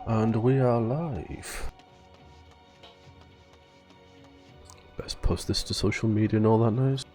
And we are live. Best post this to social media and all that noise.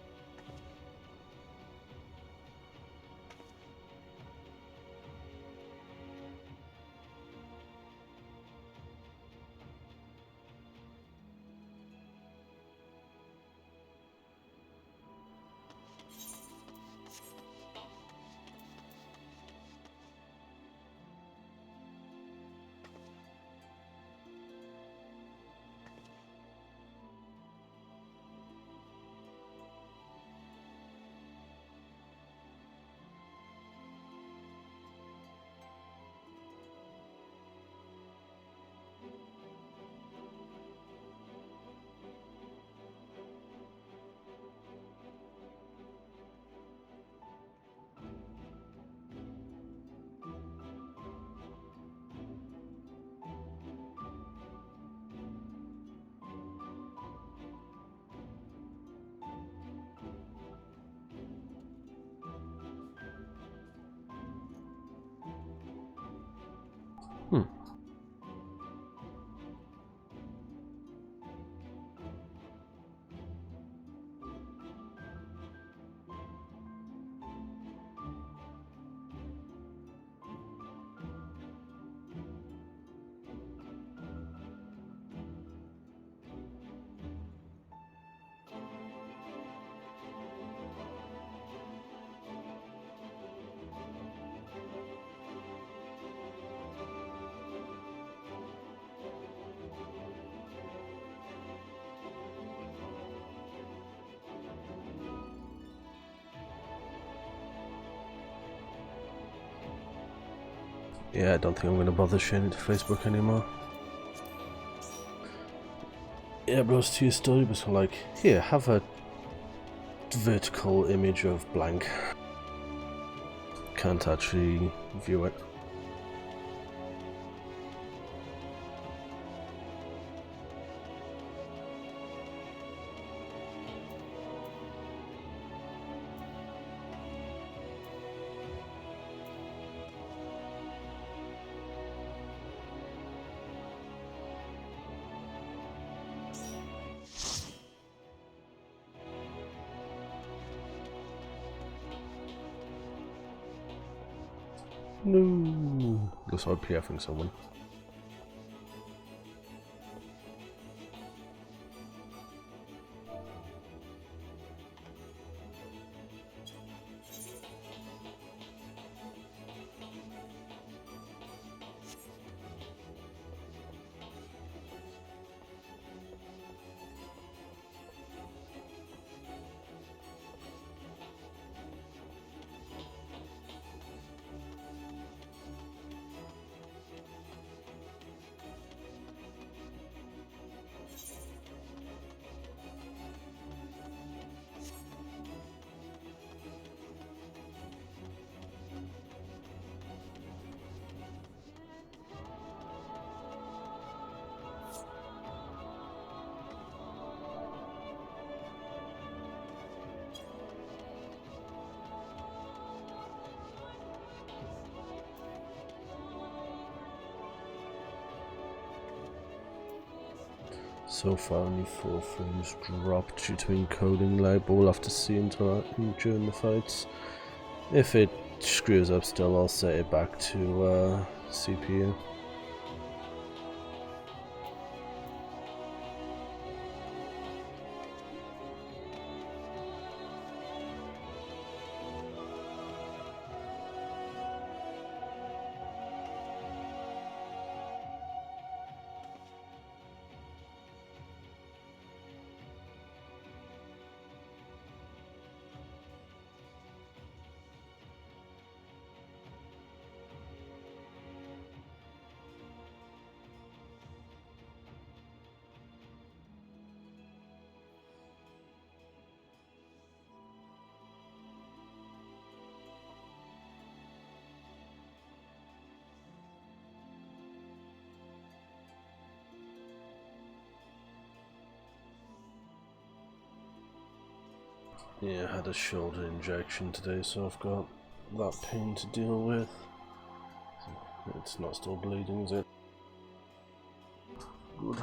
Yeah, I don't think I'm going to bother sharing it to Facebook anymore. Yeah, but to your story was like, here, have a vertical image of blank. Can't actually view it. No. Looks like PFing someone. So far only 4 frames dropped due to encoding lag, but we'll have to see interacting during the fights. If it screws up still, I'll set it back to CPU. Yeah, I had a shoulder injection today, so I've got that pain to deal with. It's not still bleeding, is it? good.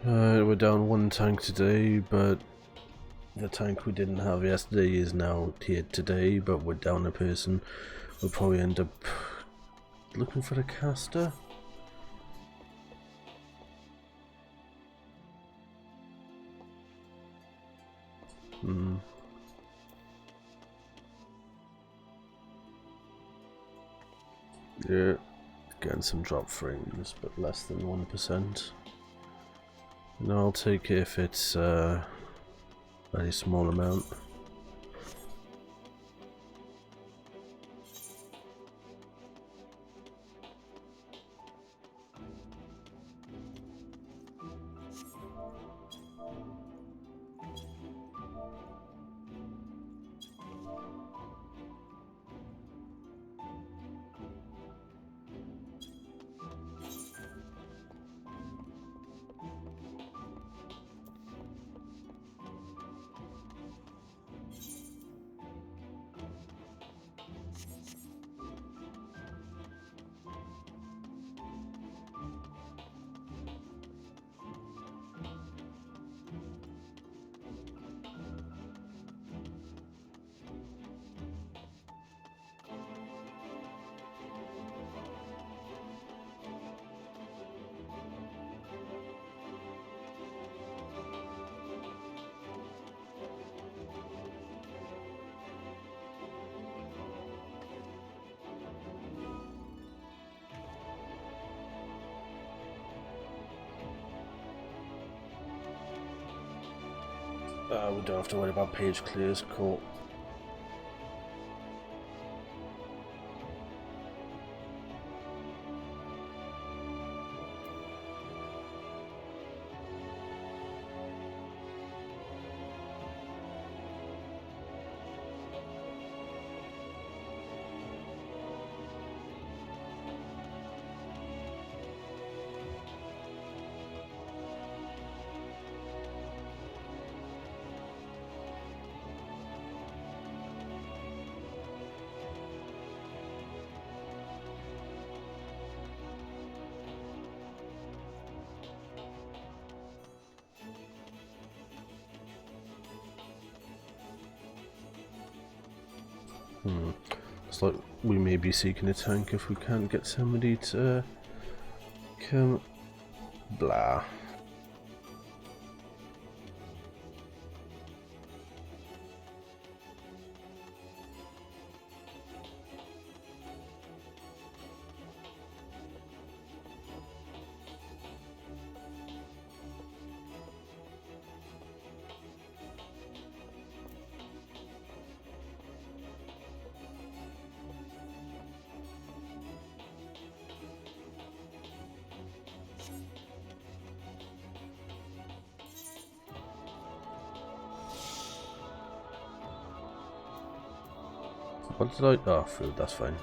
We're down one tank today, but the tank we didn't have yesterday is now here today, but we're down a person. We'll probably end up looking for a caster. Yeah, getting some drop frames, but less than 1%. No, I'll take it if it's a very small amount. We don't have to worry about page clears, cool. Looks like we may be seeking a tank if we can't get somebody to come. Blah. What did I... Oh, food, that's fine.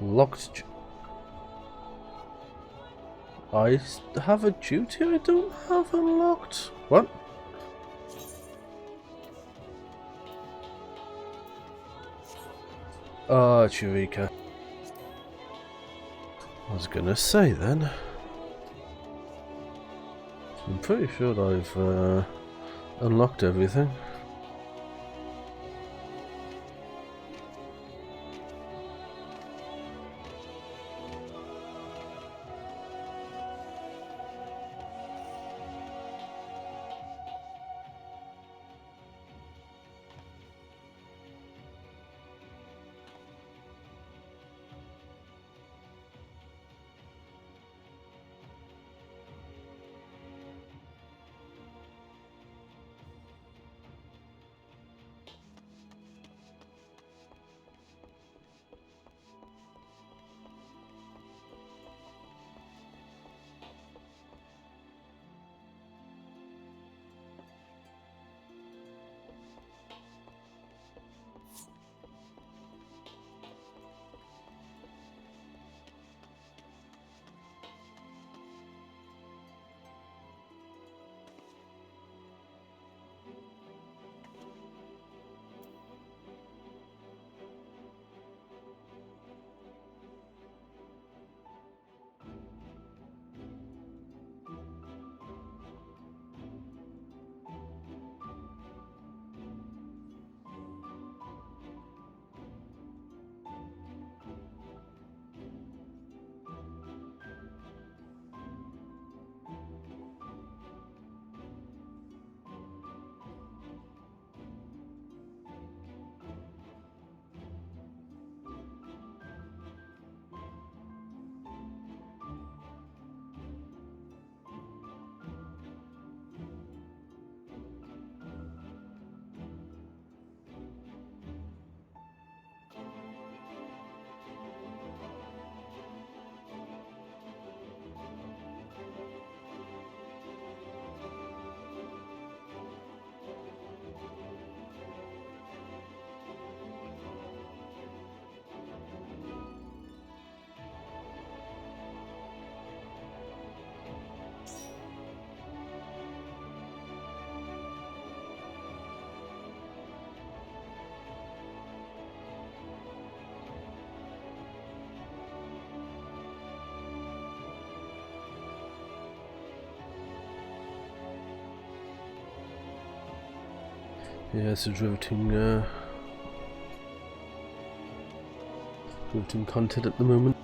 Locked... I have a duty I don't have unlocked? What? Oh, it's Eureka. I was gonna say then. I'm pretty sure I've unlocked everything. Yeah, it's a riveting content at the moment.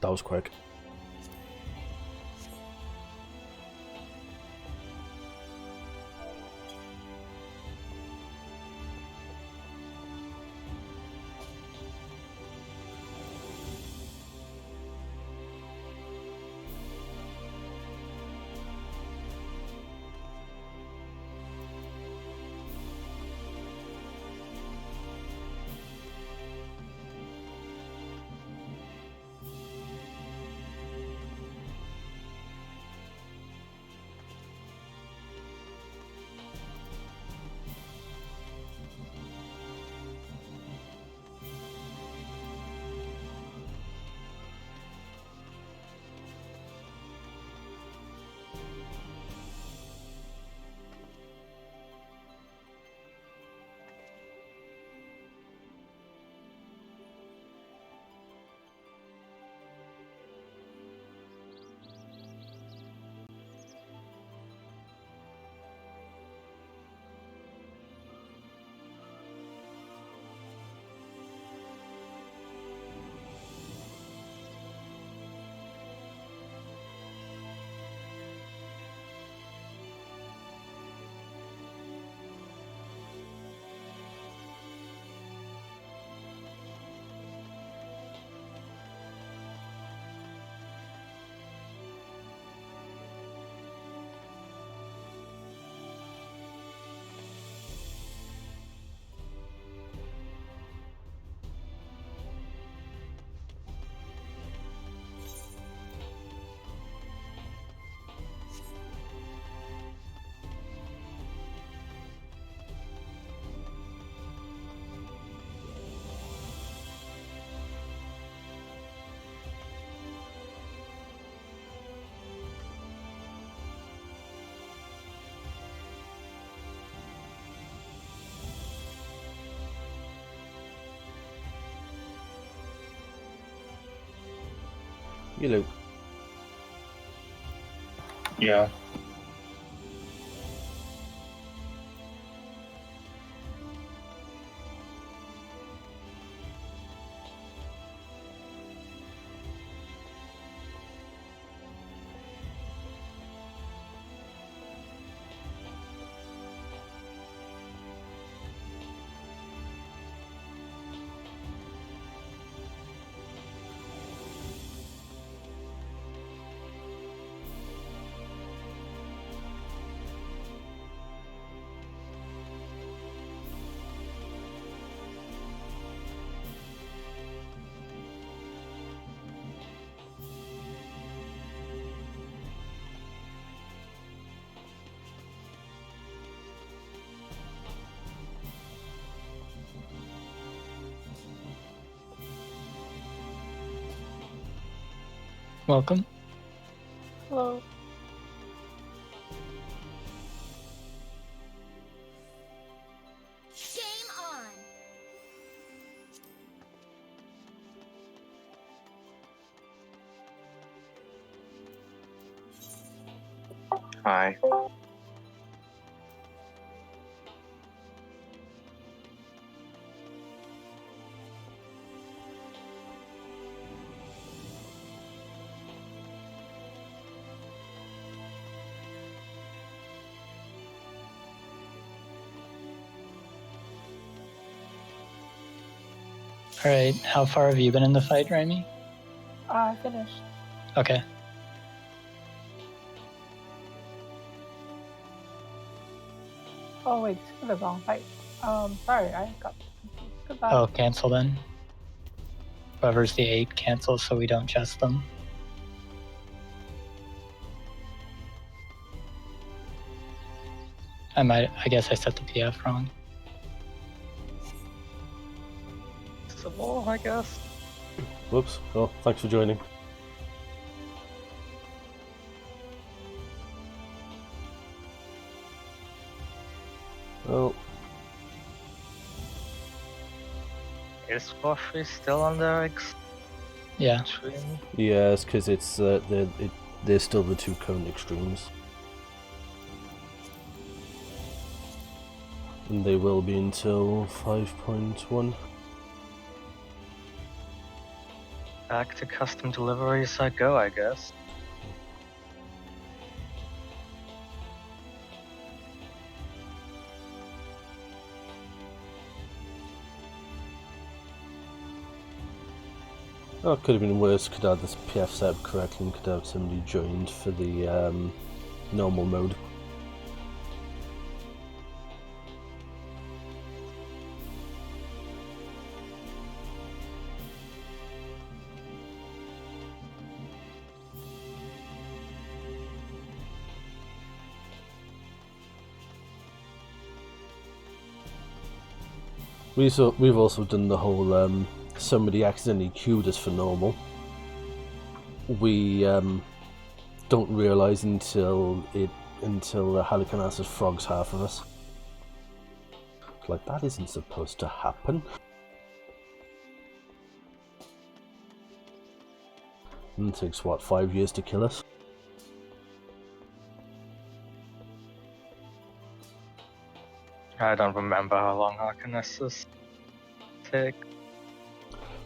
That was quick. You Luke. Yeah. Welcome. Hello. Game on. Hi. All right. How far have you been in the fight, Raimi? I finished. Okay. Oh wait, this is the wrong fight. Sorry, I got confused. Goodbye. Oh, cancel then. Whoever's the 8, cancel so we don't just them. I guess I set the PF wrong. Civil, I guess. Whoops. Well, thanks for joining. Well, Is Coffee still on the Yeah. extreme? yeah, it's because it's they're still the two cone extremes, and they will be until 5.1. Back to custom deliveries I go, I guess. Oh, it could have been worse. Could have this PF set up correctly and could have somebody joined for the normal mode. We've also done the whole somebody accidentally queued us for normal. We don't realise until the Halicarnassus frogs half of us. Like, that isn't supposed to happen. And it takes what, 5 years to kill us? I don't remember how long Arcanessus take.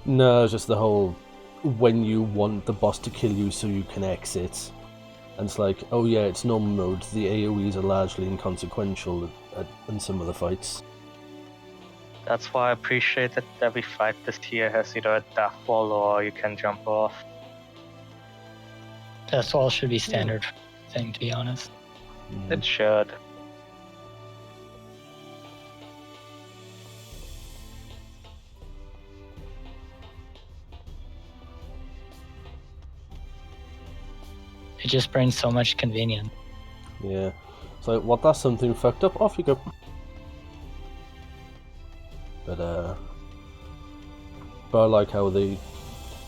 No, it's just the whole when you want the boss to kill you so you can exit. And it's like, oh yeah, it's normal mode. The AoEs are largely inconsequential in some of the fights. That's why I appreciate that every fight this tier has either a death wall or you can jump off. Death wall should be standard thing, to be honest. It should. It just brings so much convenience. Yeah. It's like, what, that's something fucked up? Off you go. But I like how they...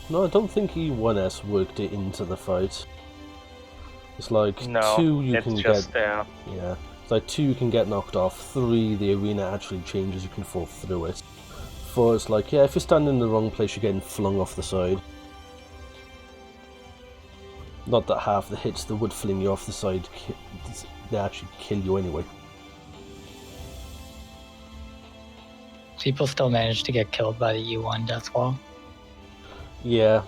No, I don't think E1s worked it into the fight. It's like, No, 2 you it's can just get... there. Yeah. It's like 2 you can get knocked off, 3 the arena actually changes, you can fall through it. 4 it's like, yeah, if you're standing in the wrong place you're getting flung off the side. Not that half the hits that would fling you off the side, they actually kill you anyway. People still manage to get killed by the U1 death wall. Yeah.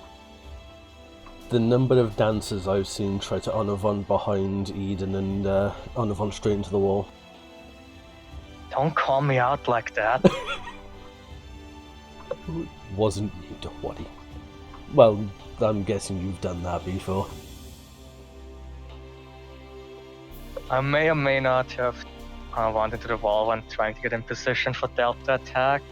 The number of dancers I've seen try to Onavon behind Eden and Onavon straight into the wall. Don't call me out like that. Wasn't you, don't worry. Well, I'm guessing you've done that before. I may or may not have wanted to the wall when trying to get in position for Delta attack.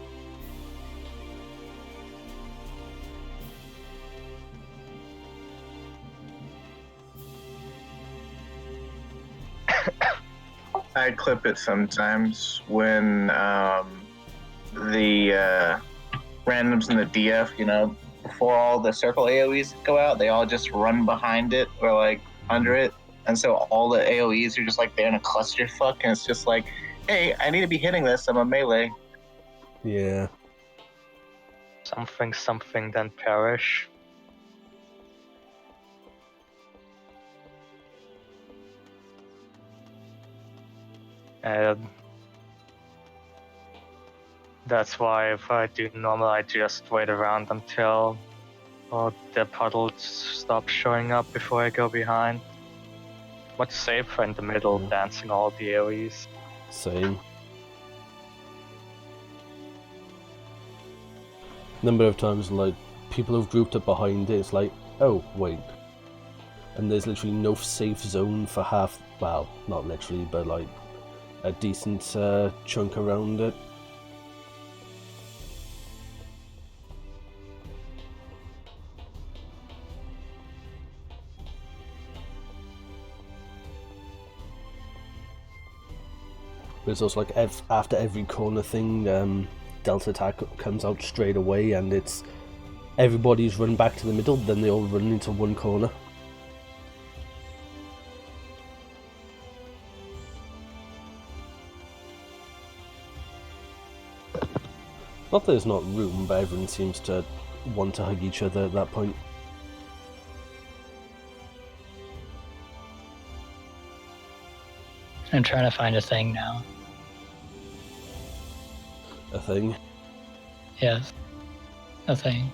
I clip it sometimes when the randoms in the DF, you know, before all the circle AoEs go out, they all just run behind it or like under it. And so all the AoEs are just like they're in a clusterfuck, and it's just like, hey, I need to be hitting this, I'm a melee. Yeah. Something, then perish. And that's why if I do normal, I just wait around until the puddles stop showing up before I go behind. Much safer in the middle, dancing all the AoEs. Same. Number of times, like, people have grouped up behind it, it's like, oh, wait. And there's literally no safe zone for half, well, not literally, but like, a decent chunk around it. But it's also like after every corner thing, Delta attack comes out straight away, and it's everybody's run back to the middle, then they all run into one corner. Not that there's not room, but everyone seems to want to hug each other at that point. I'm trying to find a thing now. A thing. Yes. A thing.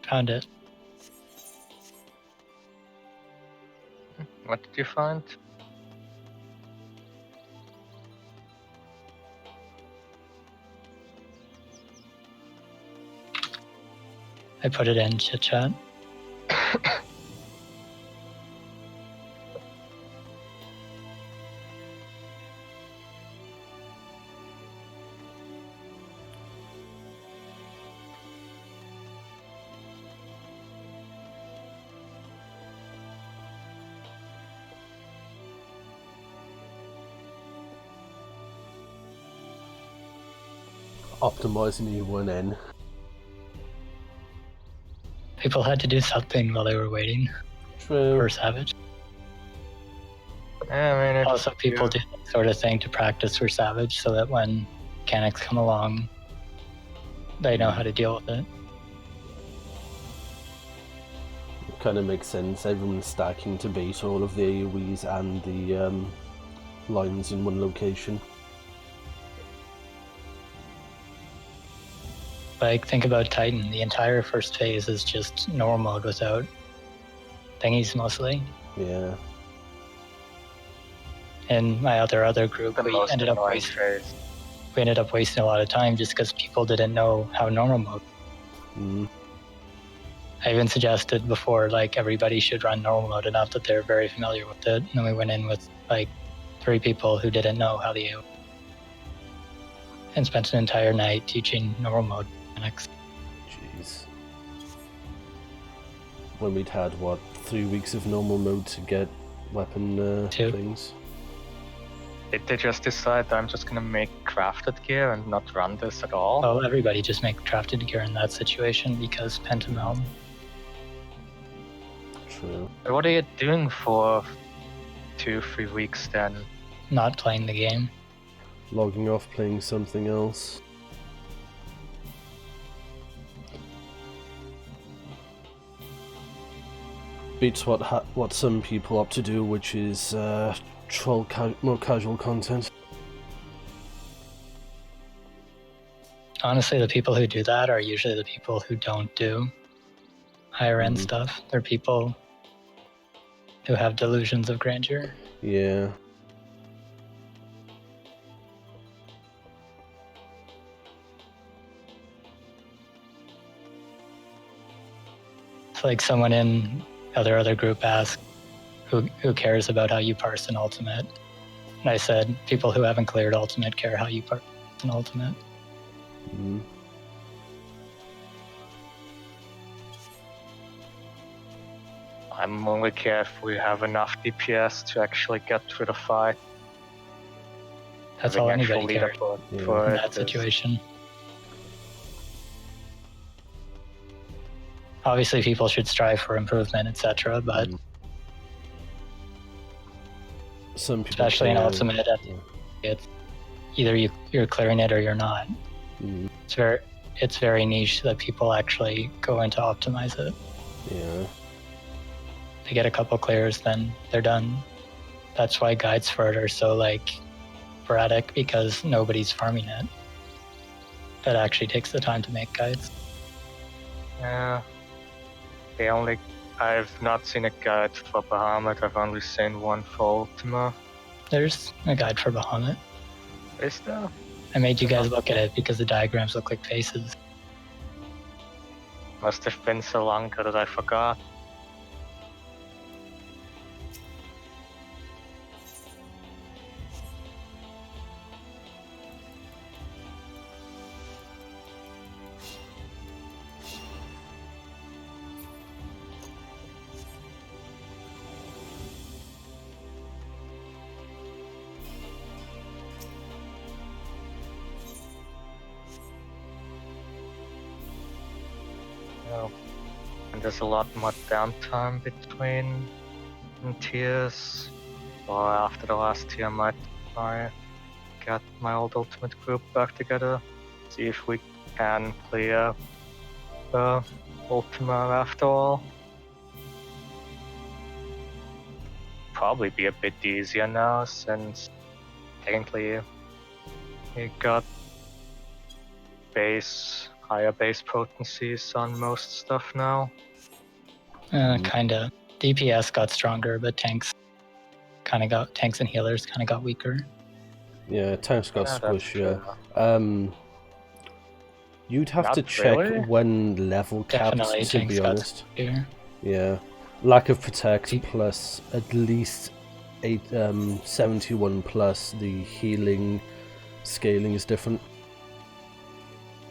Found it. What did you find? I put it in chit chat. Optimizing E1N. People had to do something while they were waiting True. for Savage. Yeah, I mean, if Also, people you- do that sort of thing to practice for Savage so that when mechanics come along, they know how to deal with it. It kind of makes sense. Everyone's stacking to beat all of the AoEs and the lines in one location. Like, think about Titan. The entire first phase is just normal mode without thingies mostly. Yeah. In my other group, the we most ended up annoying phase. wasting a lot of time just because people didn't know how normal mode. Mm. I even suggested before, like, everybody should run normal mode enough that they're very familiar with it. And then we went in with like 3 people who didn't know how the AoE, and spent an entire night teaching normal mode mechanics. Jeez. When we'd had, what, 3 weeks of normal mode to get weapon 2. things? Did they just decide I'm just gonna make crafted gear and not run this at all? Well, everybody just make crafted gear in that situation because Pentamel. True. What are you doing for 2-3 weeks then? Not playing the game. Logging off, playing something else. Beats what some people opt to do, which is troll more casual content. Honestly, the people who do that are usually the people who don't do higher end stuff. They're people who have delusions of grandeur. Yeah. It's like someone in other group asked, who cares about how you parse an ultimate? And I said, people who haven't cleared ultimate care how you parse an ultimate. Mm. I'm only care if we have enough DPS to actually get through the fight. That's Having all actual anybody cares leaderboard Yeah. for in it that is- situation. Obviously, people should strive for improvement, etc. But Some people especially in care. ultimate, Yeah. it's either you're clearing it or you're not. Mm. It's very niche that people actually go in to optimize it. Yeah. They get a couple clears, then they're done. That's why guides for it are so like sporadic, because nobody's farming it. That actually takes the time to make guides. Yeah. I've not seen a guide for Bahamut, I've only seen one for Ultima. There's a guide for Bahamut. Is there? I made you guys look at it because the diagrams look like faces. Must have been so long ago that I forgot. Yeah. And there's a lot more downtime between tiers. Or after the last tier, I get my old ultimate group back together. See if we can clear Ultima after all. Probably be a bit easier now since technically you got base higher base potencies on most stuff now. Kinda. DPS got stronger, but tanks and healers kind of got weaker. Yeah, tanks got Yeah, that's squishier. true. You'd have Not to check really. when level capped, Definitely to tanks be got honest. squishier. Yeah. Lack of protect plus at least 71 plus the healing scaling is different.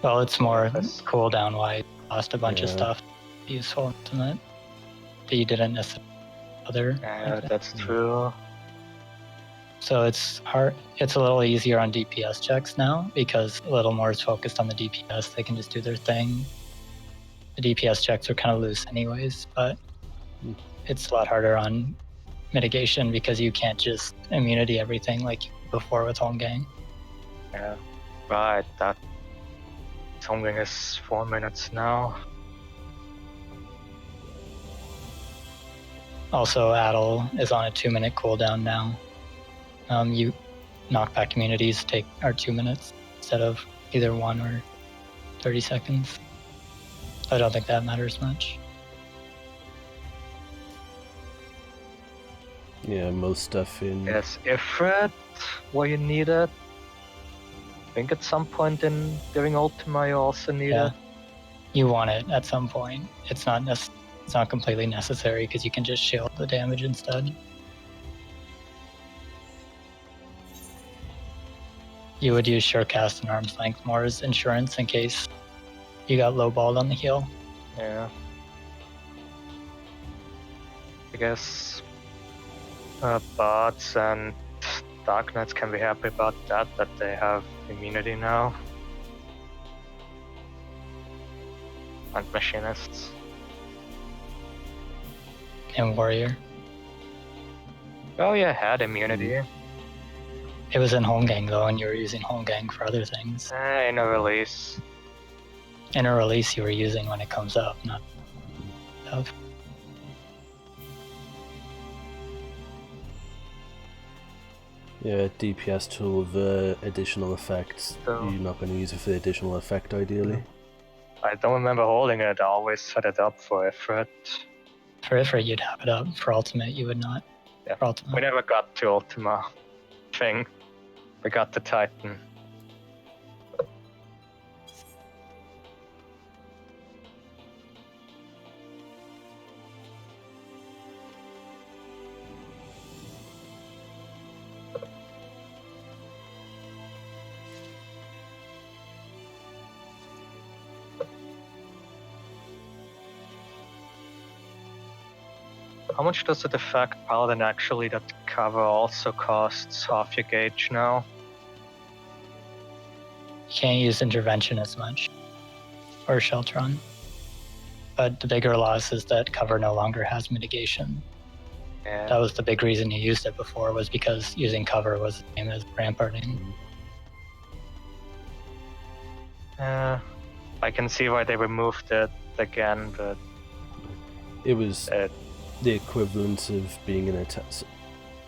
Well, it's more Yes. cooldown wise. Lost a bunch of Yeah. stuff useful ultimate that you didn't necessarily other. Yeah, that's true. So it's hard. It's a little easier on DPS checks now because a little more is focused on the DPS. They can just do their thing. The DPS checks are kind of loose anyways, but it's a lot harder on mitigation because you can't just immunity everything like before with home gang. Yeah. Right, that something is 4 minutes now. Also, Addle is on a 2-minute cooldown now. You knockback immunities are 2 minutes instead of either 1 or 30 seconds. I don't think that matters much. Yeah, most stuff in. Yes, Ifrit, where you need it. I think at some point during Ultima you also need Yeah. it. You want it at some point. It's not completely necessary because you can just shield the damage instead. You would use Surecast and Arm's Length more as insurance in case you got lowballed on the heal. Yeah. I guess bots and Dark Knights can be happy about that they have immunity now. And Machinists. And Warrior. Oh yeah, had immunity. It was in home gang though, and you were using home gang for other things. In a release. In a release you were using when it comes up, not of. Yeah, DPS tool with additional effects. So- You're not going to use it for the additional effect, ideally. I don't remember holding it, I always set it up for Ifrit. For Ifrit you'd have it up. For Ultimate you would not. Yeah. For Ultimate. We never got to Ultima thing. We got the Titan. How much does it affect Paladin actually that cover also costs half your gauge now? You can't use intervention as much. Or Sheltron. But the bigger loss is that cover no longer has mitigation. Yeah. That was the big reason you used it before, was because using cover was the same as ramparting. I can see why they removed it again, but It was the equivalent of being in a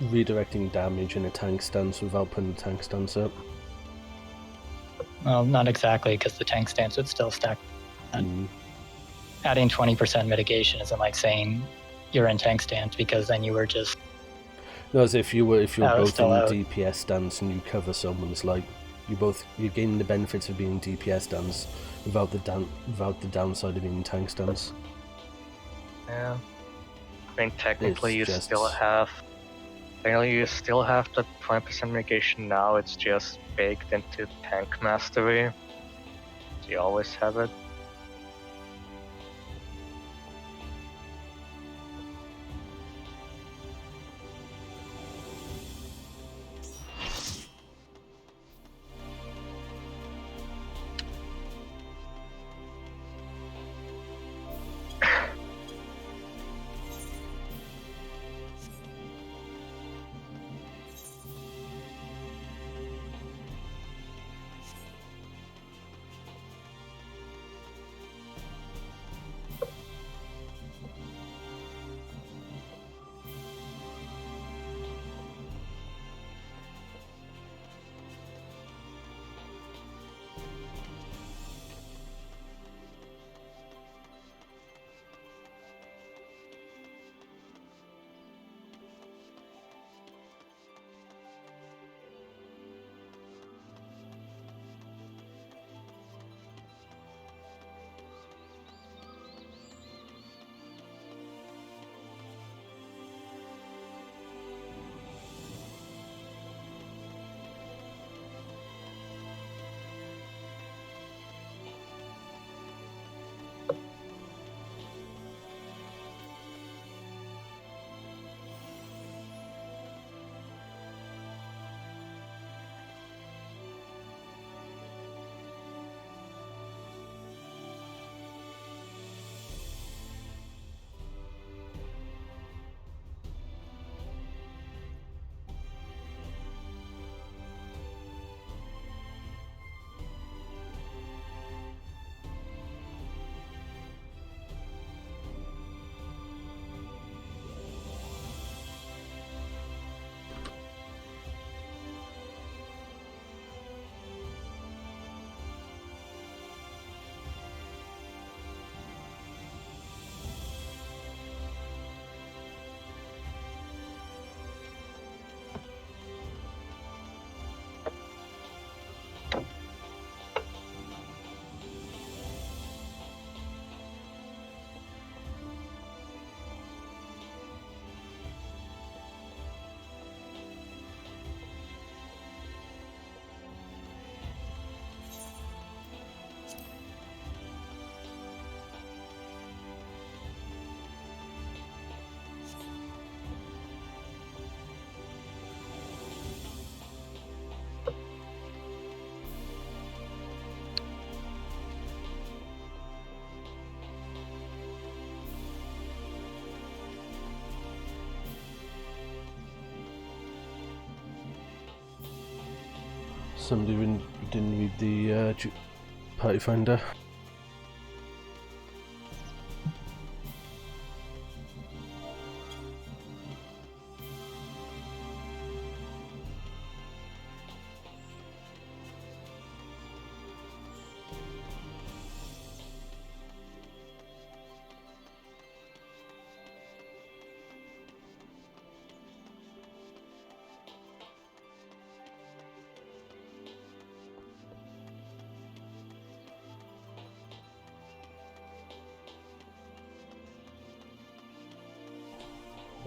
redirecting damage in a tank stance without putting the tank stance up. Well, not exactly, because the tank stance would still stack. Adding 20% mitigation isn't like saying you're in tank stance, because then you were just... No, as if you're both in still out. DPS stance and you cover someone's, like, you're gaining the benefits of being DPS stance without the downside of being in tank stance. yeah. I mean, technically you It's just- still have... Technically you still have the 20% mitigation now, it's just baked into tank mastery. So you always have it. Somebody didn't read the party finder.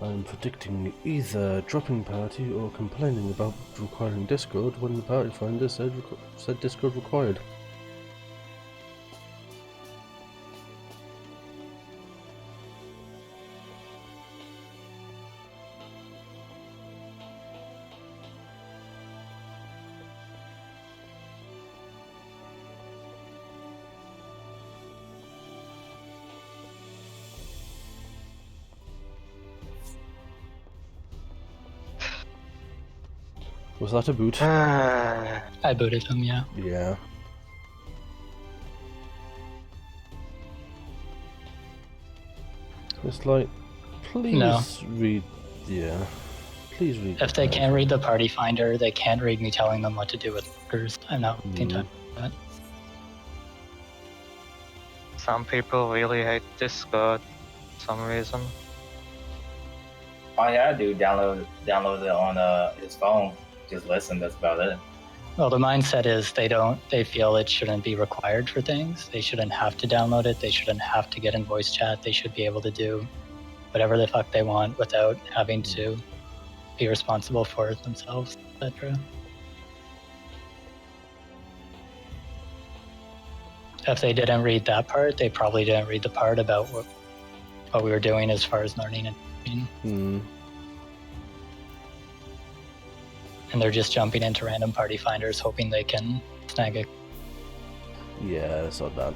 I'm predicting either dropping party or complaining about requiring Discord when the party finder said Discord required. Was that a boot? I booted him, yeah. Yeah. It's like, please read. Yeah. Please read. If they can't read the party finder, they can't read me telling them what to do with workers. I'm not wasting time for that. Some people really hate Discord for some reason. All you gotta do, download it on his phone. Just listen, that's about it. Well, the mindset is they feel it shouldn't be required for things. They shouldn't have to download it. They shouldn't have to get in voice chat. They should be able to do whatever the fuck they want without having to be responsible for it themselves, etc. If they didn't read that part, they probably didn't read the part about what we were doing as far as learning and teaching. And they're just jumping into random party finders hoping they can snag it. Yeah, I saw that.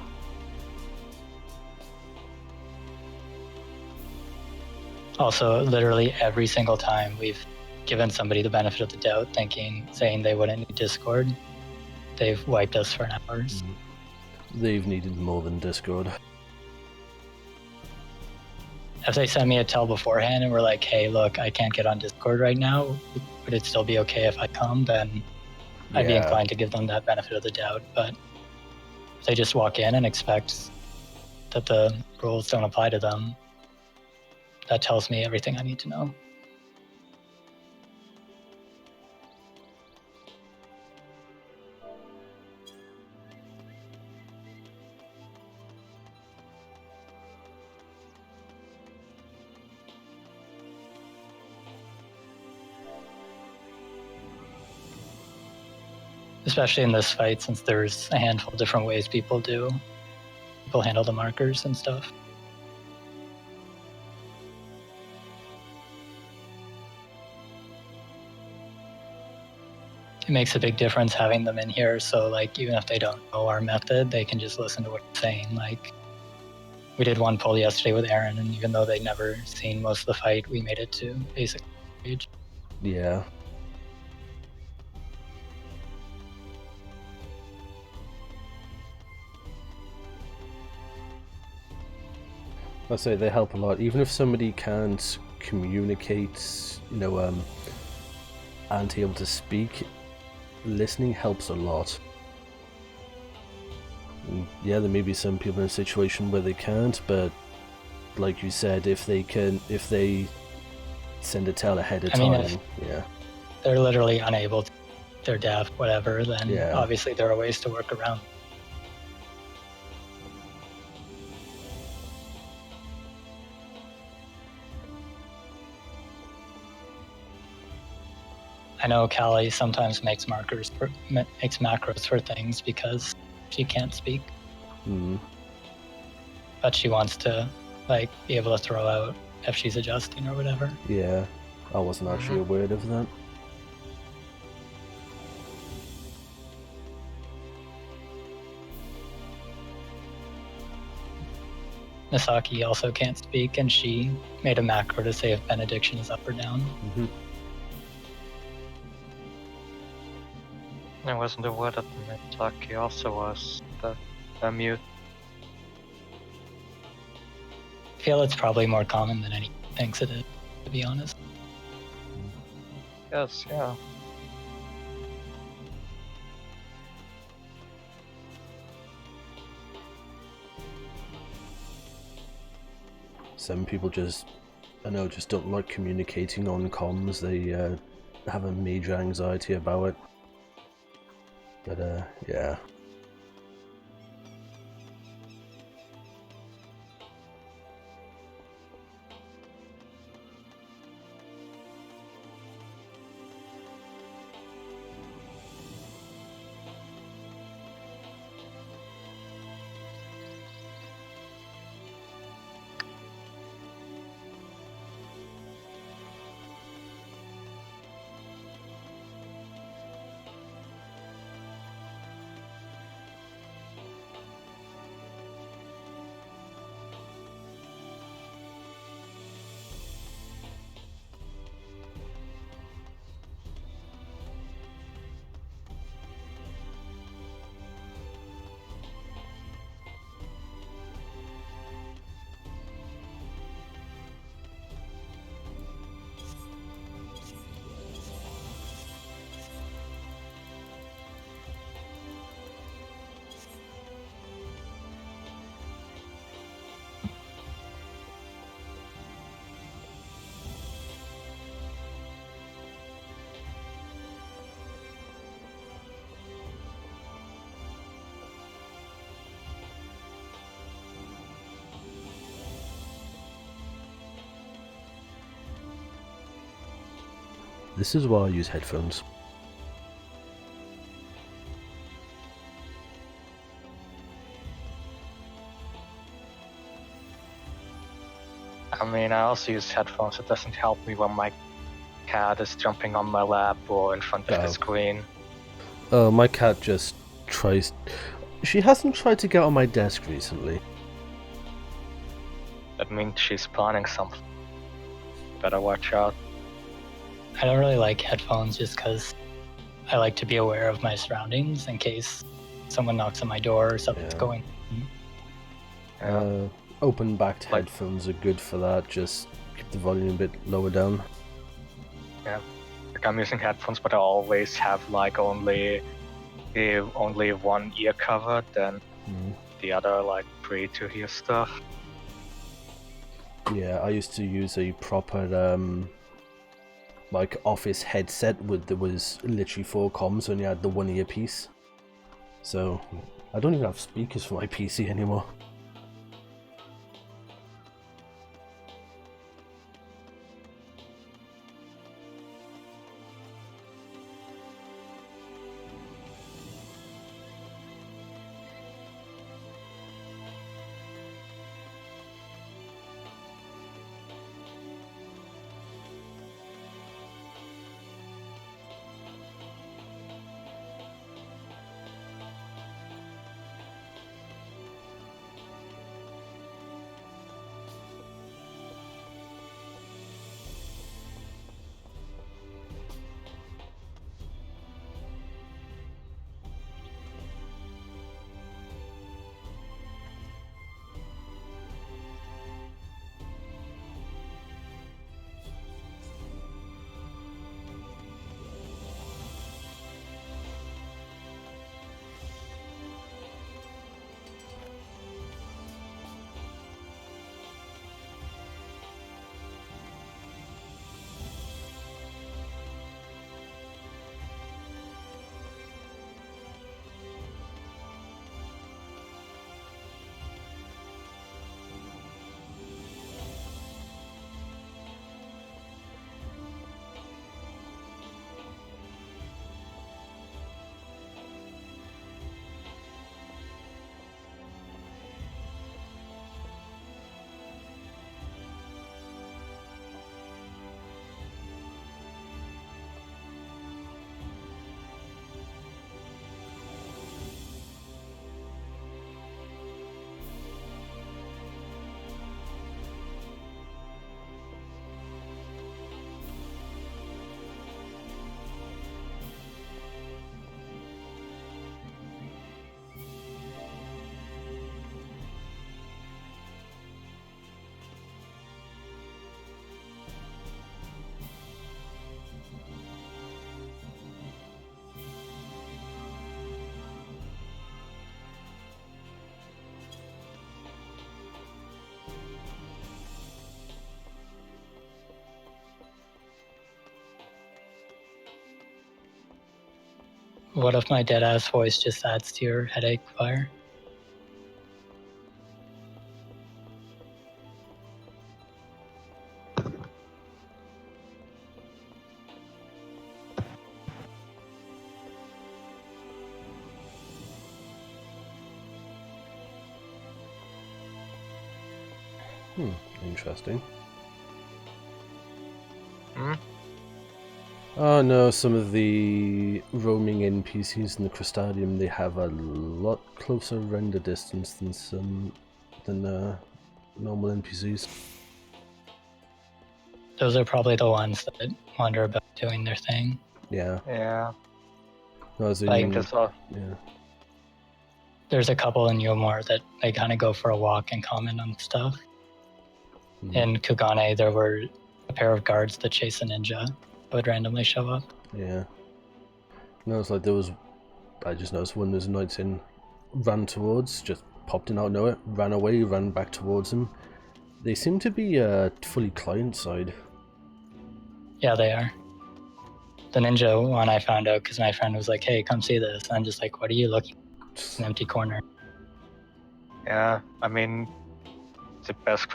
Also, literally every single time we've given somebody the benefit of the doubt, saying they wouldn't need Discord, they've wiped us for hours. They've needed more than Discord. If they send me a tell beforehand and we're like, hey, look, I can't get on Discord right now, would it still be okay if I come? Then I'd be inclined to give them that benefit of the doubt. But if they just walk in and expect that the rules don't apply to them, that tells me everything I need to know. Especially in this fight, since there's a handful of different ways people handle the markers and stuff. It makes a big difference having them in here, so like even if they don't know our method, they can just listen to what we're saying. Like we did one poll yesterday with Aaron, and even though they'd never seen most of the fight, we made it to basic stage. Yeah. I say they help a lot. Even if somebody can't communicate, aren't able to speak, listening helps a lot. And yeah, there may be some people in a situation where they can't, but like you said, if they send a tell ahead of time, yeah. They're literally unable to, they're deaf, whatever, then obviously there are ways to work around. I know Callie sometimes makes macros for things because she can't speak. But she wants to be able to throw out if she's adjusting or whatever. Yeah, I wasn't actually aware of that. Misaki also can't speak, and she made a macro to say if benediction is up or down. I wasn't aware that Mitaki also was the mute. I feel it's probably more common than anyone thinks it is, to be honest. Yes, yeah. Some people just don't like communicating on comms. They have a major anxiety about it. But yeah. This is why I use headphones. I mean, I also use headphones. It doesn't help me when my cat is jumping on my lap or in front of the screen. My cat just tries... She hasn't tried to get on my desk recently. That means she's planning something. Better watch out. I don't really like headphones just because I like to be aware of my surroundings in case someone knocks on my door or something's going on. Open-backed headphones are good for that. Just keep the volume a bit lower down. Yeah, like I'm using headphones, but I always have like only one ear covered, and the other like free to hear stuff. Yeah, I used to use a proper like office headset that was literally 4 comms, and you had the one earpiece. So I don't even have speakers for my PC anymore. What if my dead-ass voice just adds to your headache fire? Interesting. Hmm? Oh no, some of the roaming NPCs in the Crystadium, they have a lot closer render distance than normal NPCs. Those are probably the ones that wander about doing their thing. Yeah. Yeah. No, as in, Like, yeah. There's a couple in Yomor that they kind of go for a walk and comment on stuff. In Kugane, there were a pair of guards that chase a ninja that would randomly show up. Yeah. No, it's like there was. I just noticed one there's a knight in, ran towards, just popped in out of nowhere, ran away, ran back towards him. They seem to be fully client side. Yeah, they are. The ninja one I found out because my friend was like, "Hey, come see this." And I'm just like, "What are you looking at? It's an empty corner." Yeah, I mean, the best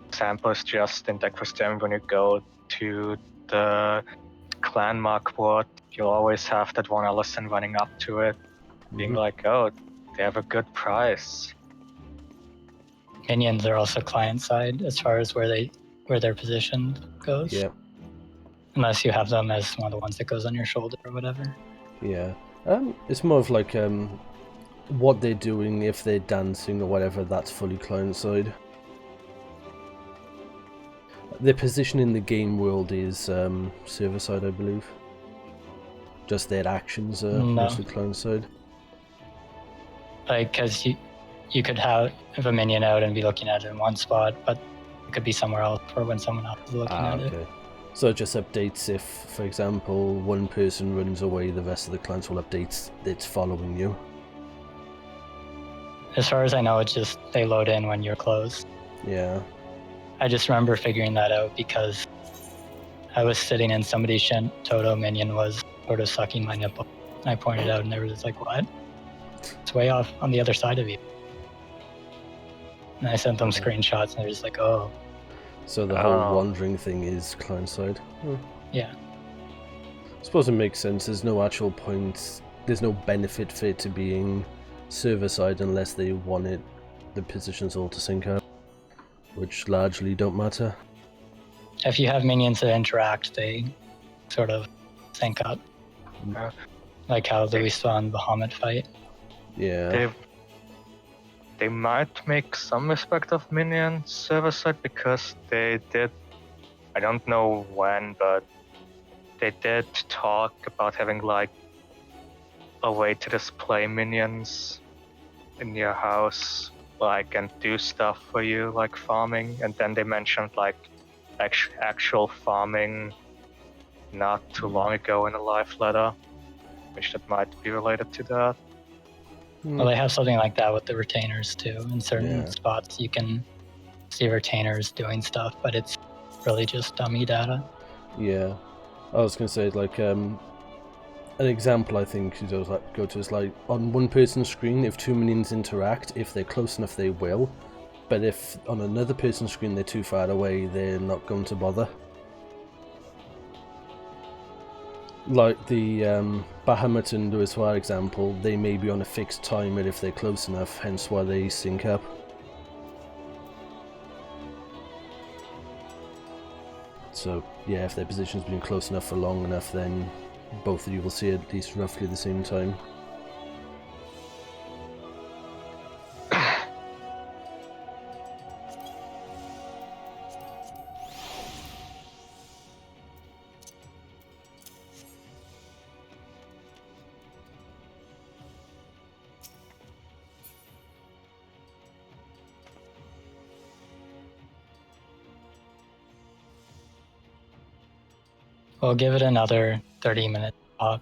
example is just in Decrustem when you go to the clan mark ward, you'll always have that one Ellison running up to it, being like, oh, they have a good price. Minions are also client side as far as where their position goes. Yeah. Unless you have them as one of the ones that goes on your shoulder or whatever. Yeah. It's more of like what they're doing, if they're dancing or whatever, that's fully client side. Their position in the game world is server side, I believe. Just their actions are mostly client side. Like, because you could have a minion out and be looking at it in one spot, but it could be somewhere else for when someone else is looking at it. So it just updates if, for example, one person runs away, the rest of the clans will update it's following you. As far as I know, it's just they load in when you're close. Yeah. I just remember figuring that out because I was sitting and somebody's Toto minion was sort of sucking my nipple. And I pointed out and they were just like, what? It's way off on the other side of you. And I sent them screenshots and they're just like, oh. So the whole wandering thing is client side? Yeah. I suppose it makes sense. There's no actual point, there's no benefit for it to being server side unless they want it, the positions all to sync up, which largely don't matter. If you have minions that interact, they sort of sync up. Like how we saw in the Bahamut fight. Yeah. They might make some respect of minion server side because they did, I don't know when, but they did talk about having like a way to display minions in your house, like, and do stuff for you, like farming. And then they mentioned like actual farming not too long ago in a live letter, which that might be related to that. Well, they have something like that with the retainers too. In certain spots, you can see retainers doing stuff, but it's really just dummy data. Yeah, I was gonna say like an example I think you know, like go to is like on one person's screen, if two minions interact, if they're close enough, they will. But if on another person's screen they're too far away, they're not going to bother. Like the Bahamut and Duiswa example, they may be on a fixed timer if they're close enough, hence why they sync up. So yeah, if their position's been close enough for long enough, then both of you will see it at least roughly the same time. We'll give it another 30 minutes pop,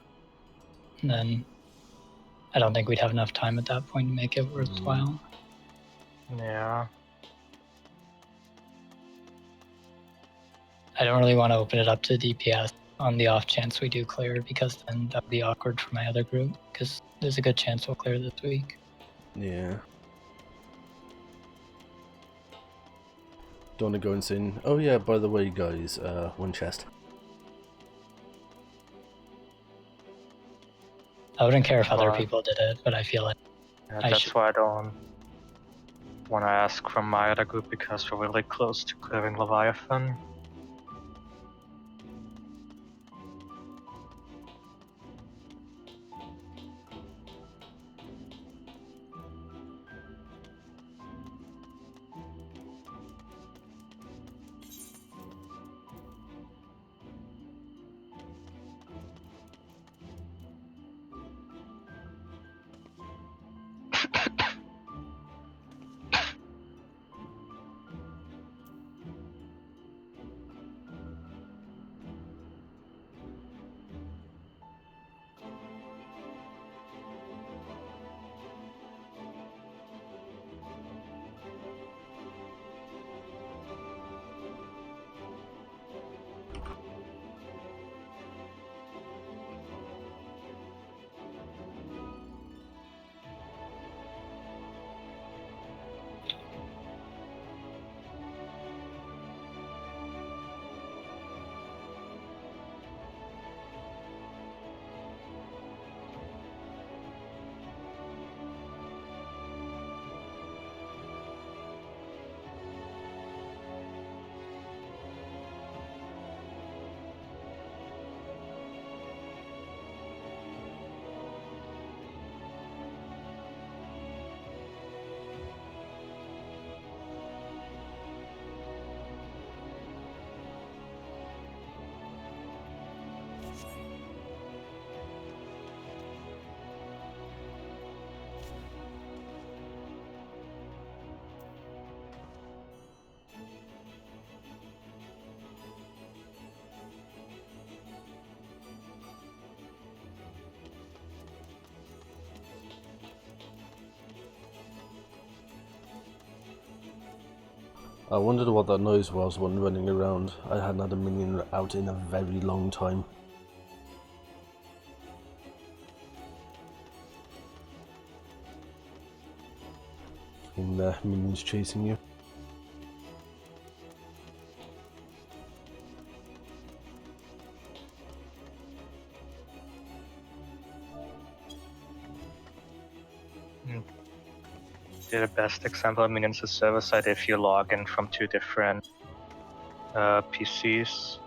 and then I don't think we'd have enough time at that point to make it worthwhile. Yeah. I don't really want to open it up to DPS on the off chance we do clear, because then that would be awkward for my other group, because there's a good chance we'll clear this week. Yeah. Don't want to go insane. Oh yeah, by the way, guys, one chest. I wouldn't care if other Right. people did it, but I feel like Yeah, I that's should. why I don't want to ask from my other group, because we're really close to clearing Leviathan. I wondered what that noise was when running around. I hadn't had a minion out in a very long time. And the minions chasing you. The best example of minions is server side if you log in from two different PCs.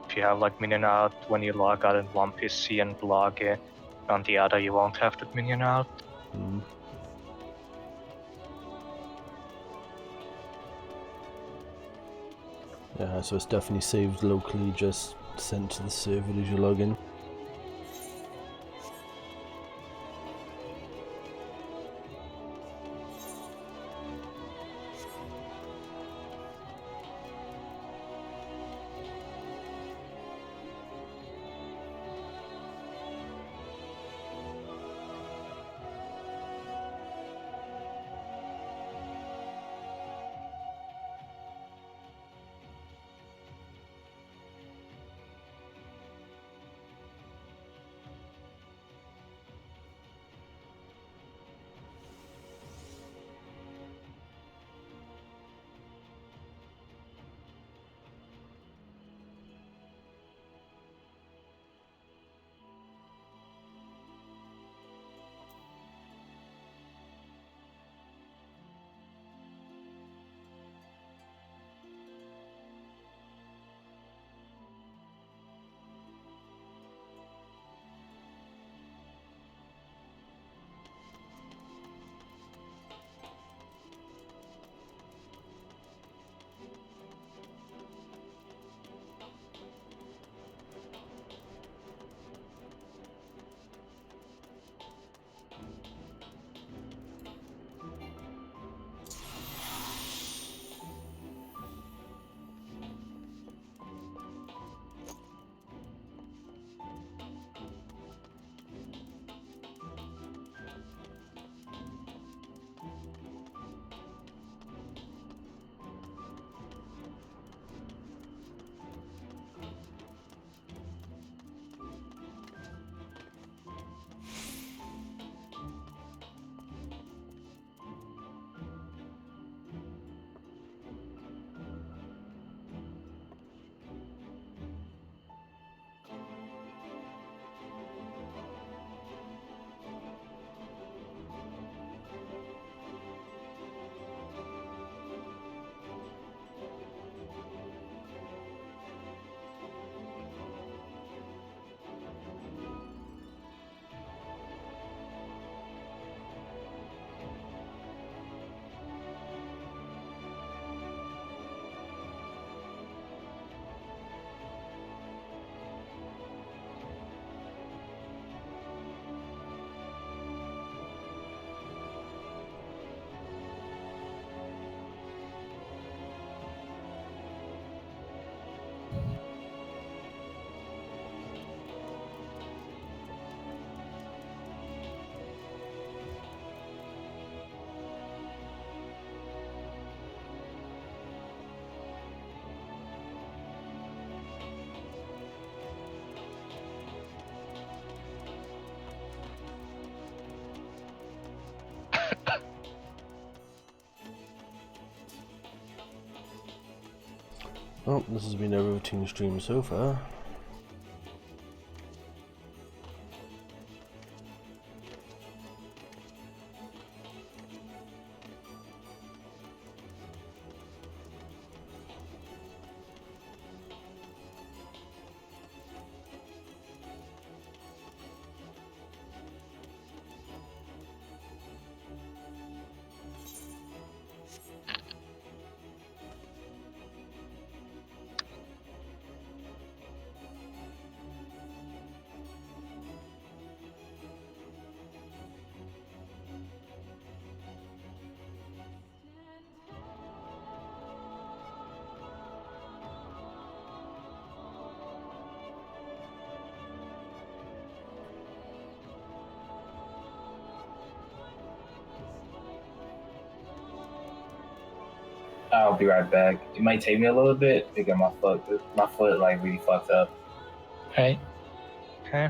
If you have like minion out when you log out in one PC and log in on the other, you won't have that minion out. Mm. Yeah, so it's definitely saved locally, just sent to the server as you log in. Well, this has been a riveting stream so far. I'll be right back. It might take me a little bit to get my foot like really fucked up. Right? Okay.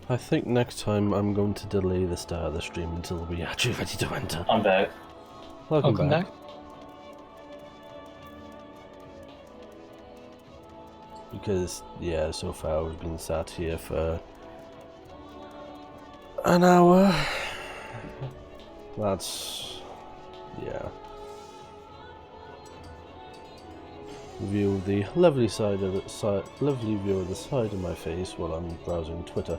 I think next time I'm going to delay the start of the stream until we are actually ready to enter. I'm back. Welcome back. Because, yeah, so far we've been sat here for an hour. That's, yeah. View of the lovely side of the lovely view of the side of my face while I'm browsing Twitter.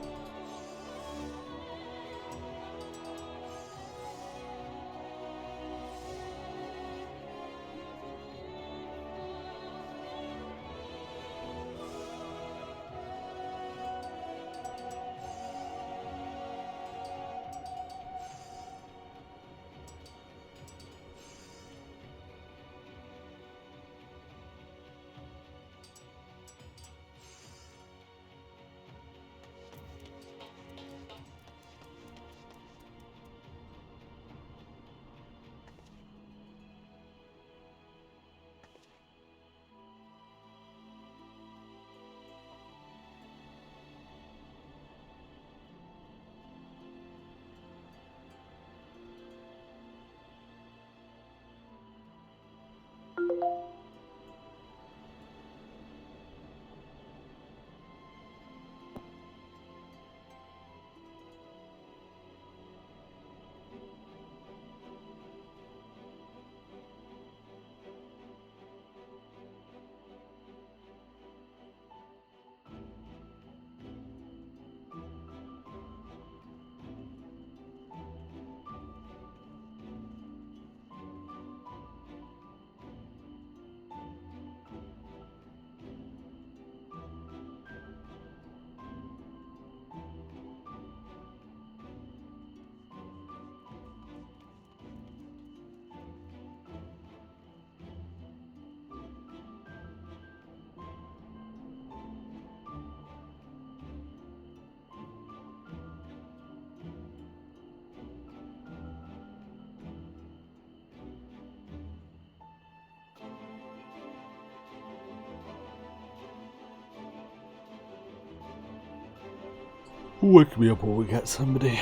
Wake me up when we get somebody.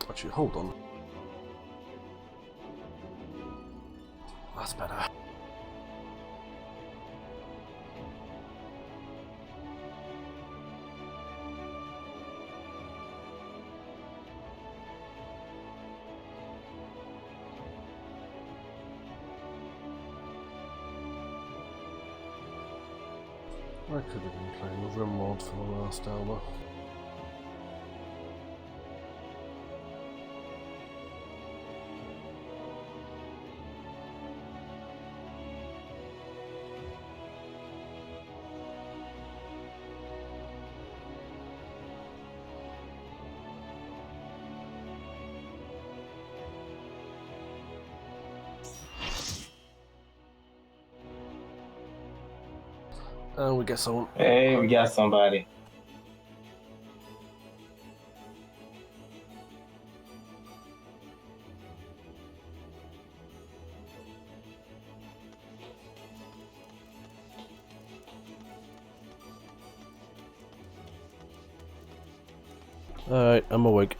Actually, hold on. That's better. I could have been playing with a mod for the last hour. And we get someone. Hey, we got somebody. Alright, I'm awake.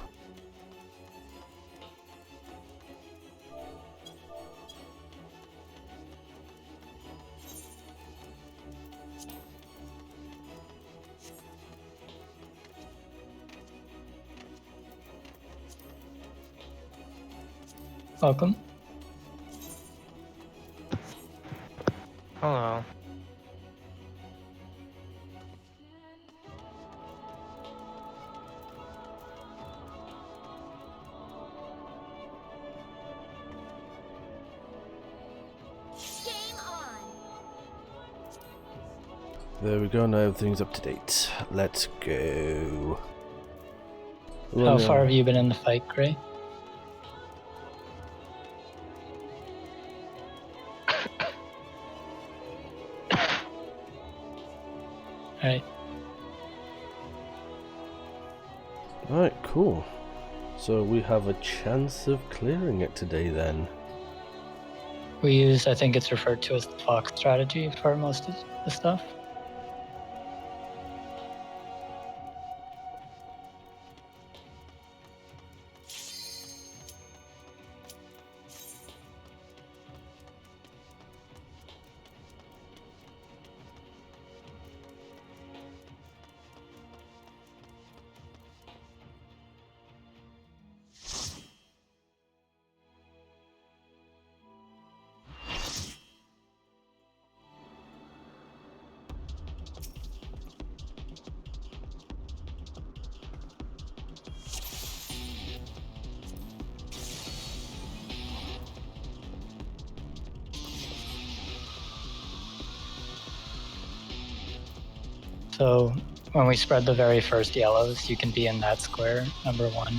Welcome. Hello. There we go, now everything's up to date. Let's go. How far have you been in the fight, Gray? Alright. Alright, cool. So we have a chance of clearing it today then. We use, I think it's referred to as the Fox strategy for most of the stuff. So when we spread the very first yellows, you can be in that square, number 1.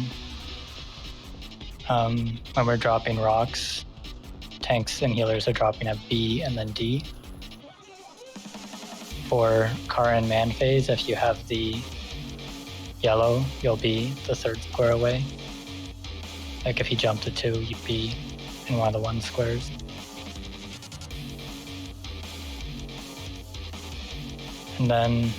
When we're dropping rocks, tanks and healers are dropping at B and then D. For car and man phase, if you have the yellow, you'll be the 3rd square away. Like if you jump to 2, you'd be in one of the 1 squares. And then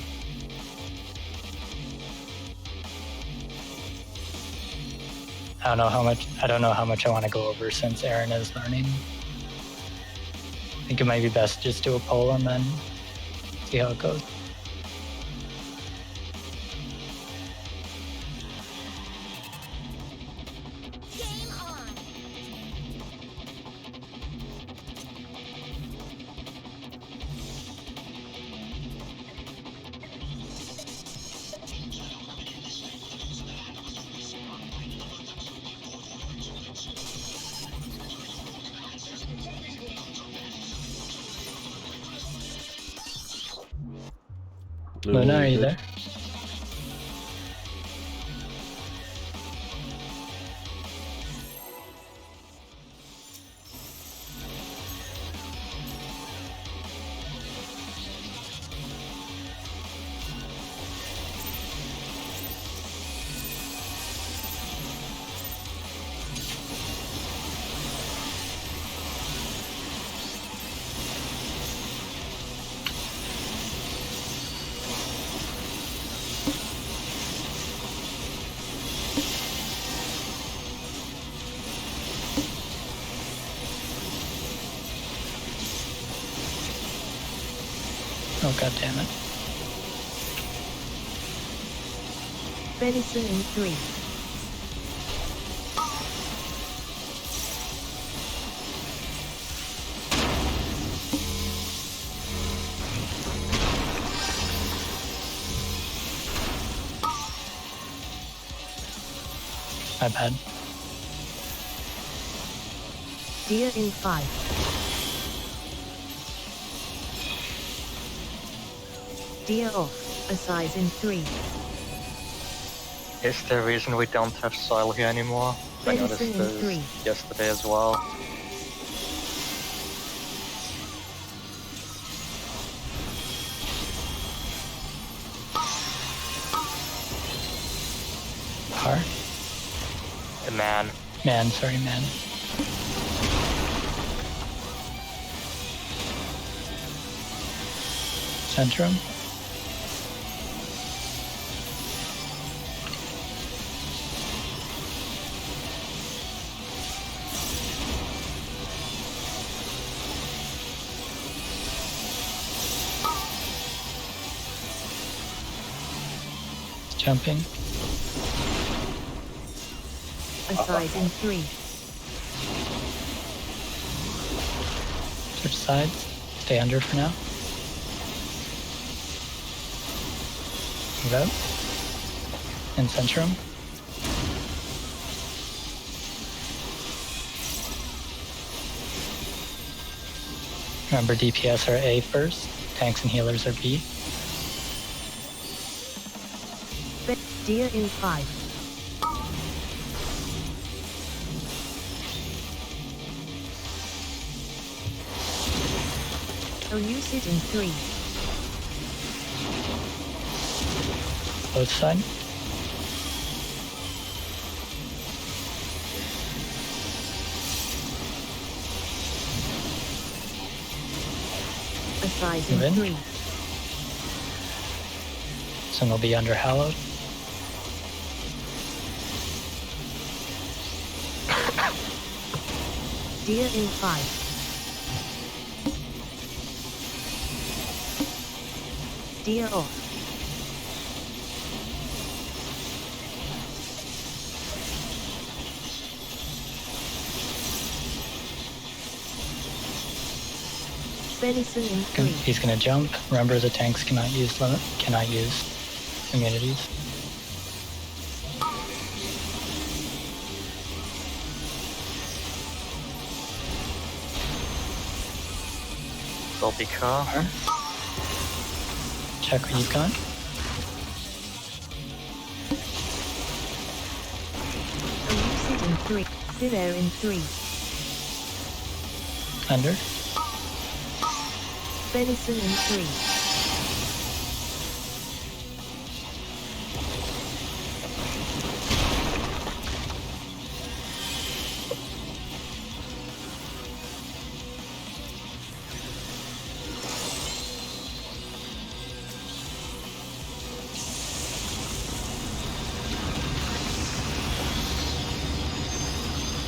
I don't know how much I want to go over since Aaron is learning. I think it might be best to just do a poll and then see how it goes. Luna, are you there? Oh, god damn it. Venison in 3. My bad. Deer in 5. Deer off, a size in 3. Is there a reason we don't have soil here anymore? I noticed Venison in 3. this yesterday as well. Car? A man. Man, sorry, man. Centrum? Jumping. A size in 3. Switch sides. Stay under for now. Move out. In Centrum. Remember, DPS are A first. Tanks and healers are B. Deer in 5. Elucid in 3. Both side. A size in Move in. 3. Some will be under hallowed. Deer in 5. Deer off. Venison in 3. He's gonna jump. Remember, the tanks cannot use immunities. Will be car. Check what you've got. Are you sitting 3? Zero in 3. Under. Venison in 3.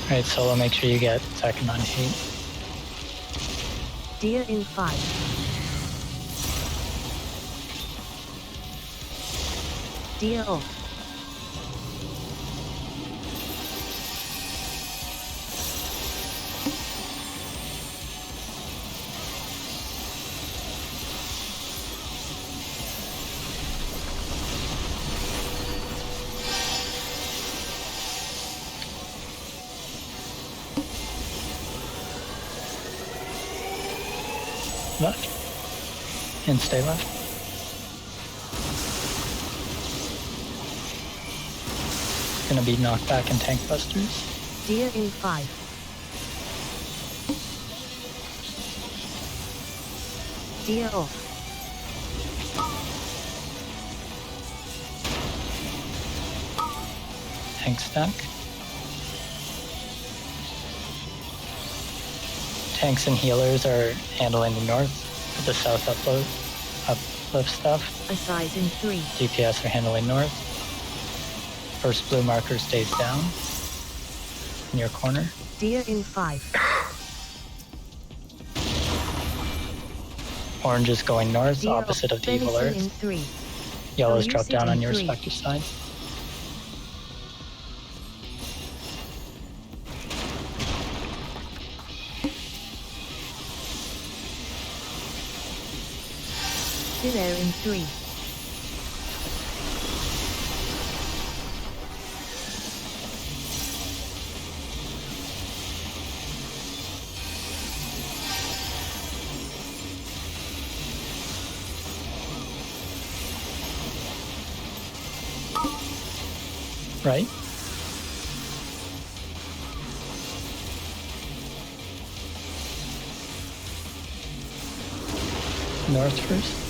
Alright, Solo, make sure you get second on hate. Deer in 5. Deer off. Left. And stay left. Gonna be knockback and tank busters. Deer in 5. Deer off. Tank stack. Tanks and healers are handling the north, the south uplift stuff. A size in 3. DPS are handling north. First blue marker stays down in your corner. Deer in 5. Orange is going north, Deer opposite of the evil venison in earth. 3. Yellows you drop down sitting on your 3? respective side. Zero in 3. Right? North first.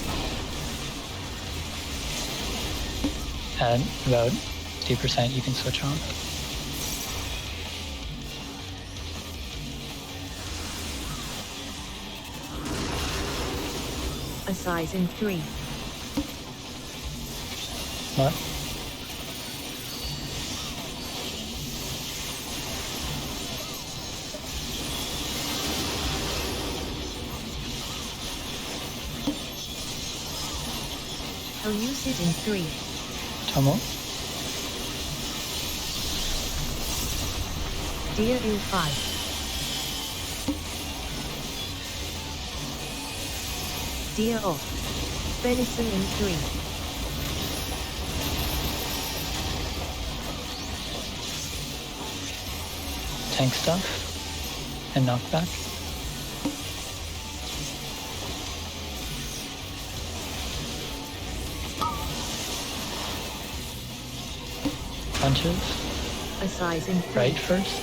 At about 2% you can switch on. A size in 3. Left. Are you sitting 3? Tumult. Deer in 5. Deer off. Venison in 3. Tank stuff. And knockback. Punches. A size in 3. Right first.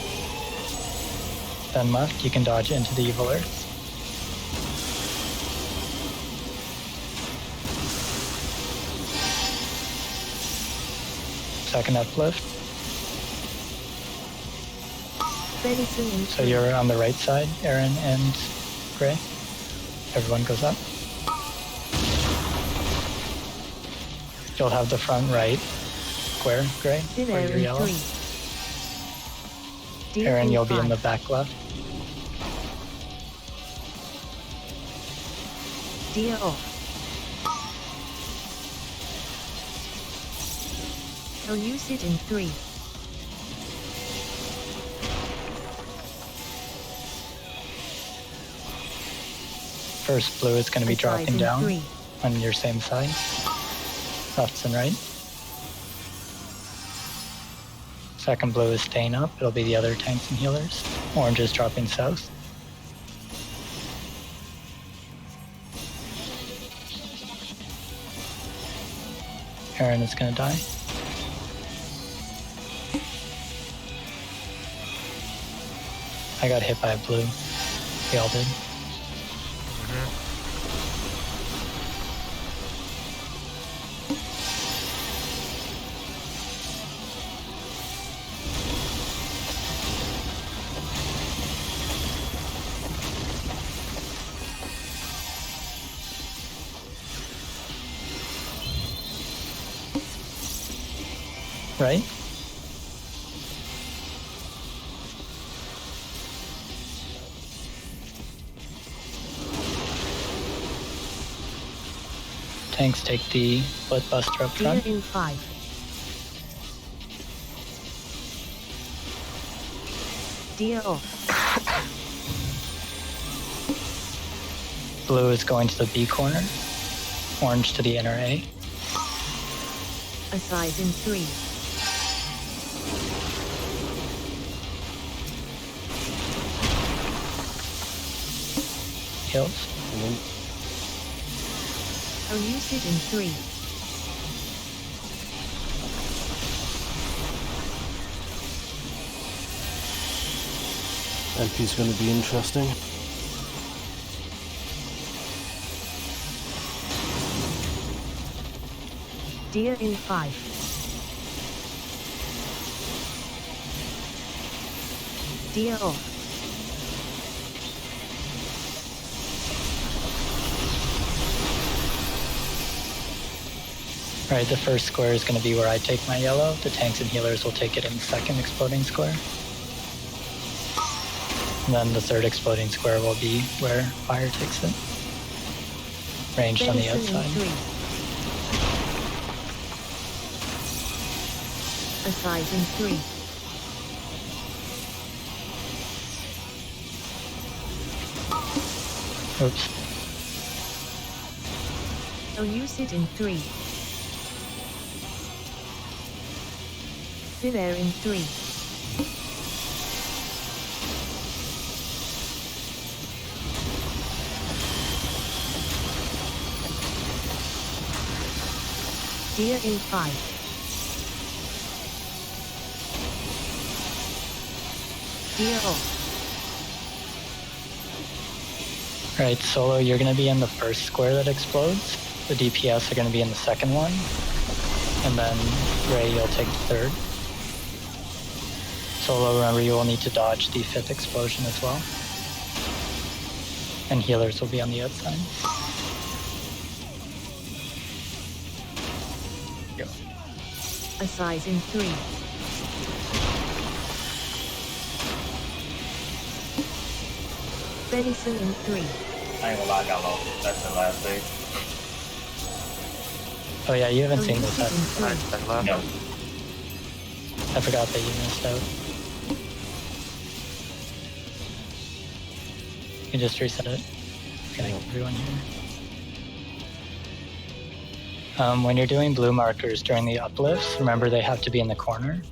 Then left, you can dodge into the evil earth. Second uplift. Venison in 3. So you're on the right side, Aaron and Gray. Everyone goes up. You'll have the front right square, Gray, Zero or your in yellow. 3. Deer Aaron, in you'll be in 5. the back left. Deer off. Are you sitting 3? First blue is going to be A size dropping in down 3. on your same side. Lefts and right. Second blue is staying up. It'll be the other tanks and healers. Orange is dropping south. Aaron is gonna die. I got hit by a blue. We all did. Right? Tanks take the Blood Buster up Deer front. in 5. Deer off. Blue is going to the B corner. Orange to the inner A. Aside in 3. Heals. Elucid in 3. MP's going to be interesting. Deer in 5. Deer off. Right, the first square is going to be where I take my yellow. The tanks and healers will take it in the second exploding square. And then the third exploding square will be where fire takes it. Ranged on the Venison in outside. 3. Aside in 3. Oops. Elucid in 3. Filler in 3. Deer in 5. Deer off. Right, Solo, you're going to be in the first square that explodes. The DPS are going to be in the second one. And then Ray, you'll take the third. Solo, remember you will need to dodge the fifth explosion as well. And healers will be on the outside. Aside in 3. Venison in 3. I ain't gonna lie, I got lost. That's the last thing. Oh yeah, you haven't seen this Elucid in yet. 3. Then left. No. I forgot that you missed out. You just reset it. Can I get everyone here? When you're doing blue markers during the uplifts, remember they have to be in the corner.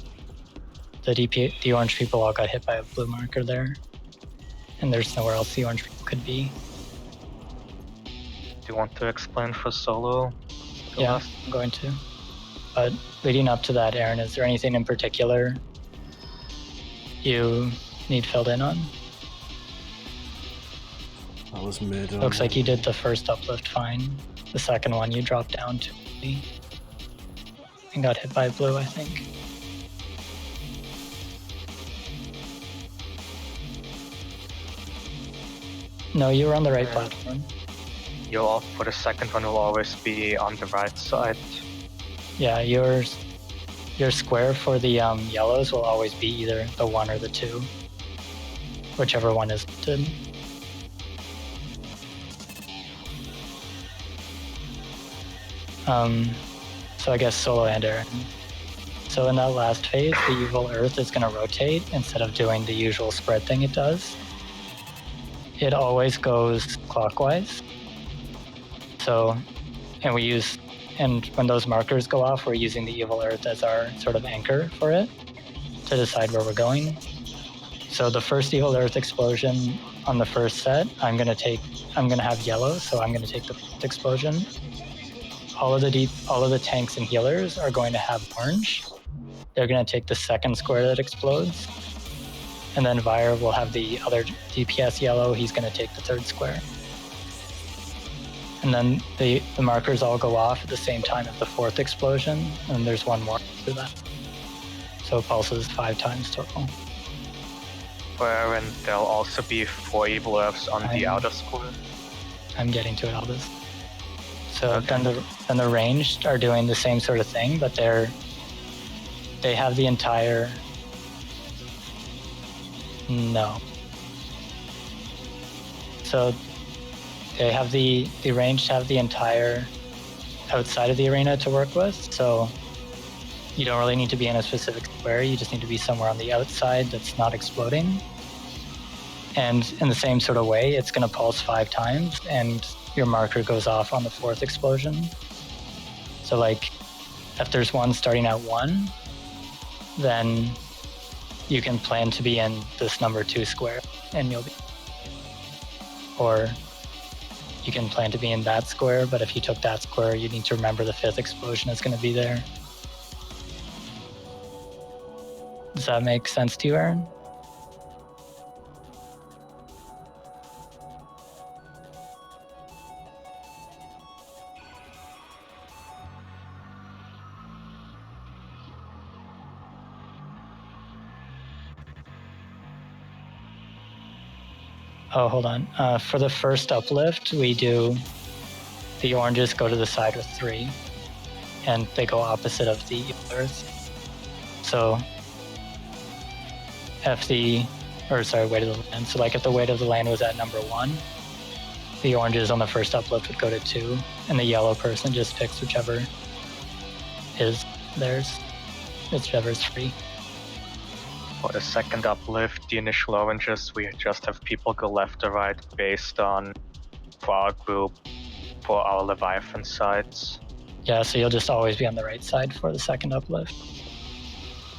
The orange people all got hit by a blue marker there. And there's nowhere else the orange people could be. Do you want to explain for Solo? Yeah, I'm going to. But leading up to that, Aaron, is there anything in particular you need filled in on? That was mid. Looks like you did the first uplift fine. The second one you dropped down to me and got hit by blue, I think. No, you were on the right platform. Your off for the second one will always be on the right side. Yeah, your square for the yellows will always be either the 1 or the 2, whichever one is did. So I guess Solo and Aaron. So in that last phase, the evil Earth is going to rotate instead of doing the usual spread thing it does. It always goes clockwise. So, and when those markers go off, we're using the evil Earth as our sort of anchor for it to decide where we're going. So the first evil Earth explosion on the first set, I'm gonna have yellow, so I'm gonna take the first explosion. all of the tanks and healers are going to have orange. They're going to take the second square that explodes. And then Vire will have the other DPS yellow. He's going to take the third square. And then the markers all go off at the same time as the fourth explosion. And there's one more after that. So it pulses 5 times total. And there'll also be 4 evil earths on the outer square. I'm getting to it, Albus. So then the ranged are doing the same sort of thing, but they have the entire... No. So they have the ranged have the entire outside of the arena to work with. So you don't really need to be in a specific square. You just need to be somewhere on the outside that's not exploding. And in the same sort of way, it's going to pulse 5 times, and your marker goes off on the 4th explosion. So like, if there's one starting at 1, then you can plan to be in this number 2 square, and you'll be... Or you can plan to be in that square, but if you took that square, you need to remember the 5th explosion is going to be there. Does that make sense to you, Aaron? Oh, hold on. For the first uplift, we do the oranges go to the side with 3, and they go opposite of the earth. So if the, or sorry, weight of the land. So like if the weight of the land was at number 1, the oranges on the first uplift would go to 2, and the yellow person just picks whichever is theirs. Whichever's free. For the second uplift, the initial oranges, we just have people go left or right based on, for our group, for our Leviathan sides. Yeah, so you'll just always be on the right side for the second uplift,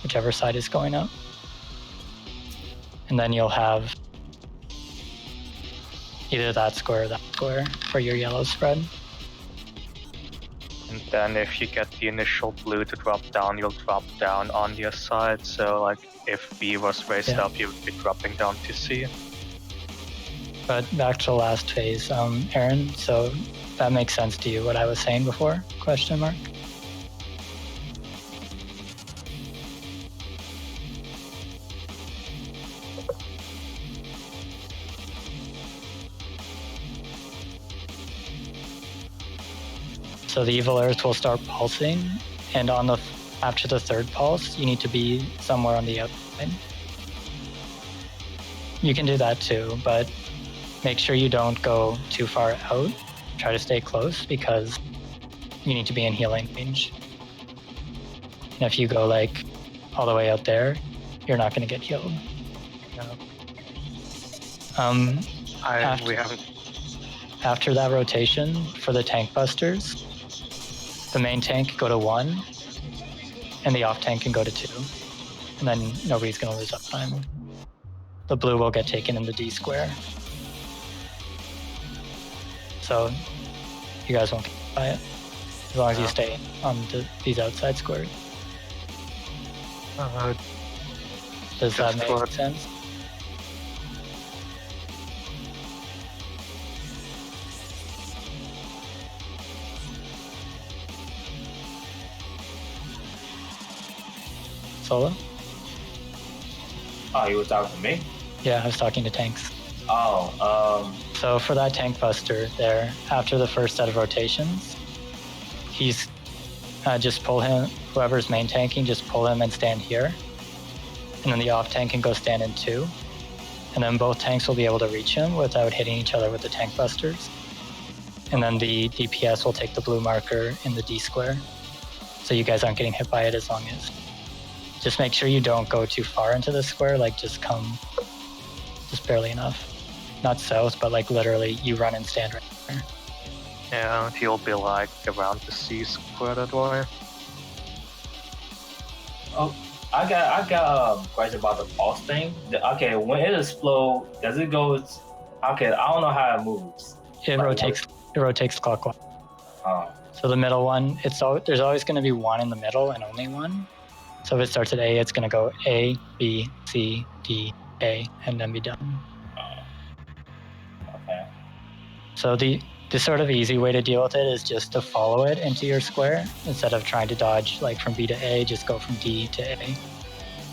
whichever side is going up. And then you'll have either that square or that square for your yellow spread. And then if you get the initial blue to drop down, you'll drop down on your side. So like if B was raised up, you would be dropping down to C. But back to the last phase, Aaron, so that makes sense to you, what I was saying before? Question mark? So the evil earth will start pulsing, and on the after the third pulse, you need to be somewhere on the outside. You can do that too, but make sure you don't go too far out. Try to stay close because you need to be in healing range. And if you go like all the way out there, you're not going to get healed. We haven't. After that rotation for the tank busters, the main tank go to 1, and the off tank can go to 2, and then nobody's going to lose uptime. The blue will get taken in the D square. So you guys won't get hit by it, as long as you stay on these outside squares. Does that make sense? Solo? Oh, you were talking to me? Yeah, I was talking to tanks. Oh, So for that tank buster there, after the first set of rotations, he's just pull him, whoever's main tanking, just pull him and stand here. And then the off tank can go stand in 2. And then both tanks will be able to reach him without hitting each other with the tank busters. And then the DPS will take the blue marker in the D square. So you guys aren't getting hit by it as long as... Just make sure you don't go too far into the square, like just come just barely enough. Not south, but like literally you run and stand right there. Yeah, he'll be like around the C square that way. oh, I got a question about the pulse thing. Okay, when it explodes, does it go? Okay, I don't know how it moves. It rotates clockwise. So the middle one, there's always going to be one in the middle and only one. So if it starts at A, it's going to go A, B, C, D, A, and then be done. Okay. So the sort of easy way to deal with it is just to follow it into your square instead of trying to dodge like from B to A, just go from D to A,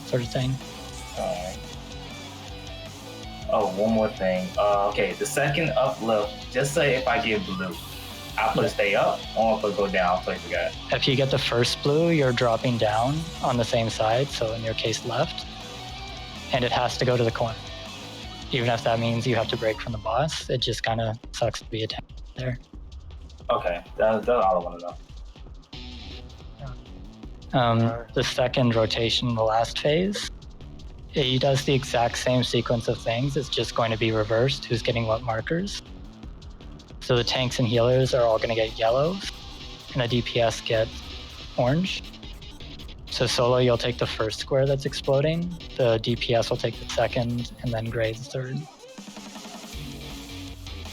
sort of thing. Alright. Oh, one more thing. Okay, the second uplift, just say if I get blue, I'll put it stay up or I'll put it go down. I forgot. If you get the first blue, you're dropping down on the same side, so in your case left, and it has to go to the corner. Even if that means you have to break from the boss, it just kind of sucks to be attacked there. Okay, that's all I want to know. The second rotation, the last phase, he does the exact same sequence of things. It's just going to be reversed, who's getting what markers. So the tanks and healers are all going to get yellow, and the DPS get orange. So solo, you'll take the first square that's exploding, the DPS will take the second, and then Gray the third.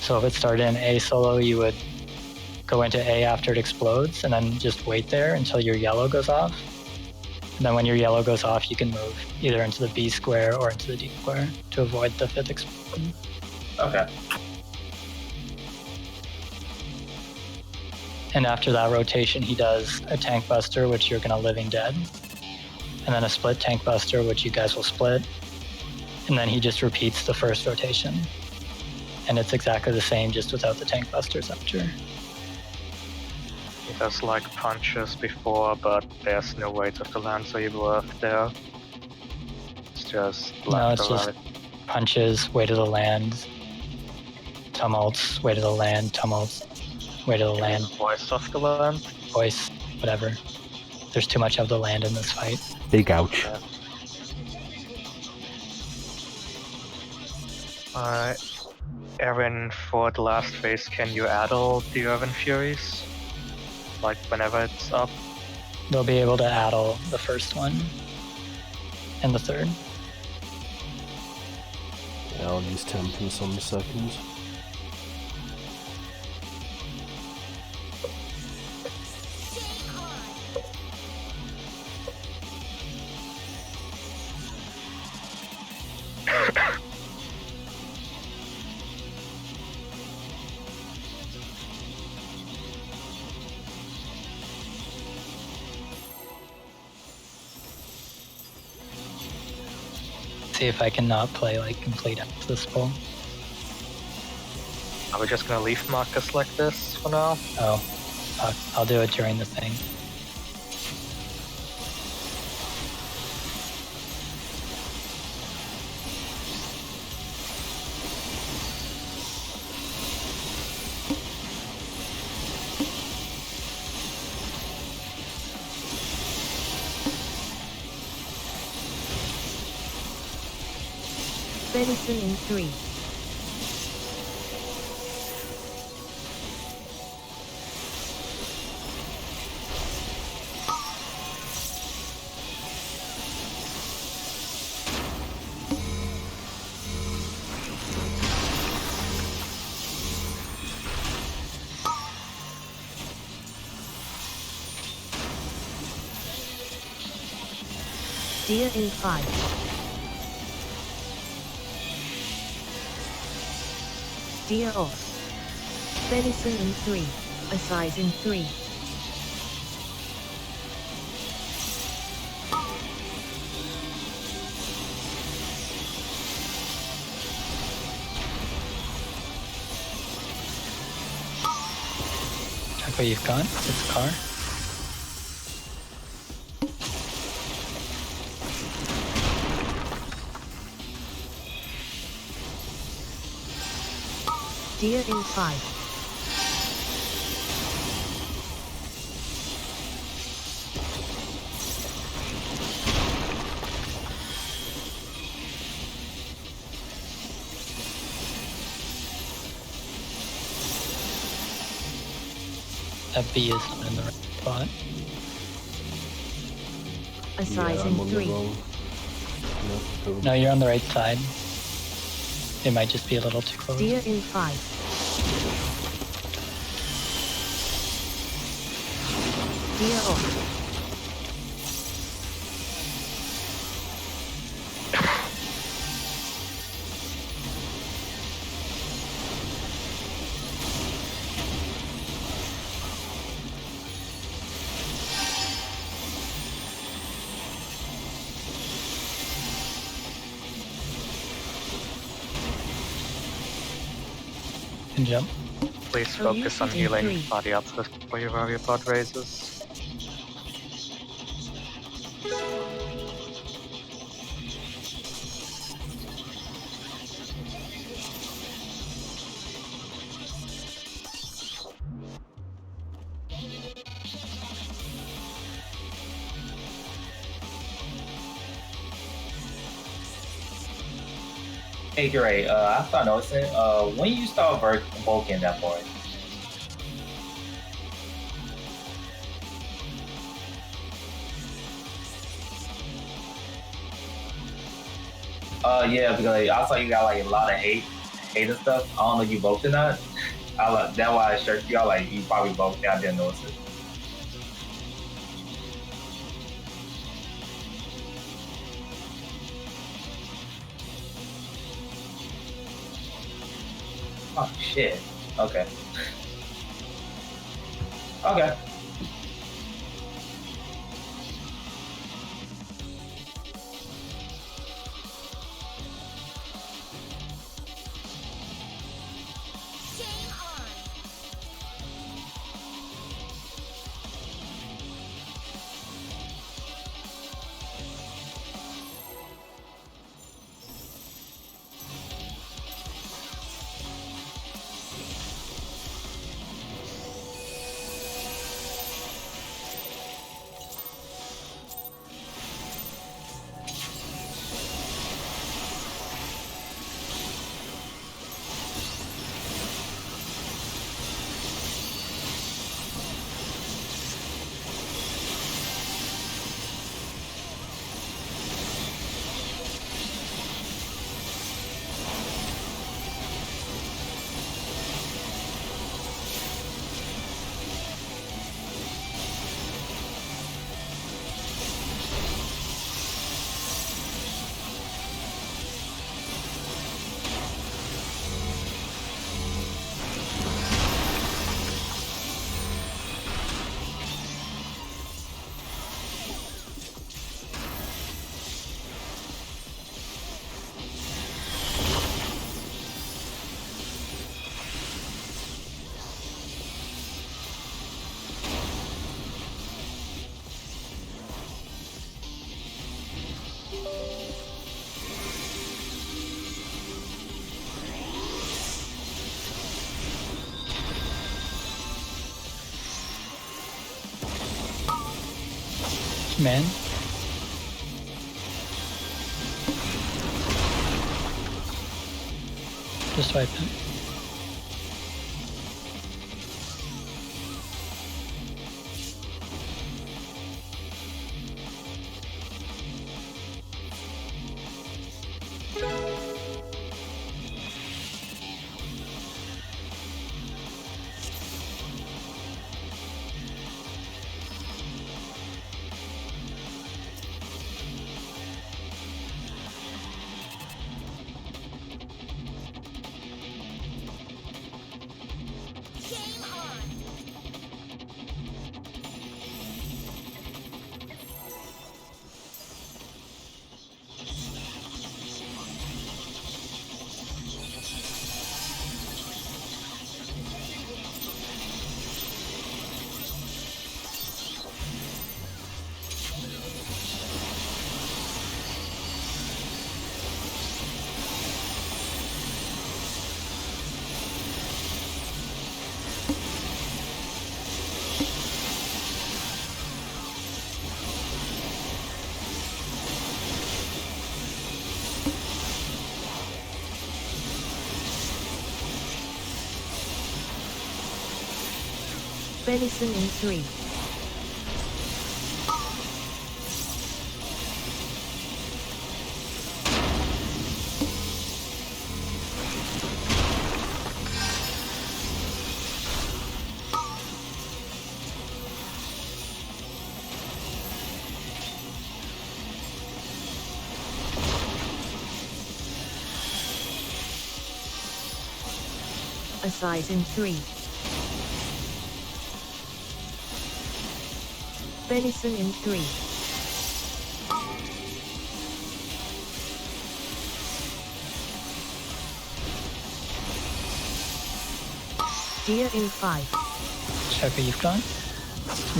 So if it started in A solo, you would go into A after it explodes, and then just wait there until your yellow goes off. And then when your yellow goes off, you can move either into the B square or into the D square to avoid the fifth explosion. Okay. And after that rotation, he does a tank buster, which you're gonna living dead. And then a split tank buster, which you guys will split. And then he just repeats the first rotation. And it's exactly the same, just without the tank busters after. He does like punches before, but there's no way to the land, so you work there. It's just left it's or just right. punches, way to the land, tumults, way to the land, tumults, way to the land, Voice of the land. voice, whatever. There's too much of the land in this fight. Big ouch. Yeah. Alright. Erin, for the last phase, can you addle the Irvin Furies? Like whenever it's up? They'll be able to addle the first one and the third. Yeah, I'll use Temperance on the second. See if I can not play like complete up to this pull. Are we just gonna leave Marcus like this for now? Oh, fuck. I'll do it during the thing. Venison in 3. Deer in 5. Deer off. Venison in 3. A size in 3. Check what you've got. It's a car. Deer in 5. That B is not in the right spot. A size in I'm on the 3. wrong. No, you're on the right side. It might just be a little too close. Deer in 5. Deal. Can jump. Please Oh, you focus on should do healing three. body uplift before you have your blood raises. Hey, Gray, I started noticing, when you start bulking that part? Yeah, because I saw you got like a lot of hate and stuff. I don't know if you bulked or not. That's why I searched you out, like, you probably bulked it, I didn't notice it. Oh, shit. Okay. Okay. Man. Just wipe it. Venison in 3. A size in 3. Venison in 3. Deer in 5. Check what you've gone.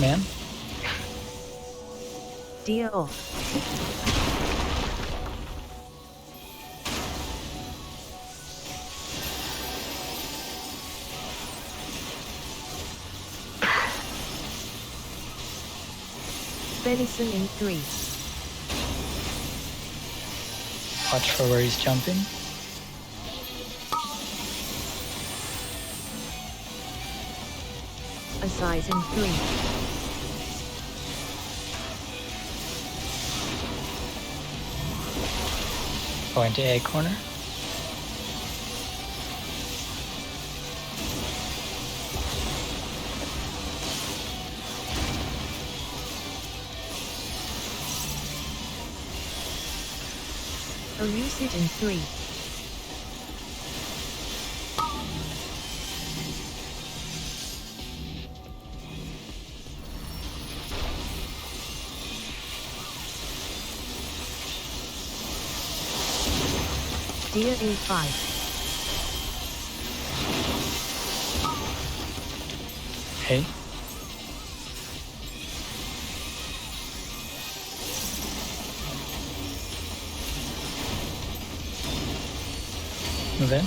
Man. Deer off. Venison in 3. Watch for where he's jumping. A size in 3. Going to A corner. Elucid in 3. Deer in 5. Hey. Move in.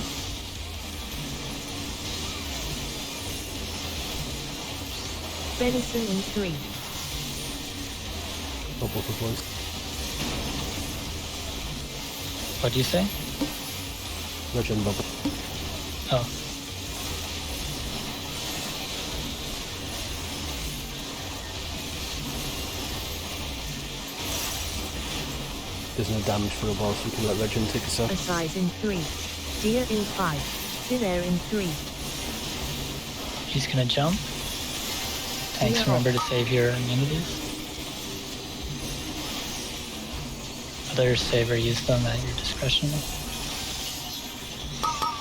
Venison in 3. Double the voice. What do you say? Legend bubble. Oh. There's no damage for a while, so we can let Regin take us out. A size in 3. Deer in 5. Thin air in 3. He's gonna jump. Thanks, Yeah. remember to save your immunities. Others save or use them at your discretion.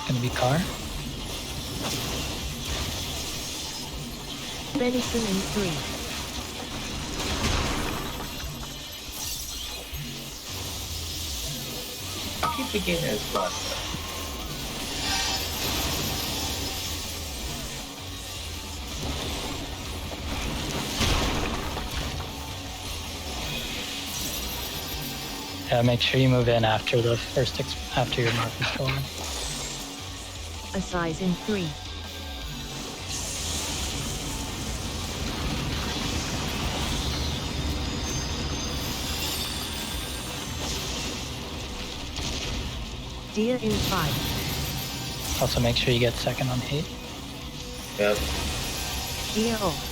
Gonna be car. Venison in 3. I keep forgetting his blood. Yeah, make sure you move in after the first after your mark is gone. A size in 3. Deer in 5. Also make sure you get second on hate. Yep. Deer off.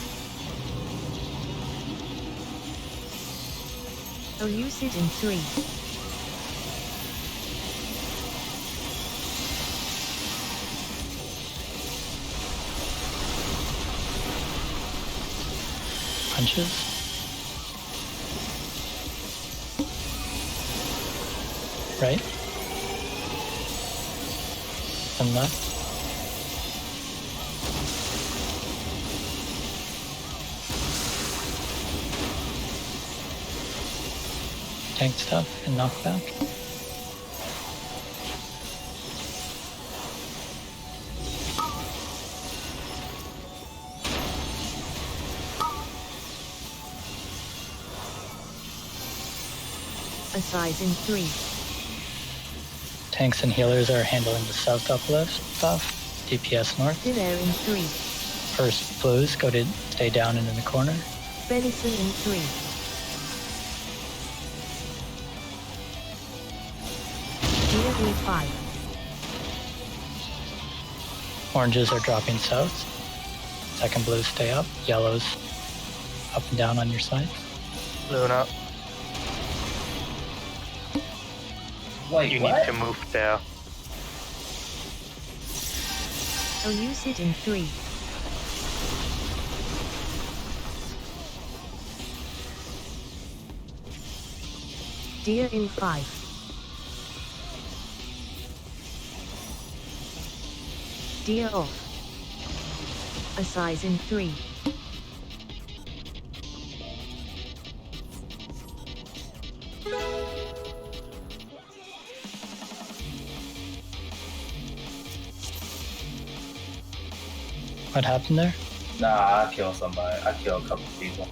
Elucid in 3. Punches. Right. And left. Tank stuff and knockback. A size in 3. Tanks and healers are handling the south uplift stuff. DPS north. Thin air in 3. First blues go to stay down and in the corner. Venison in 3. Deer in 5. Oranges are dropping south. Second blues stay up. Yellows up and down on your side. Luna, Wait, you what? need to move there. Elucid in 3. Deer in 5. Deer off. A size in 3. What happened there? Nah, I killed somebody. I killed a couple people.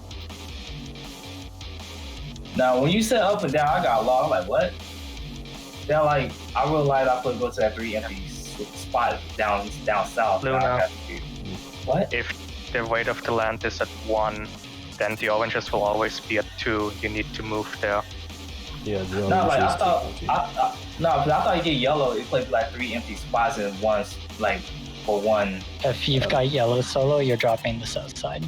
Now, when you said up and down, I got lost. I'm like, what? Then, like, I realized I could go to that 3 empty spot down south. Luna. Now I have to- What? If the weight of the land is at 1, then the oranges will always be at 2. You need to move there. Yeah, the No, like, I orange thought, is no, because I thought you get yellow, it plays like 3 empty spots in one, like, for one. If you've got yellow solo, you're dropping the south side.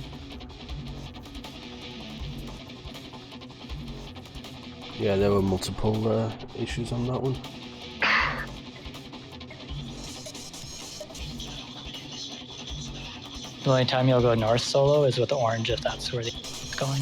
Yeah, there were multiple issues on that one. The only time you'll go north solo is with orange if that's where it's going.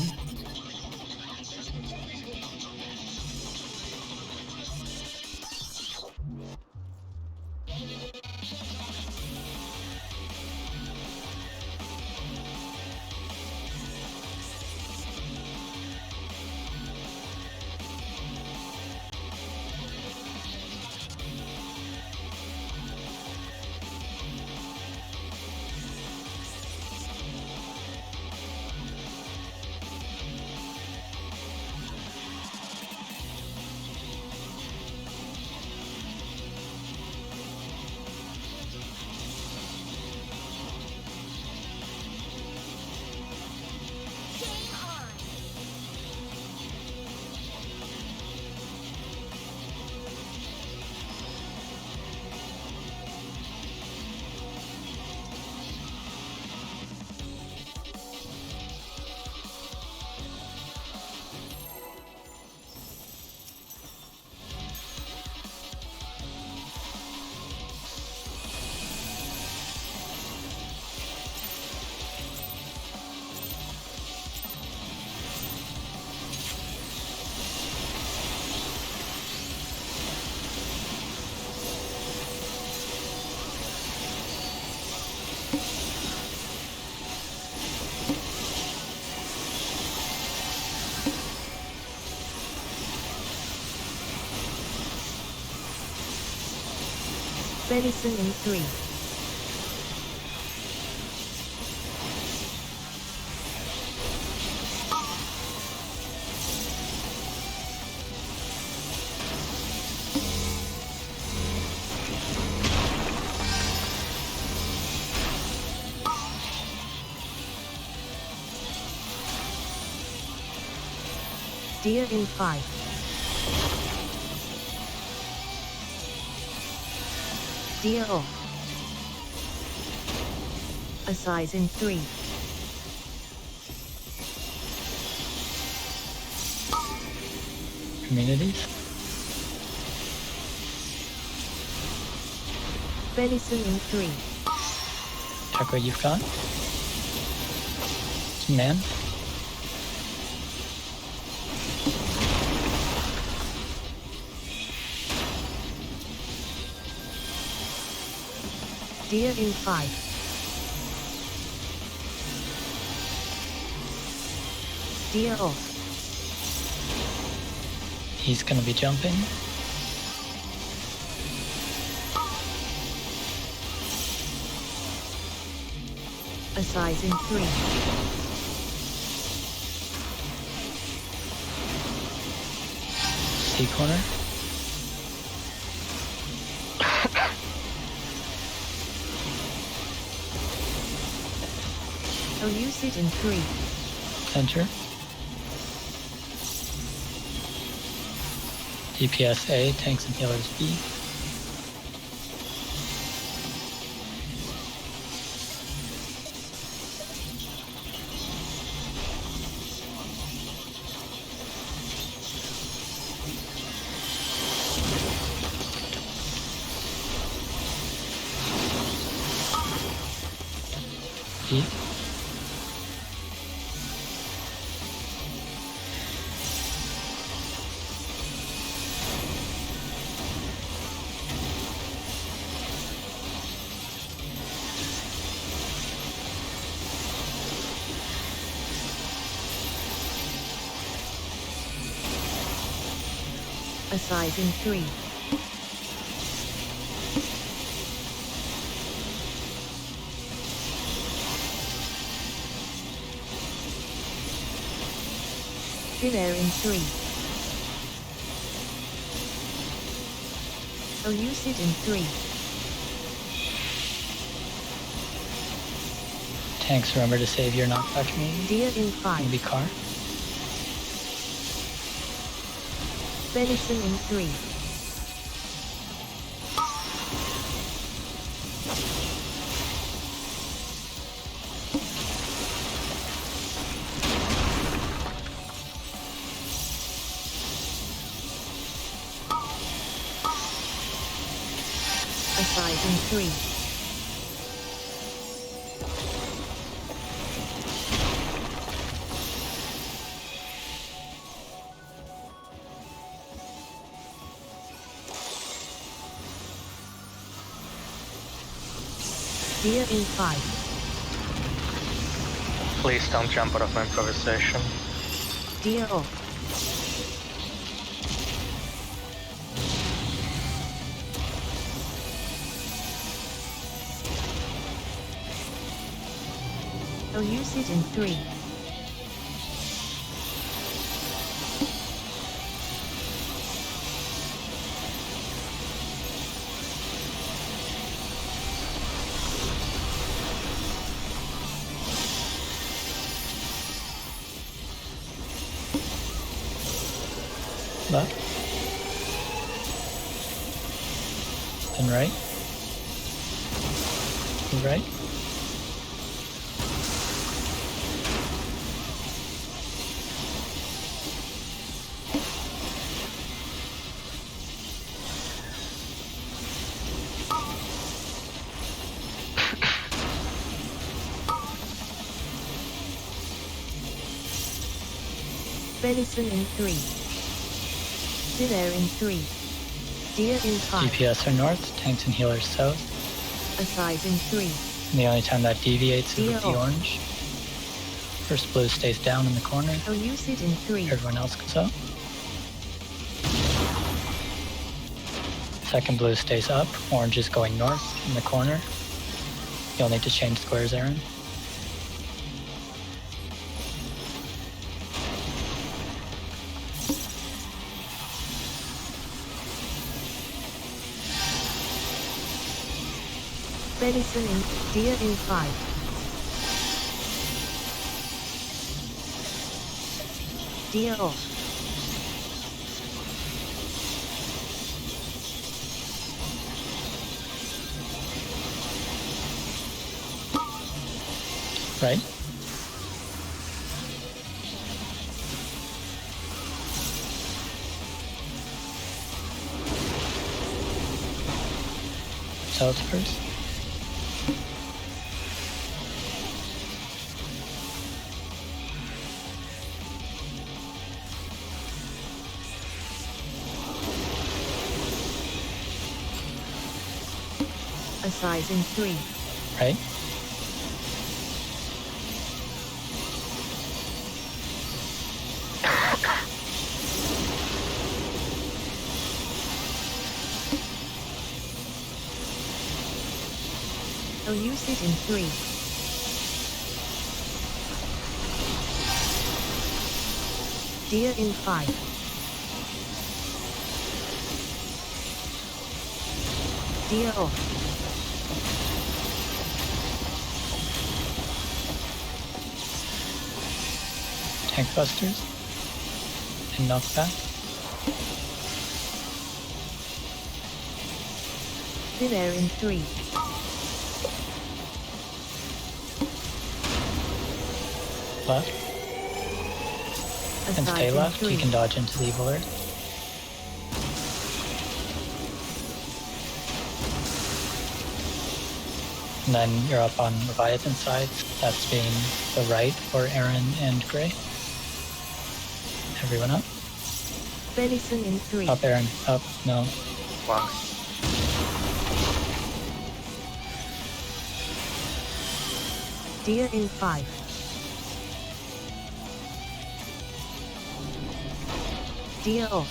Venison in 3. Deer in 5. Deer off. A size in 3. Communities? Venison in 3. Check what you've got. Man. Deer in 5. Deer off. He's gonna be jumping. A size in 3. C corner. Elucid in 3. Center. DPS A, tanks and healers B. B. A size in 3. Thin air in 3. Oh, use it in 3. Tanks, remember to save your knockback community. Deer in 5. Maybe car. Venison in 3. A size in 3. Deer in 5. Please don't jump out of my improvisation. Deer off. Oh, use it in 3. Left. Then right. Right. Venison in 3. Thin air in 3. Deer in 5. DPS are north, tanks and healers south. A size in 3. And the only time that deviates is with the Deal. orange. First blue stays down in the corner. Oh, use it in 3. Everyone else goes up. Second blue stays up. Orange is going north in the corner. You'll need to change squares, Aaron. Venison in. Deer in 5. Deer off. Right? South first. A size in 3. Right? Oh, use it in 3. Deer in 5. Deer off. Tank busters. And knockback. Thin air in 3. Left. A And size stay in left. 3. You can dodge into the evil earth. And then you're up on Leviathan side. That's being the right for Aaron and Gray. Everyone up. Venison in 3. Up, Aaron. Up. No. Wow. Deer in 5. Deer off.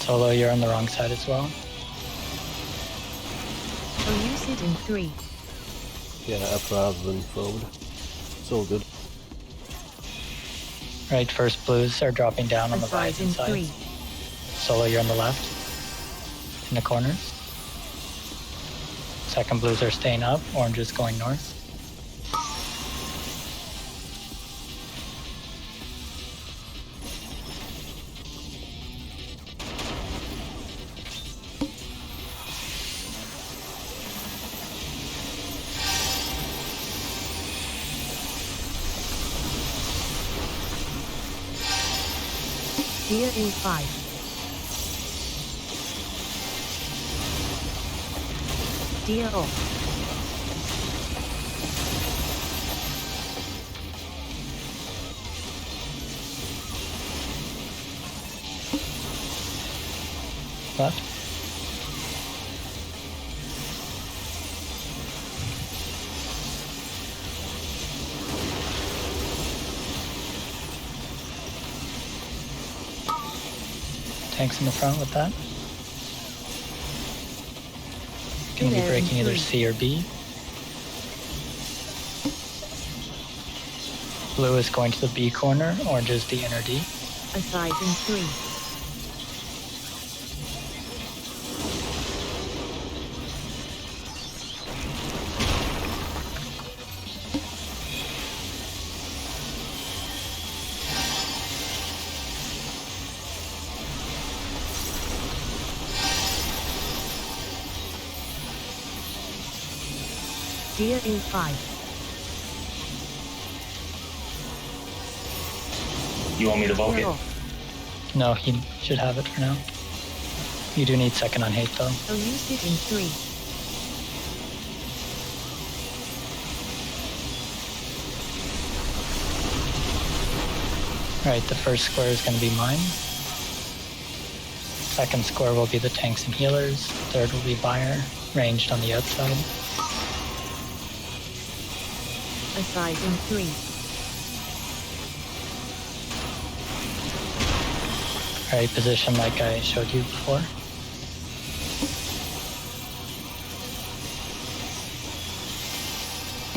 Solo, you're on the wrong side as well. So you sit in 3. Yeah, up rather than forward. It's all good. Right, first blues are dropping down on the Aside vibes in and 3. sides. Solo, you're on the left. In the corners. Second blues are staying up, orange is going north. Deer in 5. Deer off. Left. Tanks in the front with that. Gonna be Deer in breaking either 3. C or B. Blue is going to the B corner, orange is the inner D. Aside in 3. Deer in 5. You want me to vote Deer it? off. No, he should have it for now. You do need second on hate though. So you sit in 3. Alright, the first square is gonna be mine. Second square will be the tanks and healers. Third will be buyer, ranged on the outside. Aside in 3. Alright, position like I showed you before.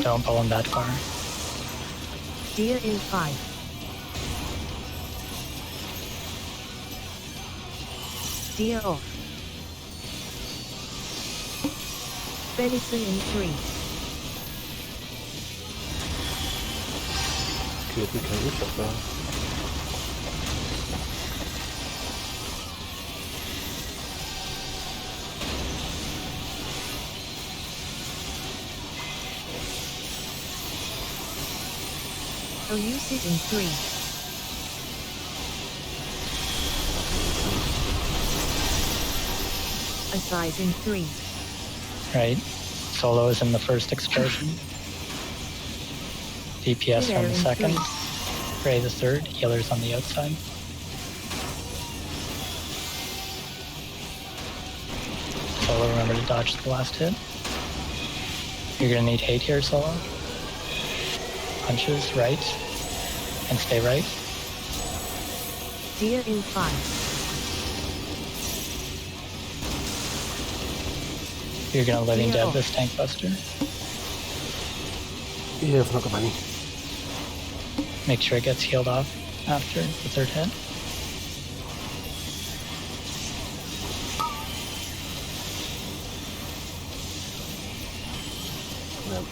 Don't pull him that far. Deer in 5. Deer off. Venison in 3. Good, we can reach up there. So you sit in 3. Aside in 3. Right, Solo is in the first explosion. DPS Deer on the in second. 3. Ray the third, healers on the outside. Solo, remember to dodge the last hit. You're gonna need hate here, Solo. Punches right, and stay right. Deer in 5. You're gonna living Deer dead off. this tank buster. Yeah, I've not got many. Make sure it gets healed off after the third hit. No.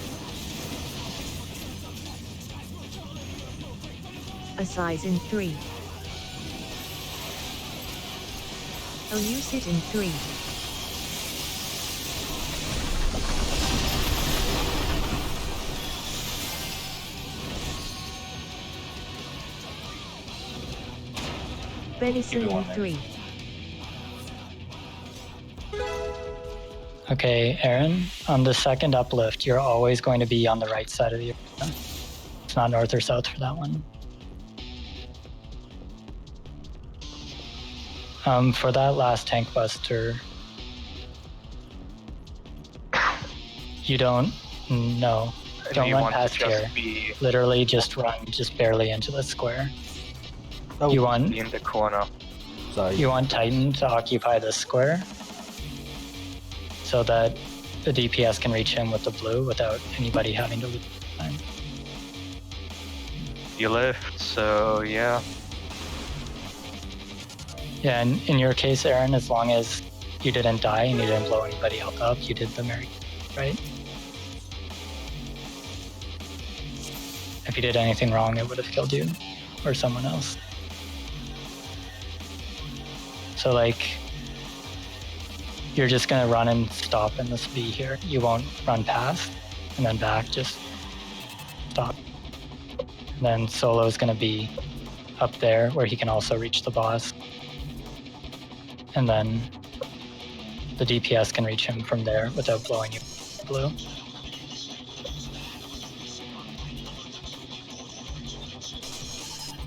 Aside in 3. So you sit in 3. Venison in 3. Okay, Aaron, on the second uplift, you're always going to be on the right side of the arena. It's not north or south for that one. For that last tank buster, you don't, no, don't you run want past to just here. be, Literally just run just barely into the square. Oh, You want, be in the corner. Sorry. You want Titan to occupy this square so that the DPS can reach him with the blue without anybody having to lose time. You lift, so yeah. Yeah, and in your case, Aaron, as long as you didn't die and you didn't blow anybody else up, you did the Mary, right? If you did anything wrong, it would have killed you or someone else. So like, you're just gonna run and stop in this V here. You won't run past and then back, just stop. And then Solo's gonna be up there where he can also reach the boss. And then the DPS can reach him from there without blowing you blue.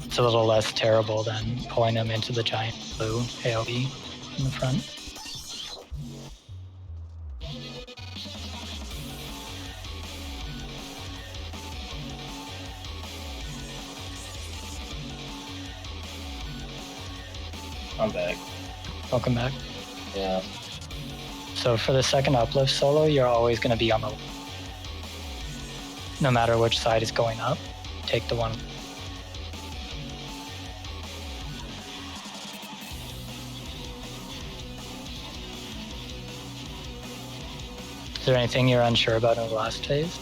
It's a little less terrible than pulling him into the giant blue AoE in the front. I'm back. Welcome back. Yeah. So for the second uplift solo, you're always going to be on the... No matter which side is going up, take the one. Is there anything you're unsure about in the last phase?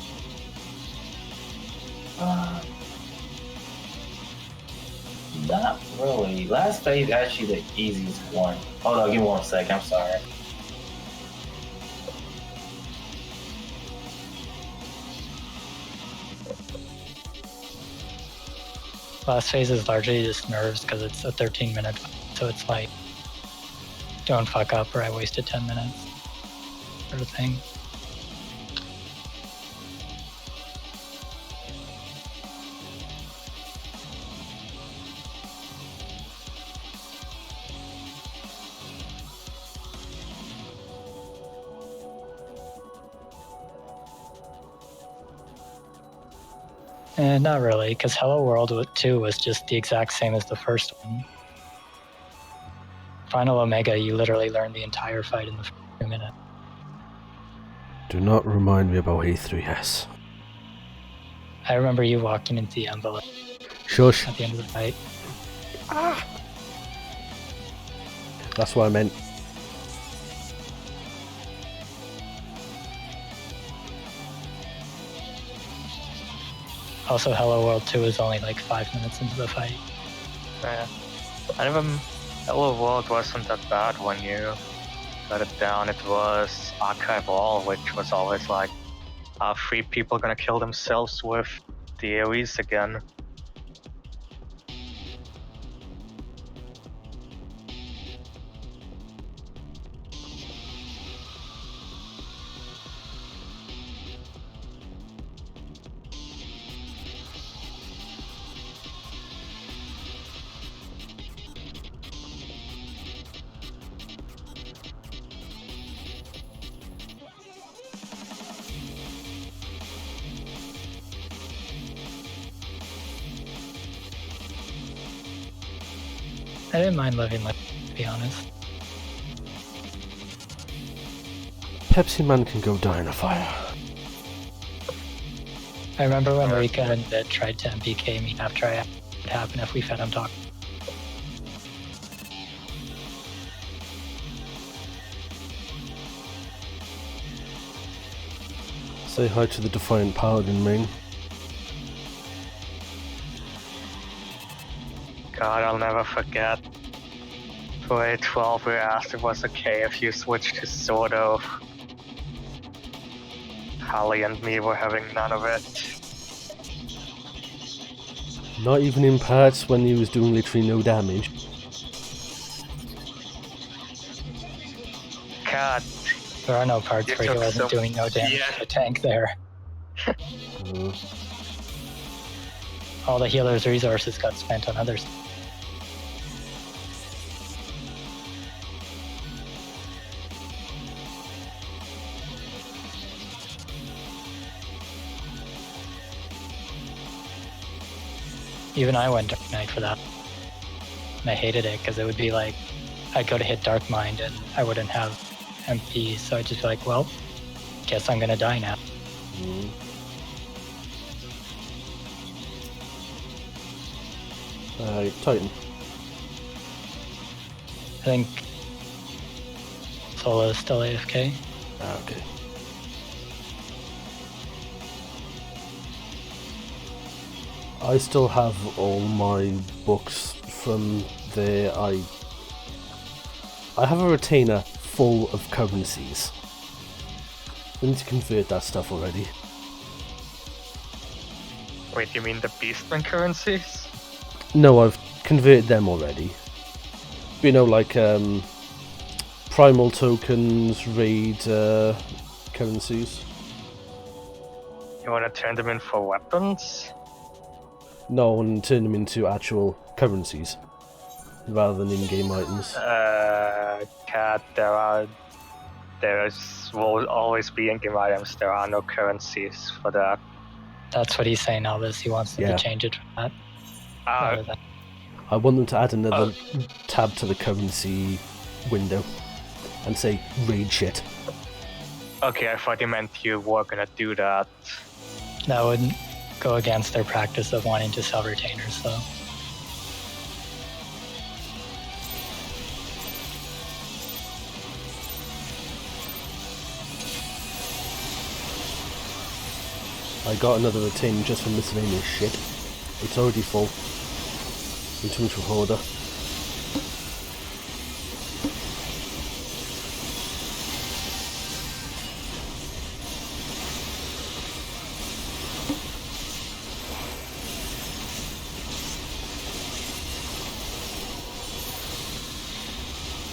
Not really. Last phase actually the easiest one. Hold on, give me 1 second. I'm sorry. Last phase is largely just nerves because it's a 13-minute, so it's like, don't fuck up or I wasted 10 minutes sort of thing. And not really, because Hello World 2 was just the exact same as the first one. Final Omega, you literally learned the entire fight in the first 2 minutes. Do not remind me about E3s. I remember you walking into the envelope Shush. at the end of the fight. That's what I meant. Also, Hello World 2 is only like 5 minutes into the fight. Yeah. And even Hello World wasn't that bad when you got it down. It was Archive All, which was always like, are 3 people gonna kill themselves with the AoEs again? I didn't mind living like, to be honest. Pepsi Man can go die in a fire. I remember when Rika and Bit tried to MPK me after I asked what would happen if we fed him talk. Say hi to the Defiant Paladin, main. God, I'll never forget. For A12, we asked if it was okay if you switched to Sordo. Holly and me were having none of it. Not even in parts when he was doing literally no damage. God, There are no parts You where he took wasn't some- doing no damage yeah. to the tank there. Uh, All the healer's resources got spent on others. Even I went Dark Knight for that. And I hated it because it would be like I'd go to hit Dark Mind and I wouldn't have MP, so I'd just be like, well, guess I'm gonna die now. Titan. I think Sola is still AFK. Okay. I still have all my books from there. I have a retainer full of currencies. I need to convert that stuff already. Wait, you mean the Beastman currencies? No, I've converted them already. You know, like primal tokens, raid currencies. You want to turn them in for weapons? No, and turn them into actual currencies rather than in-game items. Cat, there will always be in-game items. There are no currencies for that. That's what he's saying, Elvis. He wants them Yeah. to change it from that. I want them to add another tab to the currency window and say raid shit. Okay, I thought you meant you were gonna do that. That would go against their practice of wanting to sell retainers, so. I got another retainer just for miscellaneous shit. It's already full. Too much of order.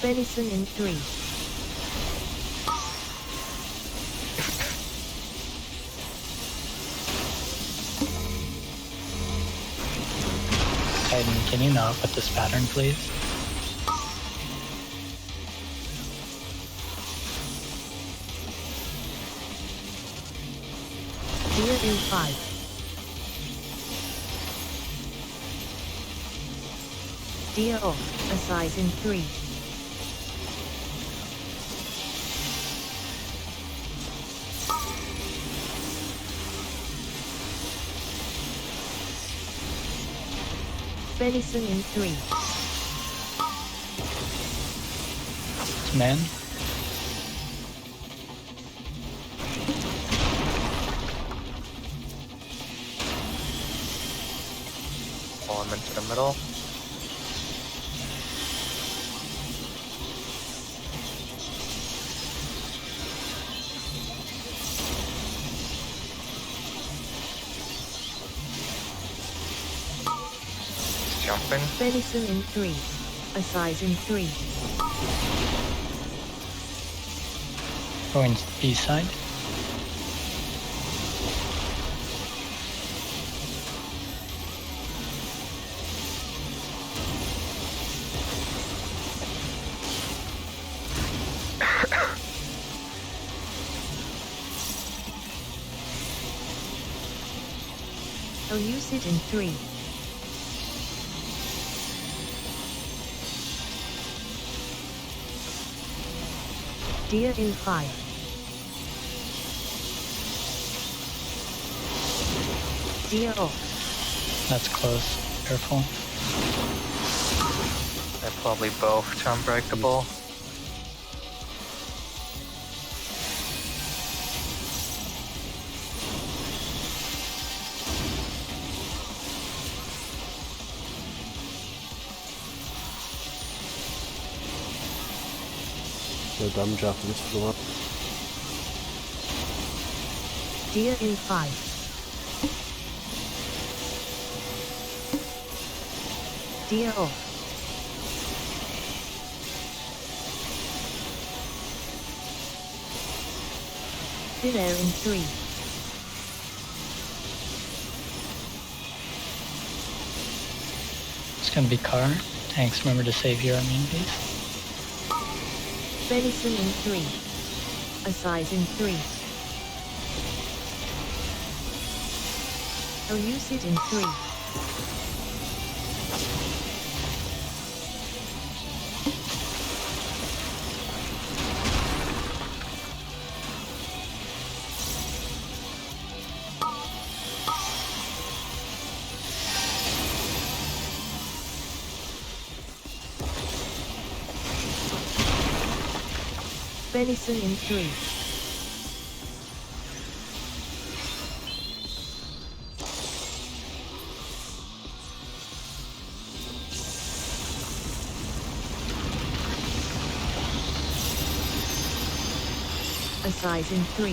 Venison in 3. Titan, can you not put this pattern, please? Deer in 5. Deer off, a size in 3. Venison in 3. Man? Pull him into the middle. Jumping. Venison in 3. A size in 3. Going B side? I'll use it in 3. Deer in 5. Deer off. That's close. Careful. They're probably both unbreakable. No damage after this for the one. Deer in 5. Deer off. Deer in 3. It's gonna be car. Tanks, remember to save your immunities. Venison in 3. A size in 3. I'll use it in 3. Venison in 3. A size in 3.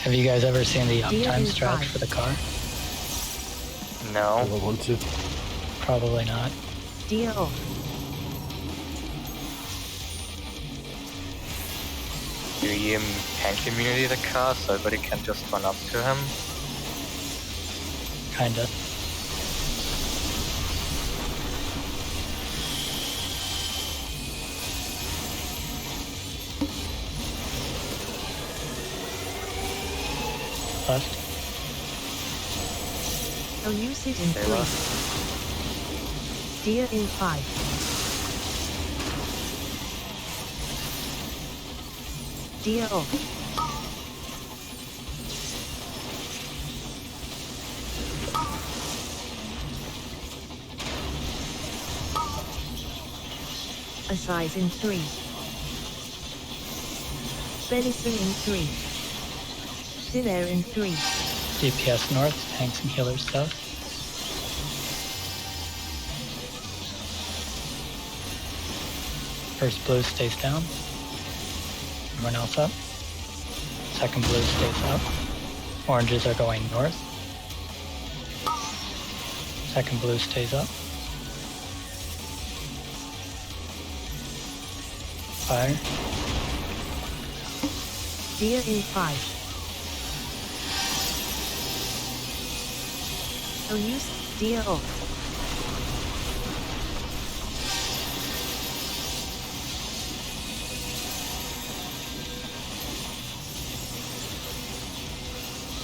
Have you guys ever seen the Deer uptime in strat 5. for the car? I No. don't want to. Probably not. Deer off. Do you tank immunity the car so everybody can just run up to him? Kinda. Left. I'll use it in Stay 3. left. Deer in 5. Deer off. A size in 3. Venison in 3. Thin air in 3. DPS north, tanks and healers south. First blue stays down. Everyone else up. Second blue stays up. Oranges are going north. Second blue stays up. Fire. Deer in 5. I'll use deer off.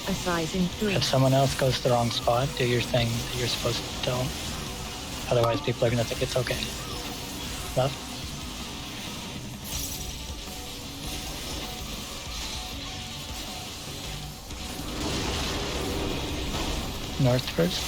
A size in 3. If someone else goes to the wrong spot, do your thing that you're supposed to do. Otherwise, people are gonna think it's okay. Left. North first.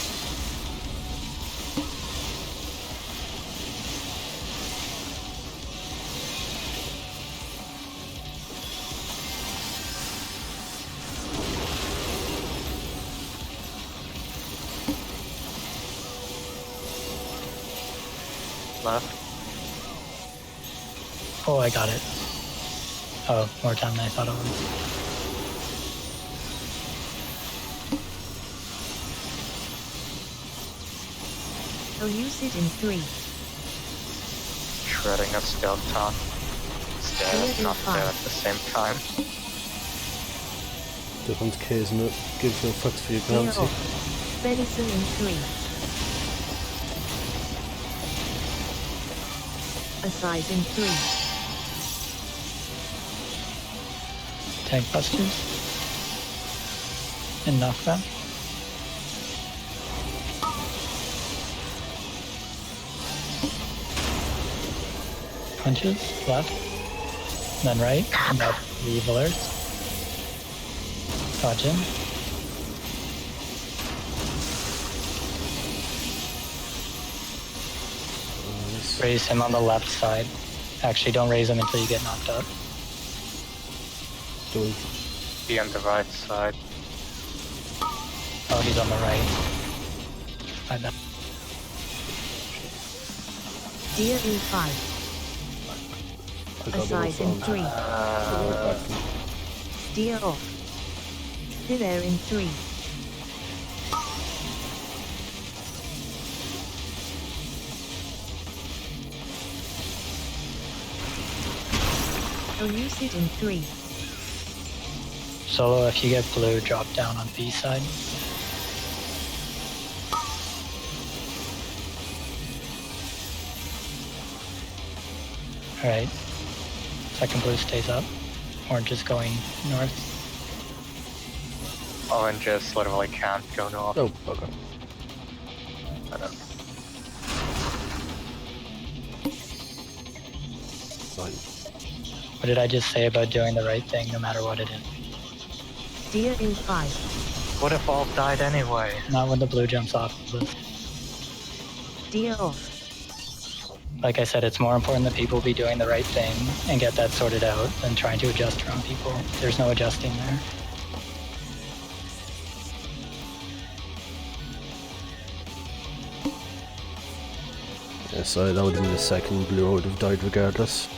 Left. Oh, I got it. Oh, more time than I thought it was. I'll use it in 3. Shredding a stealth talk. There, not there at the same time. Different case, no. Give no fucks for your Deer bounty. off. Venison in 3. A size in 3. Tank busters. And knockback. Punches, left, then right, and up the evil earth. Dodge in. Raise him on the left side. Actually, don't raise him until you get knocked up. Don't. Be on the right side. Oh, he's on the right. I bet. Deer in 5. I A got size in 3. Deer off. Thin air in 3. I'll use it in 3. Solo, if you get blue, drop down on B side. Alright. Second blue stays up. Orange is going north. Oranges literally can't go north. Oh, bugger. I don't. Fine. What did I just say about doing the right thing no matter what it is? Deer in 5. What if all died anyway? Not when the blue jumps off of this. Deer off. like I said, it's more important that people be doing the right thing and get that sorted out than trying to adjust around people. There's no adjusting there. Yeah, so that would have been the second blue. I would have died regardless.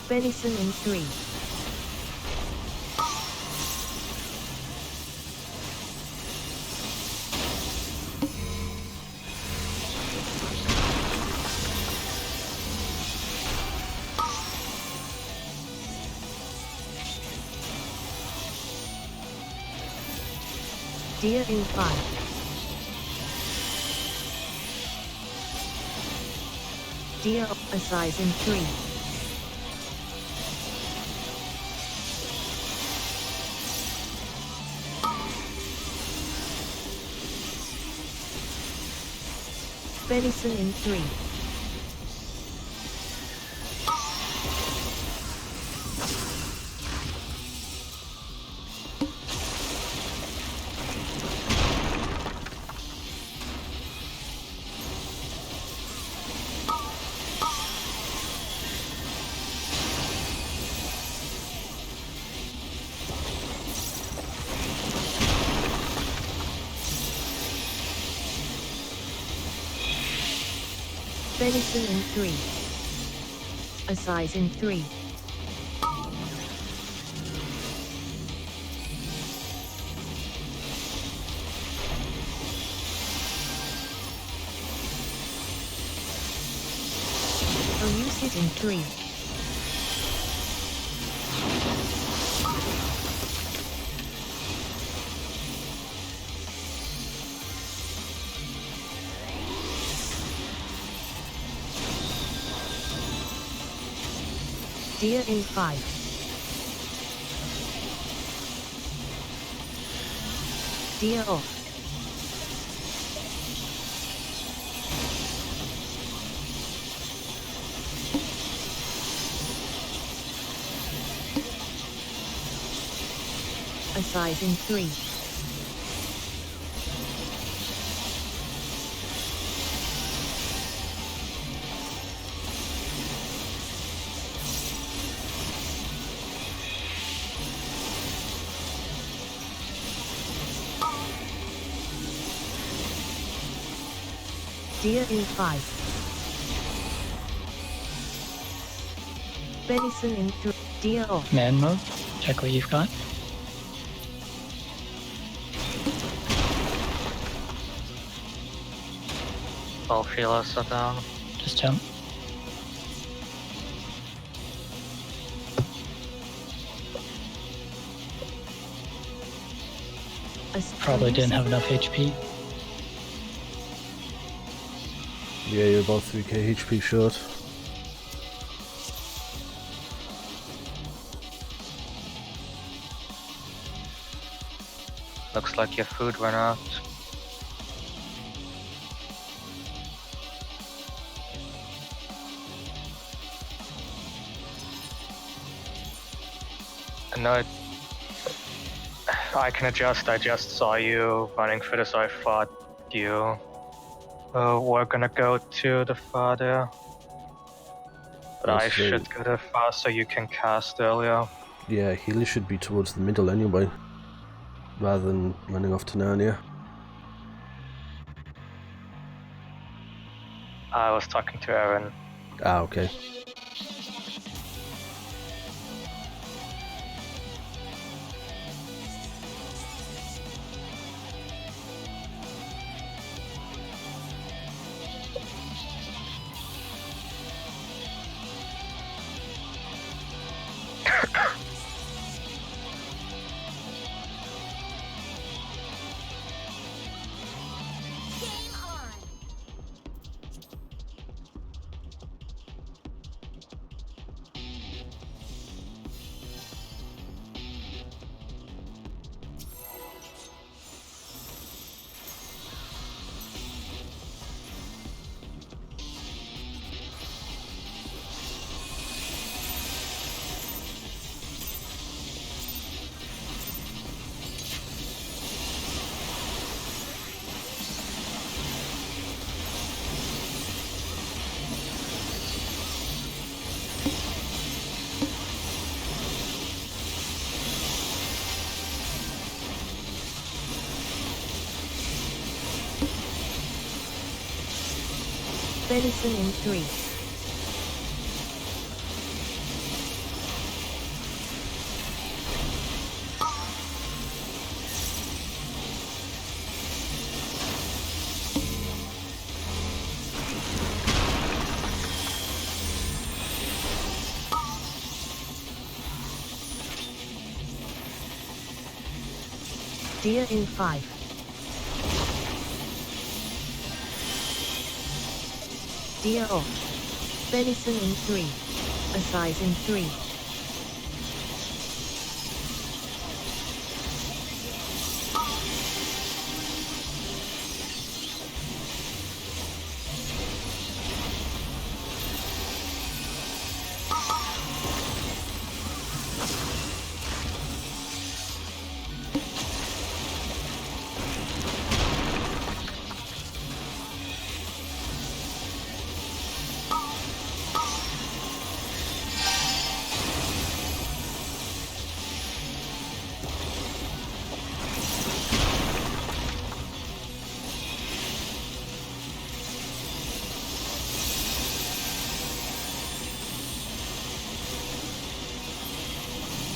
Venison in 3. Deer in 5. Deer a size in 3. Venison in 3. Venison in 3. A size in 3. A usage in 3. Deer in 5. Deer off. A size in 3. Deer in 5. Venison in 3. Deer off. Man mode. Check what you've got. All feelers are down. Just jump. Probably didn't have enough HP. Yeah, you're about 3k HP short. Looks like your food ran out. No, I can adjust. I just saw you running for this. I thought you were gonna go to the father. But I Yes, should go to far so you can cast earlier. Yeah, Healy should be towards the middle anyway, rather than running off to Narnia. I was talking to Aaron. Ah, okay. Venison in 3. Deer in 5. Deer off. Venison in 3. Assize in 3.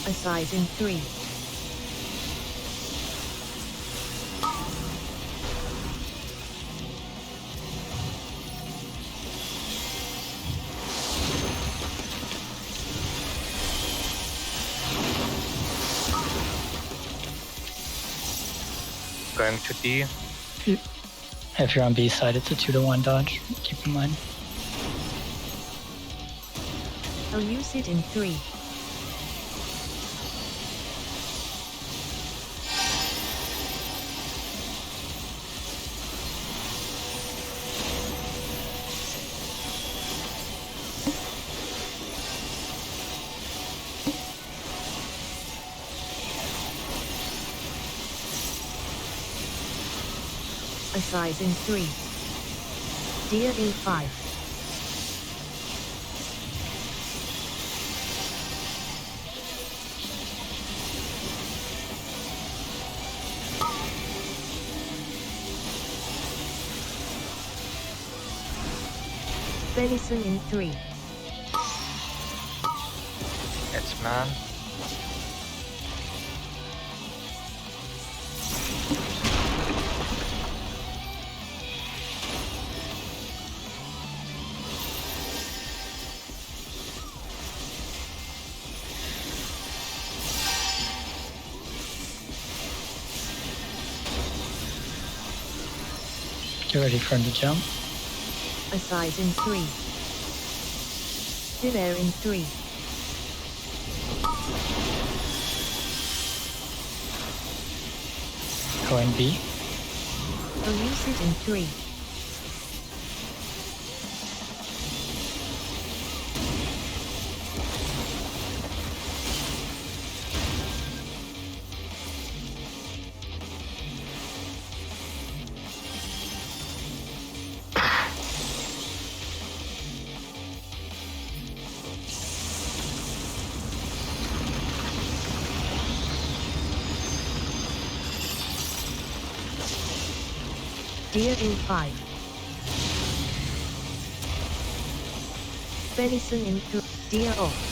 Assize in 3. Going to D. If you're on B side, it's a 2-to-1 dodge. Keep in mind. I'll use it in 3. Assize in 3. Deer in 5. Venison in 3. It's man. Get ready for him to jump. Assize in 3. Deer in 3. Going B. I'll use it in 3. Deer in 5. Venison in 3. Deer off.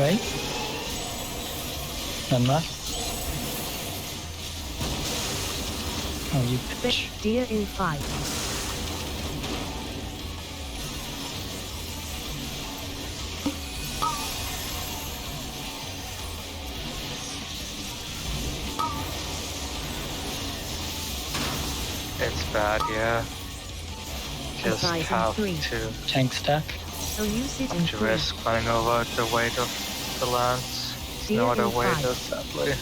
Right? None left? Oh, you bitch. Deer in 5. It's bad, yeah. Just Size in have 3. to Tank stack. So use it in 3. risk running over the weight of the lands. There's Deer no other in way, 5. though, sadly.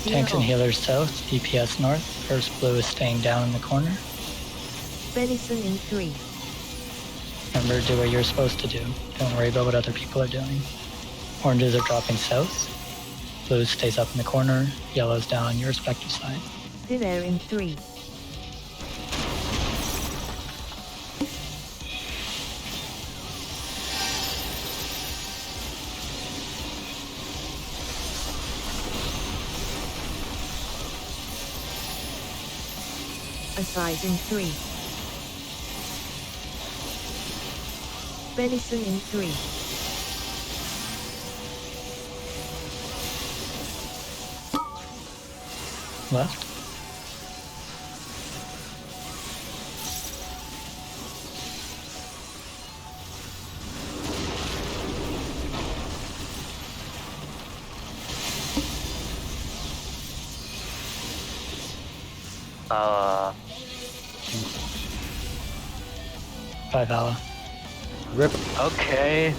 Deer Tanks and off. healers south, DPS north. First blue is staying down in the corner. Venison in 3. Remember, do what you're supposed to do. Don't worry about what other people are doing. Oranges are dropping south. Blue stays up in the corner. Yellow's down on your respective side. Thin air in 3. A size in 3. Venison in 3. Left. Five hour. Rip. Okay.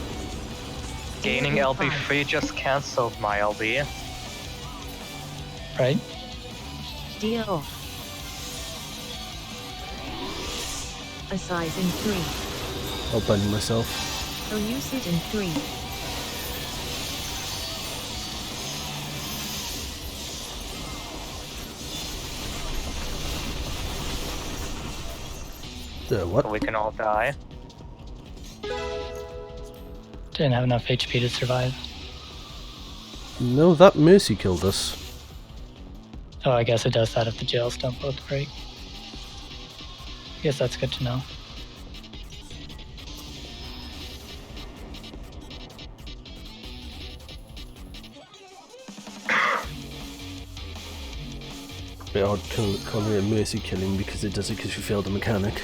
Gaining Deer in LB 5. free just cancelled my LB. Right? Deer off. A size in 3. I'll blend myself. So use it in 3. What? We can all die. Didn't have enough HP to survive. No, that Mercy killed us. Oh, I guess it does that if the jails don't both break. I guess that's good to know. Bit odd calling it a Mercy killing because it does it because you failed a mechanic.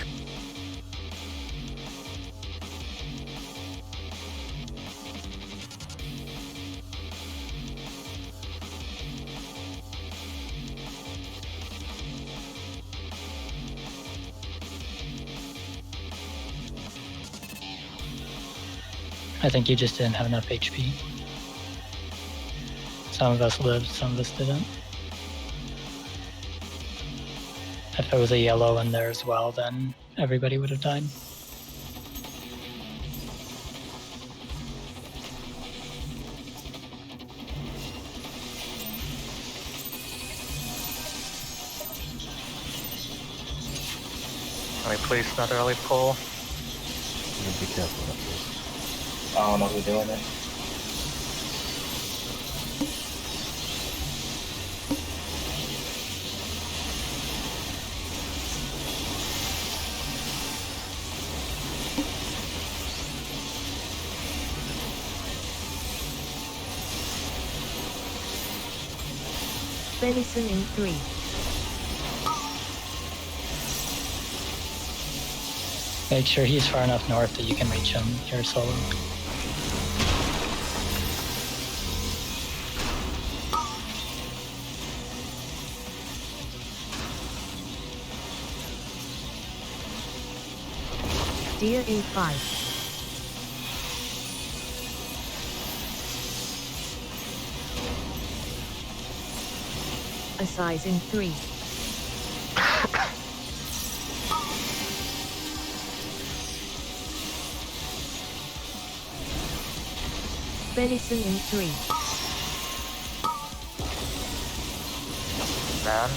I think you just didn't have enough HP. Some of us lived, some of us didn't. If it was a yellow in there as well, then everybody would have died. Can we please not early pull? Yeah, be careful of this. I don't know who's doing it. Venison in 3. Make sure he's far enough north that you can reach him. You're solo. Deer in 5. A size in 3. Venison in 3. Man.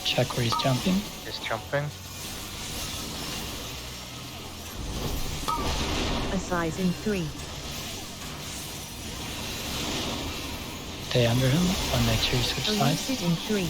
Check where he's jumping. He's jumping. A size in 3. Stay under him. And make sure you switch A sides. lucid in 3.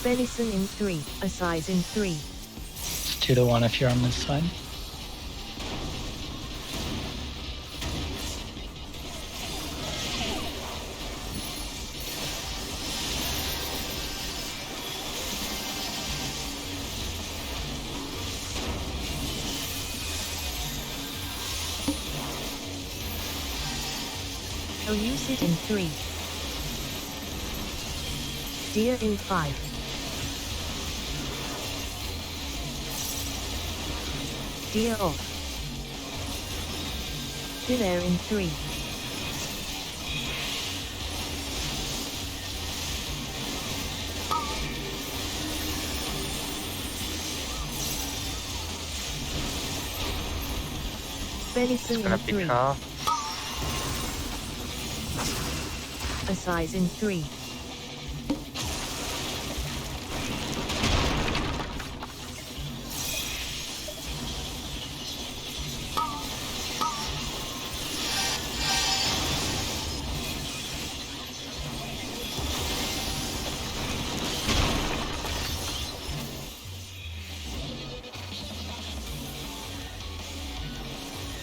Venison in 3. A size in 3. It's 2 to 1 if you're on this side. A lucid in 3. Deer in 5. Deer off. Deer in 3. Venison It's gonna in be 3. car. A size in 3.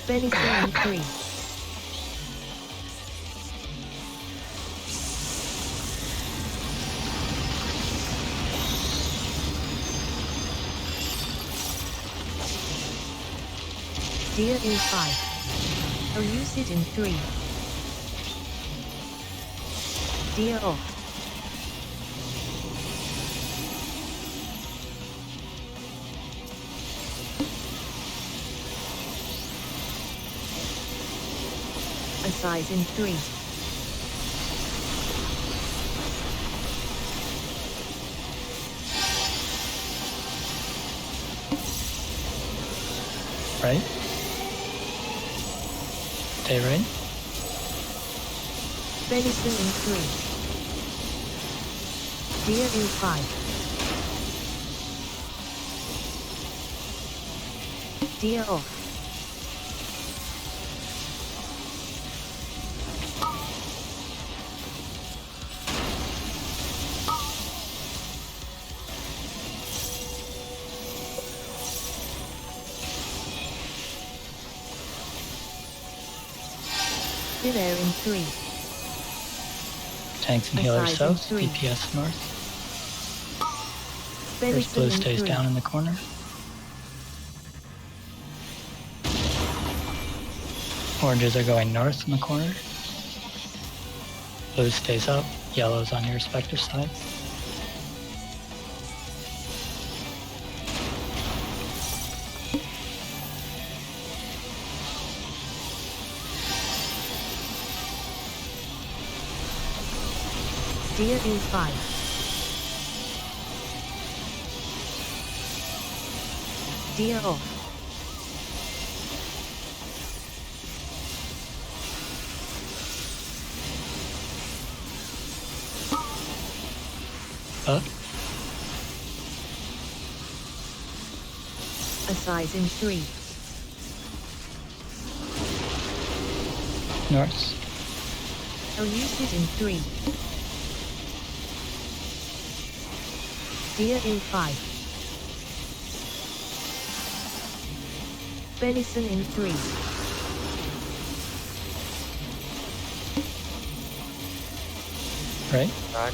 Venison in 3. Deer in 5. A lucid in 3. Deer off. A size in 3. Right? Stay right. Venison in 3. Deer in 5. Deer off. Deer in 3. Tanks and A healers size in south. 3. DPS north. First Venison blue in stays 3. down in the corner. Oranges are going north in the corner. Blue stays up. Yellow's on your respective sides. Deer in 5. Deer off. Up. A size in 3. North. Elucid in 3. Deer in 5. Venison in 3. Right? Right.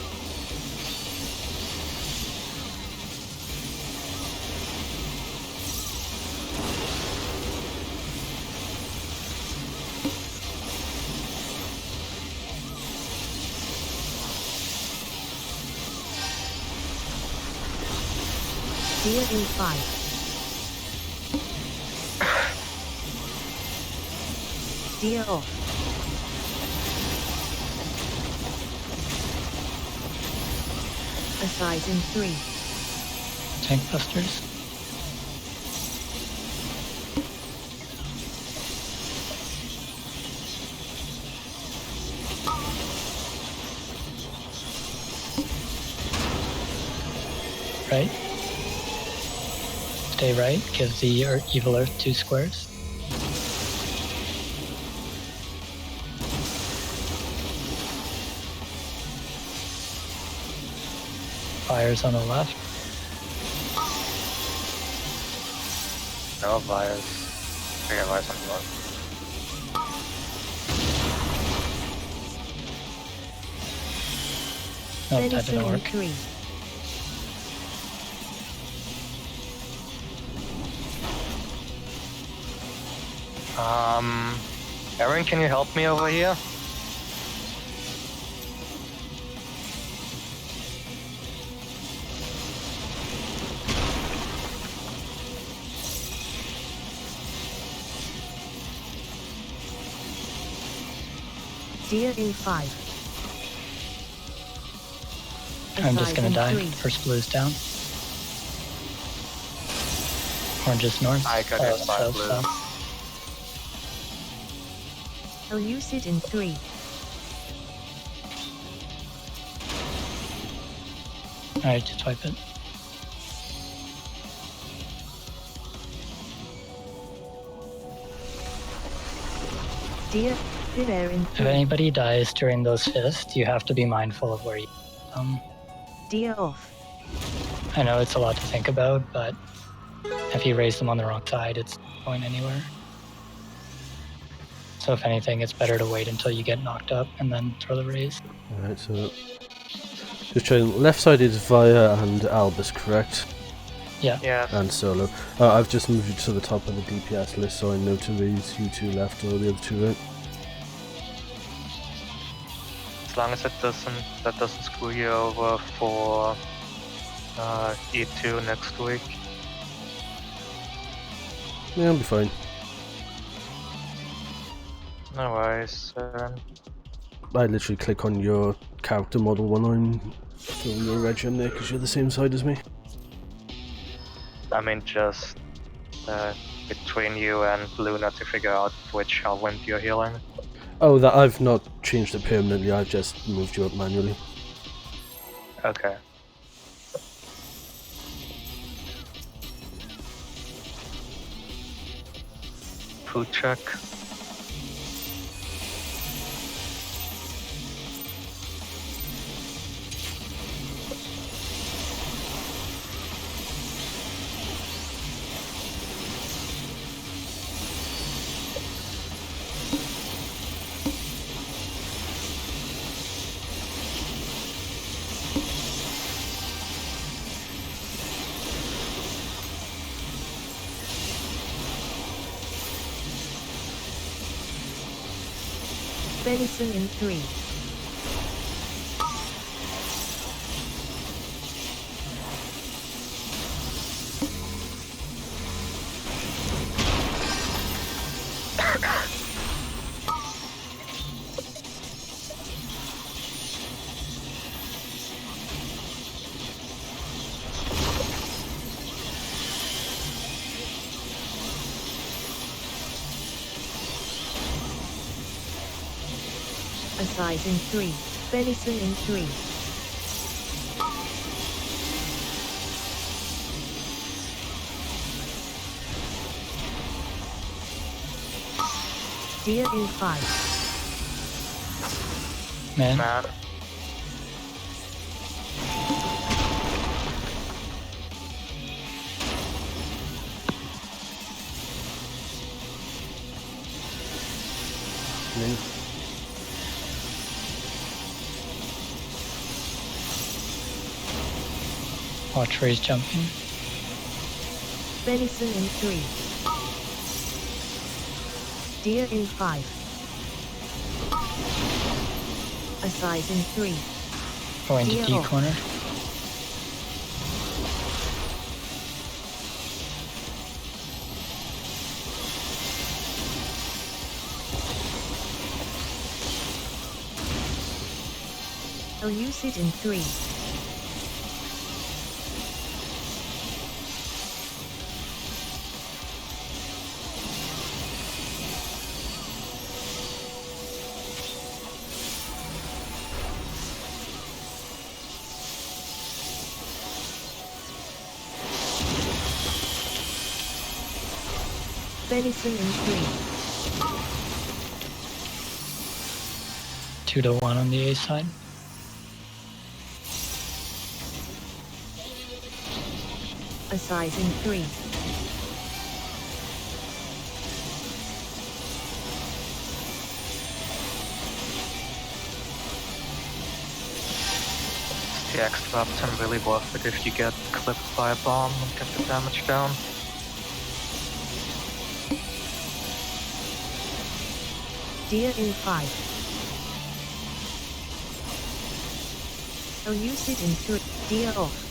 Deer in 5. Deer off. A size in 3. Tank busters. Right. Stay right. Give the evil earth 2 squares. Fires on the left. No virus. I got virus on the left. Nope, that Venison didn't in work. 3. Aaron, can you help me over here? Deer in 5. A I'm just size gonna in die. 3. First blue's down. Orange is north. I got hit by south, blue. south. Elucid in 3. Alright, just wipe it. Deer in If 3. anybody dies during those fists, you have to be mindful of where you Deer off. I know it's a lot to think about, but if you raise them on the wrong side, it's not going anywhere. So if anything, it's better to wait until you get knocked up and then throw the raise. Alright, so just checking. Left side is Via and Albus, correct? Yeah. Yeah. And Solo. I've just moved you to the top of the DPS list, so I know to raise you two left or the other two right. As long as that doesn't screw you over for E2 next week. Yeah, I'll be fine. No worries. I literally click on your character model when I'm throwing your reg in there because you're the same side as me. I mean, just between you and Luna to figure out which Hellwind you're healing. Oh, that I've not changed it permanently, I've just moved you up manually. Okay. Food check. Venison in 3. A size in 3. Venison in 3. Deer in 5. Man. Man. Min. Watch where he's jumping. Venison in 3. Deer in 5. A size in 3. Going to Deer D off. corner. I'll use it in 3. Venison in 3. 2 to 1 on the A side. A size in 3. The extra upturn really worth it if you get clipped by a bomb and get the damage down. Deer in 5. I'll use it in 3. Deer off.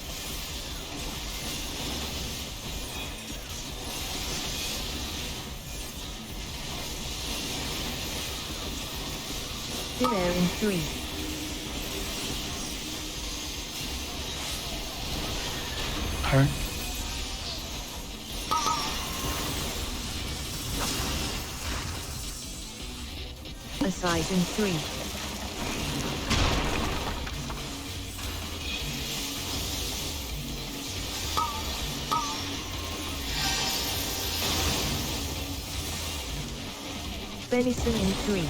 Deer in 3. Turn. A size in 3. Venison in 3.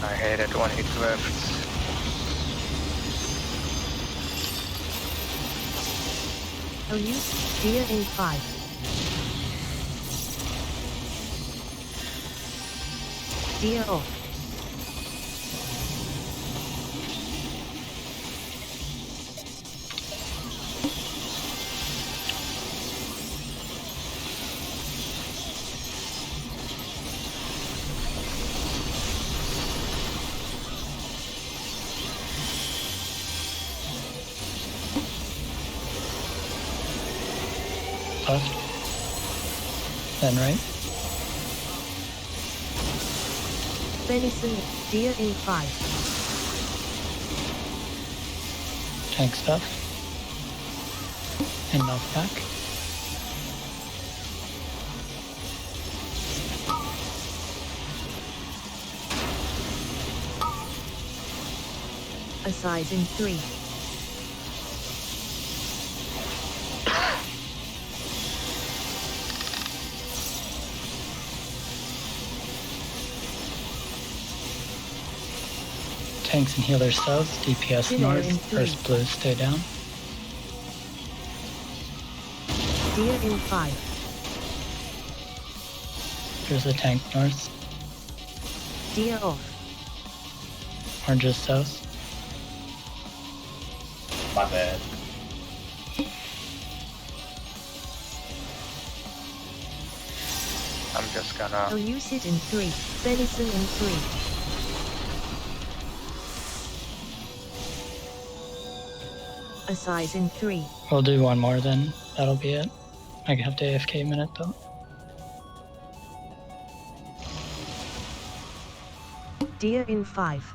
I hate it when he drifts. I'll use deer in 5. Deer off. Left. Then right. Venison, deer in 5. Tank stuff. And knockback. A size in 3. Tanks and healers south. DPS Deer north. in 3. First blue stay down. Deer in 5. There's a tank north. Deer off. Oranges south. My bad. I'm just gonna... I'll use it in 3. Venison in 3. A size in 3. We'll do one more then. That'll be it. I have to AFK a minute though. Deer in 5.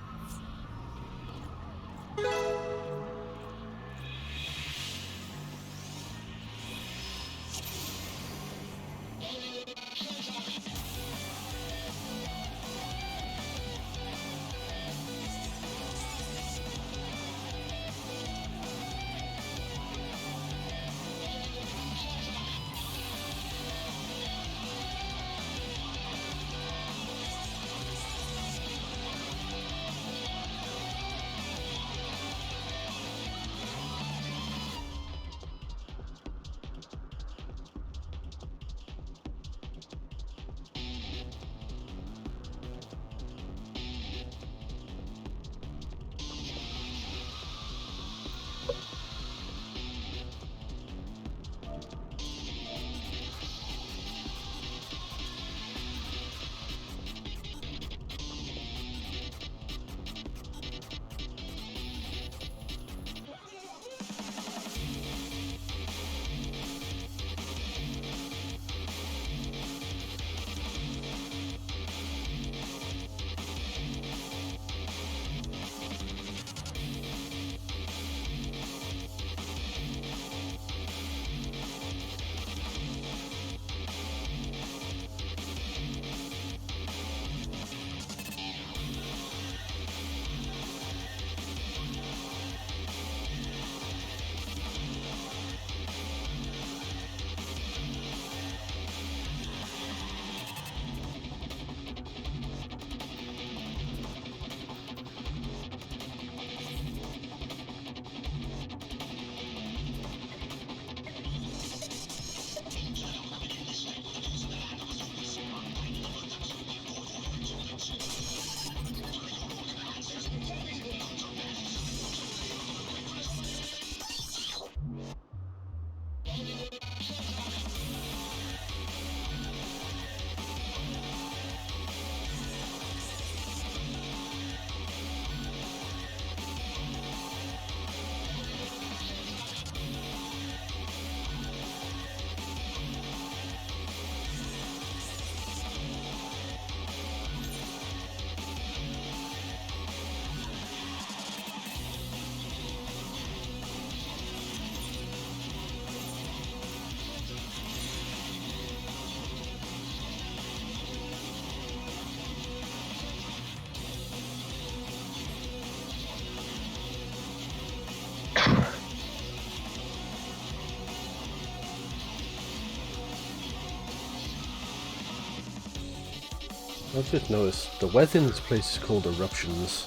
I've just noticed the weather in this place is called eruptions.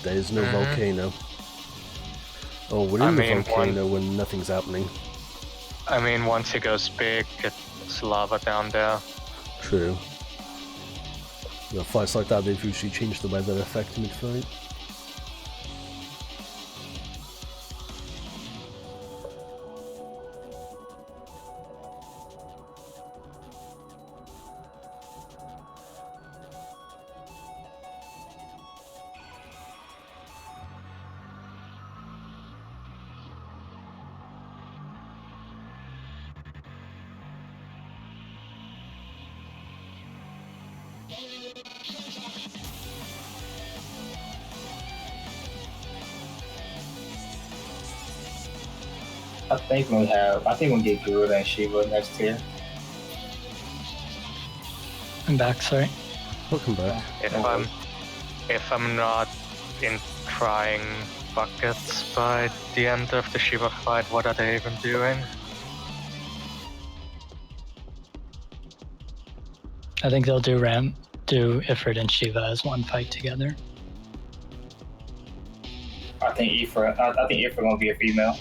There is no volcano. Oh, we're in the volcano when nothing's happening. I mean, once it goes big, it's lava down there. True. Fights like that, they've usually changed the weather effect mid-fight. I think we'll get Garuda and Shiva next year. I'm back, sorry. Welcome back. If I'm not in crying buckets by the end of the Shiva fight, what are they even doing? I think they'll do Ifrit and Shiva as one fight together. I think Ifrit gonna be a female.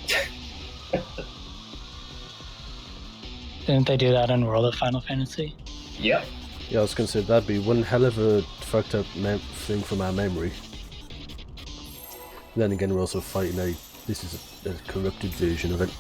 Didn't they do that in World of Final Fantasy? Yep. Yeah, I was gonna say that'd be one hell of a fucked up thing from our memory. Then again, we're also fighting this is a corrupted version of it.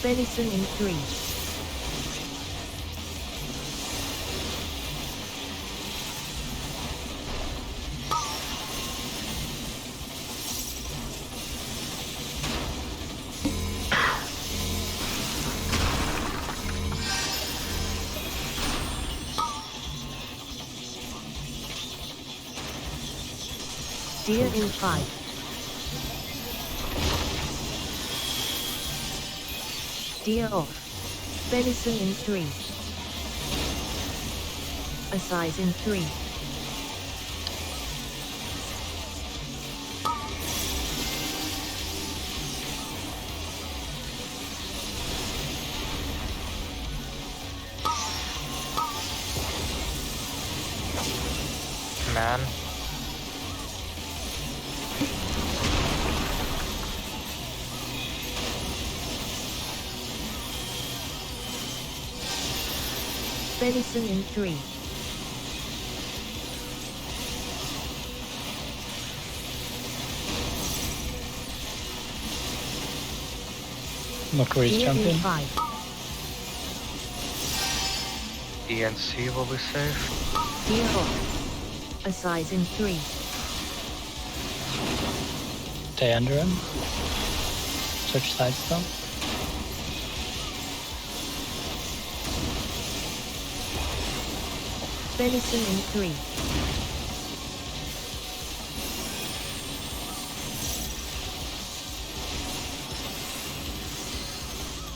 Venison in 3. Deer in 5. Deer off. Venison in 3. A size in 3. Man. Venison in 3. Macquarie's Deer in jumping. 5. ENC will be safe. Deer off. A size in 3. Stay under him. Switch sides though. Venison in 3.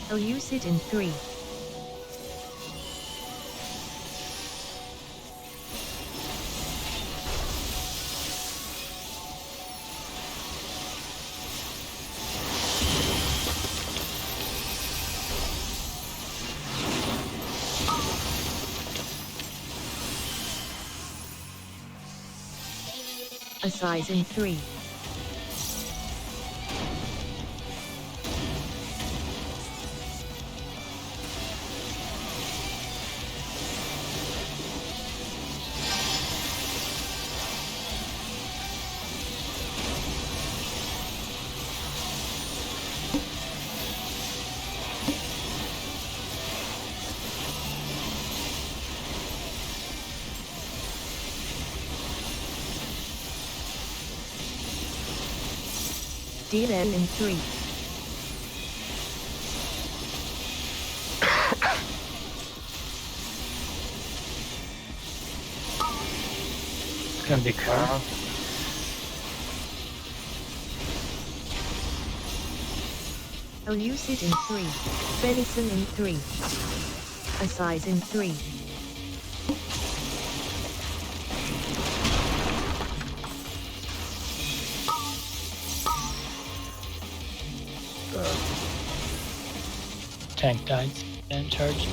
I'll use it in 3. A size in 3. DLM in 3. Gonna be car. Elucid in 3. Venison in 3. Assize in 3. Tank died. Didn't charge.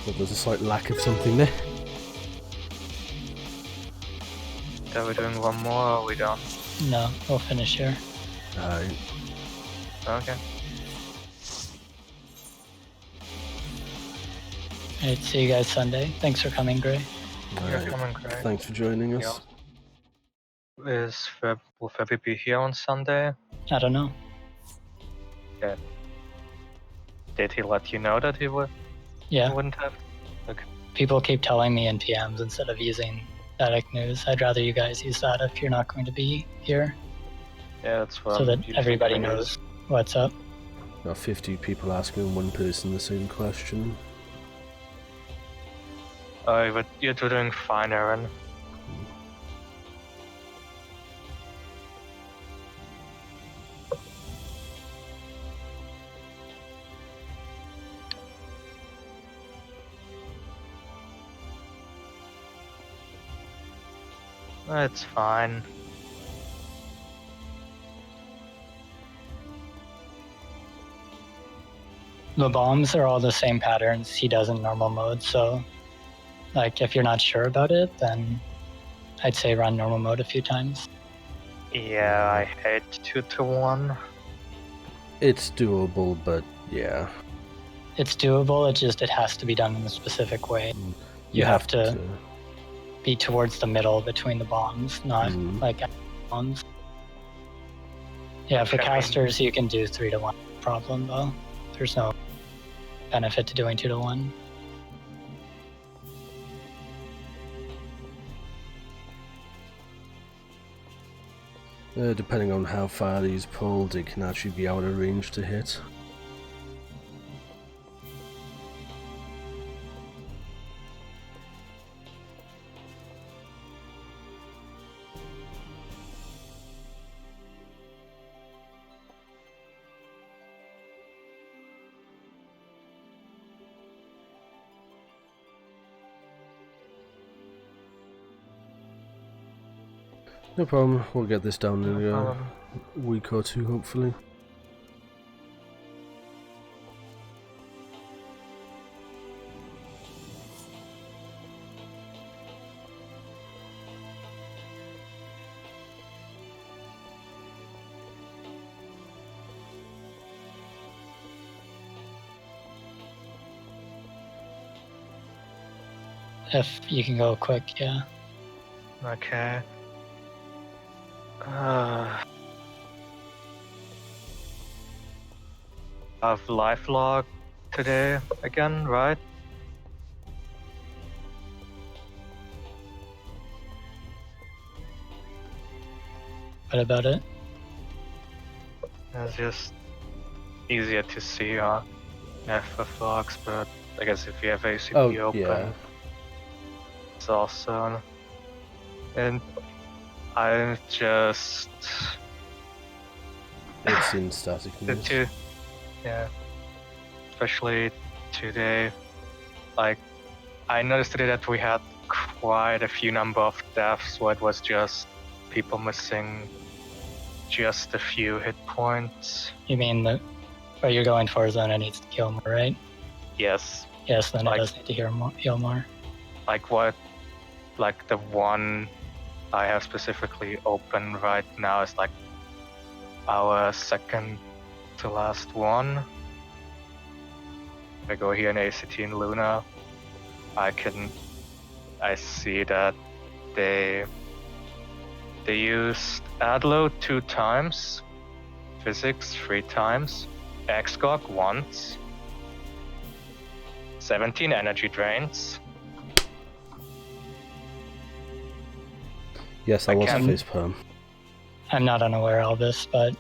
But there's a slight lack of something there. Are we doing one more or we done? No, we'll finish here. Alright. Okay. Alright, see you guys Sunday. Thanks for coming, Gray. You're Alright. coming, great. Thanks for joining us. Will Febby be here on Sunday? I don't know. Did he let you know that he Yeah, wouldn't have? people keep telling me in PMs instead of using static news. I'd rather you guys use that if you're not going to be here, Yeah, that's what so I'm that using everybody for news. knows what's up. Got 50 people asking one person the same question. Oh, but you're doing fine, Aaron. It's fine. The bombs are all the same patterns he does in normal mode, so like if you're not sure about it, then I'd say run normal mode a few times. Yeah, I hate 2-1. It's doable, but yeah. It's doable, it has to be done in a specific way. You have to be towards the middle between the bombs, not like bombs. Yeah, for Okay. casters you can do 3-1 problem though. There's no benefit to doing 2-1. Depending on how far he's pulled, it can actually be out of range to hit. No problem, we'll get this down in a week or two, hopefully. If you can go quick, yeah. Okay. I've live log today again, right? What about it? It's just easier to see on FF logs, but I guess if you have ACP open, yeah. it's awesome. And I just It's in static the news. two, yeah, especially today. Like, I noticed today that we had quite a few number of deaths where it was just people missing just a few hit points. You mean that what you're going for is that it needs to heal more, right? Yes, Yes, then Like- it does need to heal more. like the one I have specifically open right now is like our second to last one. If I go here in ACT in Luna, I see that they used Adlo 2 times, Physics 3 times, Xgog once, 17 energy drains. Yes, that I was a can't- face perm. I'm not unaware of this, but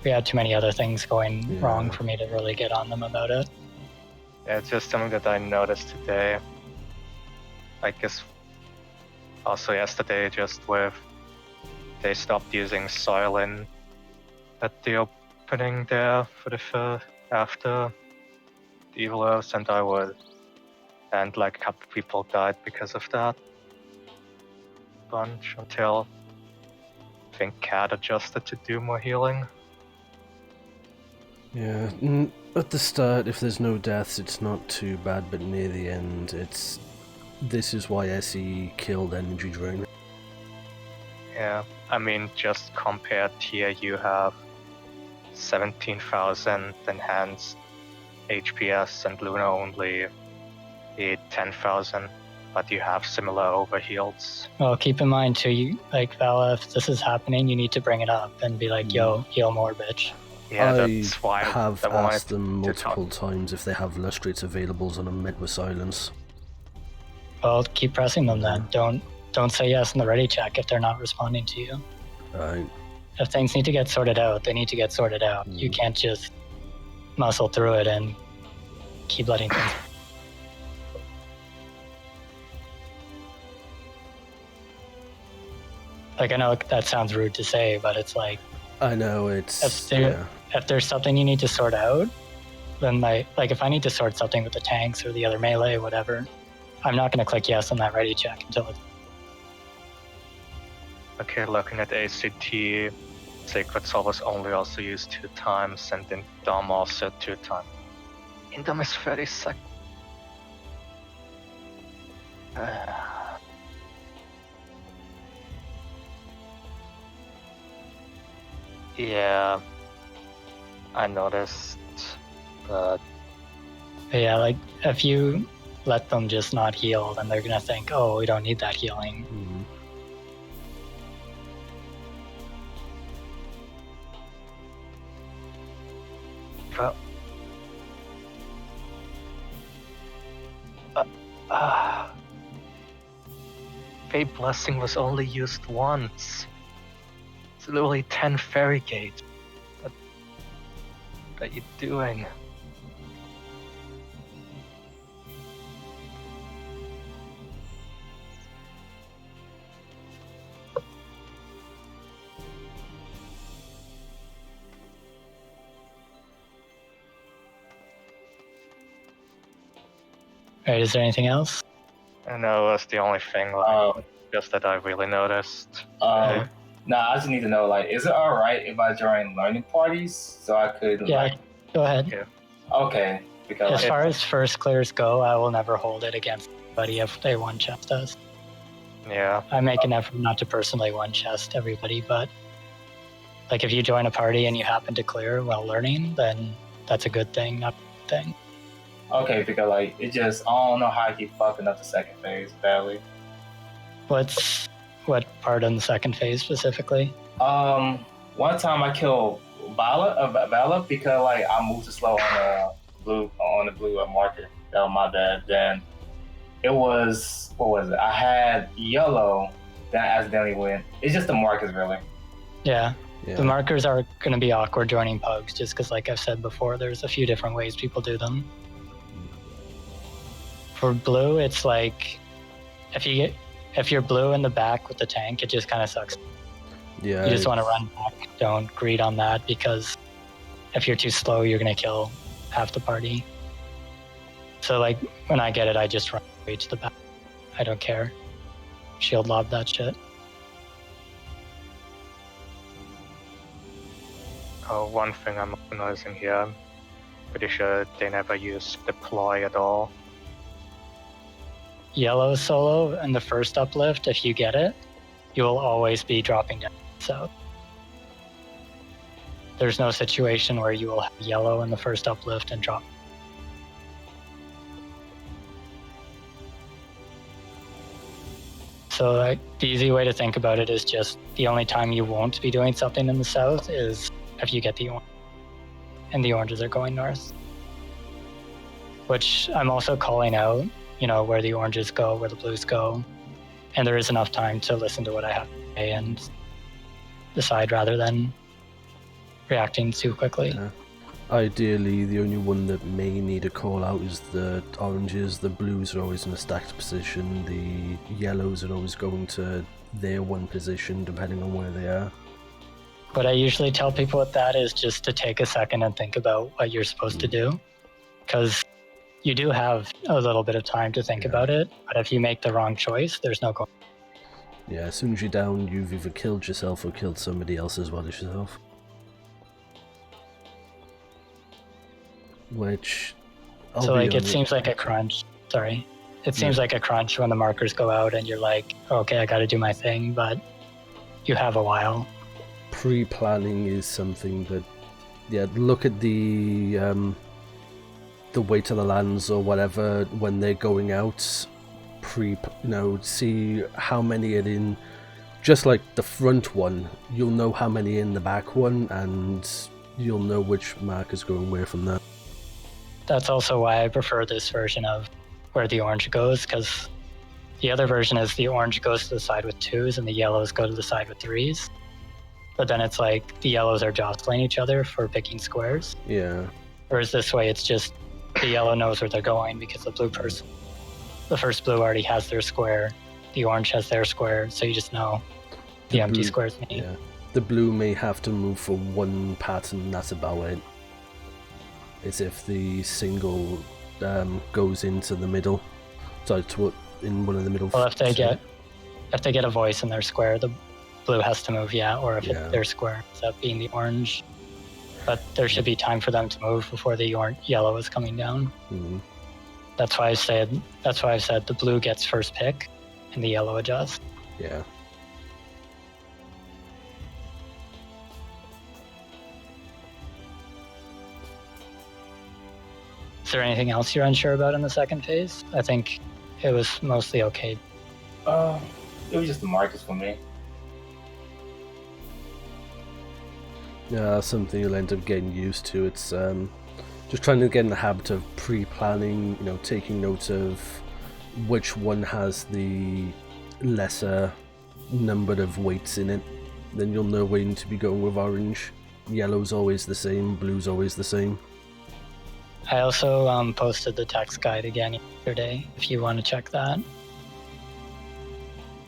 we had too many other things going Yeah. wrong for me to really get on them about it. Yeah, it's just something that I noticed today. I guess also yesterday they stopped using Soylent at the opening there for the after the E4s, and like a couple people died because of that bunch until I think Cat adjusted to do more healing. Yeah, at the start, if there's no deaths, it's not too bad, but near the end, this is why SE killed energy drain. Yeah, I mean, just compared here, you have 17,000 enhanced HPS and Luna only 10,000, but you have similar overheals. Well, keep in mind too, Vala, if this is happening, you need to bring it up and be like, yo, heal more, bitch. Yeah, I that's why have I wanted asked them to talk. multiple times if they have lustrates availables, and I'm met with silence. Well, keep pressing them then. Don't say yes in the ready check if they're not responding to you. Right. If things need to get sorted out, they need to get sorted out. You can't just muscle through it and keep letting things. Like, I know that sounds rude to say, but it's like, I know, it's... if there's something you need to sort out, then like if I need to sort something with the tanks or the other melee, whatever, I'm not going to click yes on that ready check until it's... Okay, looking at ACT, Sacred Soul was only also used 2 times, and in Dom also 2 times. In Dom is 30 seconds. Yeah, I noticed, but yeah, like if you let them just not heal, then they're gonna think, oh, we don't need that healing. Fate Blessing was only used once. It's literally 10 Fairy Gate. What are you doing? Alright, is there anything else? I know that's the only thing, just that I really noticed. I just need to know, is it alright if I join learning parties so I could, Yeah, go ahead. Yeah. Okay, because As far as first clears go, I will never hold it against anybody if they one chest us. Yeah. I make an effort not to personally one chest everybody, but like if you join a party and you happen to clear while learning, then that's a good thing, not a bad thing. Okay, because it just, I don't know how I keep fucking up the second phase badly. What part in the second phase specifically? One time I killed Vala because I moved too slow on the blue marker. That was my bad. Then it was, what was it? I had yellow, then I accidentally went. It's just the markers really. Yeah. The markers are going to be awkward joining pugs just because, like I've said before, there's a few different ways people do them. For blue, it's like if you're blue in the back with the tank, it just kind of sucks. Yeah. You just want to run back. Don't greed on that because if you're too slow, you're going to kill half the party. So when I get it, I just run way to the back. I don't care. Shield lob that shit. Oh, one thing I'm noticing here, pretty sure they never use deploy at all. Yellow solo and the first uplift, if you get it, you will always be dropping down south. There's no situation where you will have yellow in the first uplift and drop. So the easy way to think about it is just the only time you won't be doing something in the south is if you get the orange and the oranges are going north. Which I'm also calling out, where the oranges go, where the blues go. And there is enough time to listen to what I have to say and decide rather than reacting too quickly. Yeah. Ideally, the only one that may need a call out is the oranges. The blues are always in a stacked position. The yellows are always going to their one position, depending on where they are. What I usually tell people with that is just to take a second and think about what you're supposed to do. Because you do have a little bit of time to think about it, but if you make the wrong choice, there's no going. Yeah, as soon as you're down, you've either killed yourself or killed somebody else as well as yourself. Which, So like, it seems like a crunch. Sorry. It seems like a crunch when the markers go out and you're like, okay, I gotta do my thing, but you have a while. Pre-planning is something that, yeah, look at the weight of the lands or whatever when they're going out. See how many are in, just like the front one, you'll know how many in the back one, and you'll know which marker's going where from there. That's also why I prefer this version of where the orange goes, because the other version is the orange goes to the side with 2s and the yellows go to the side with 3s. But then it's like the yellows are jostling each other for picking squares. Yeah. Whereas this way, it's just the yellow knows where they're going because the first blue already has their square, the orange has their square, so you just know the empty squares need. Yeah. The blue may have to move for one pattern, that's about it. It's if the single goes into the middle, so in one of the middle. Well, if they get a voice in their square, the blue has to move, or if their square ends up being the orange. But there should be time for them to move before the yellow is coming down. Mm-hmm. That's why I said the blue gets first pick and the yellow adjusts. Yeah. Is there anything else you're unsure about in the second phase? I think it was mostly okay. It was just the markers for me. Yeah, something you'll end up getting used to. It's just trying to get in the habit of pre-planning, taking note of which one has the lesser number of weights in it. Then you'll know where you need to be going with orange. Yellow's always the same, blue's always the same. I also posted the text guide again yesterday, if you want to check that.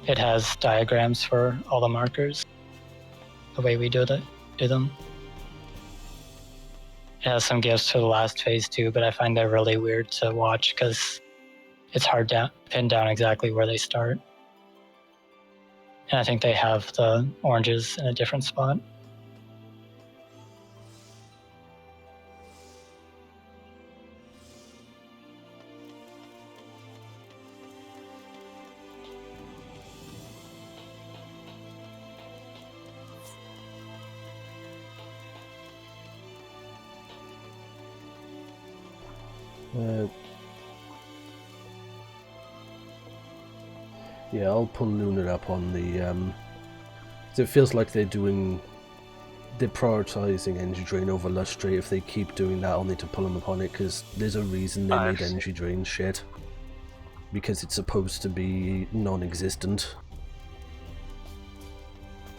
It has diagrams for all the markers, the way we do them. It has some gifts for the last phase too, but I find they're really weird to watch because it's hard to pin down exactly where they start. And I think they have the oranges in a different spot. Yeah, I'll pull Luna up on the it feels like they're prioritizing energy drain over lustrate. If they keep doing that, I'll need to pull them upon it, because there's a reason they made energy drain shit, because it's supposed to be non-existent.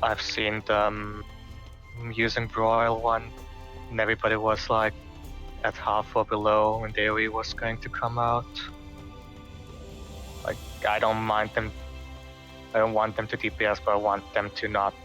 I've seen them using Broil one, and everybody was like at half or below when the AoE was going to come out. Like, I don't want them to DPS, but I want them to not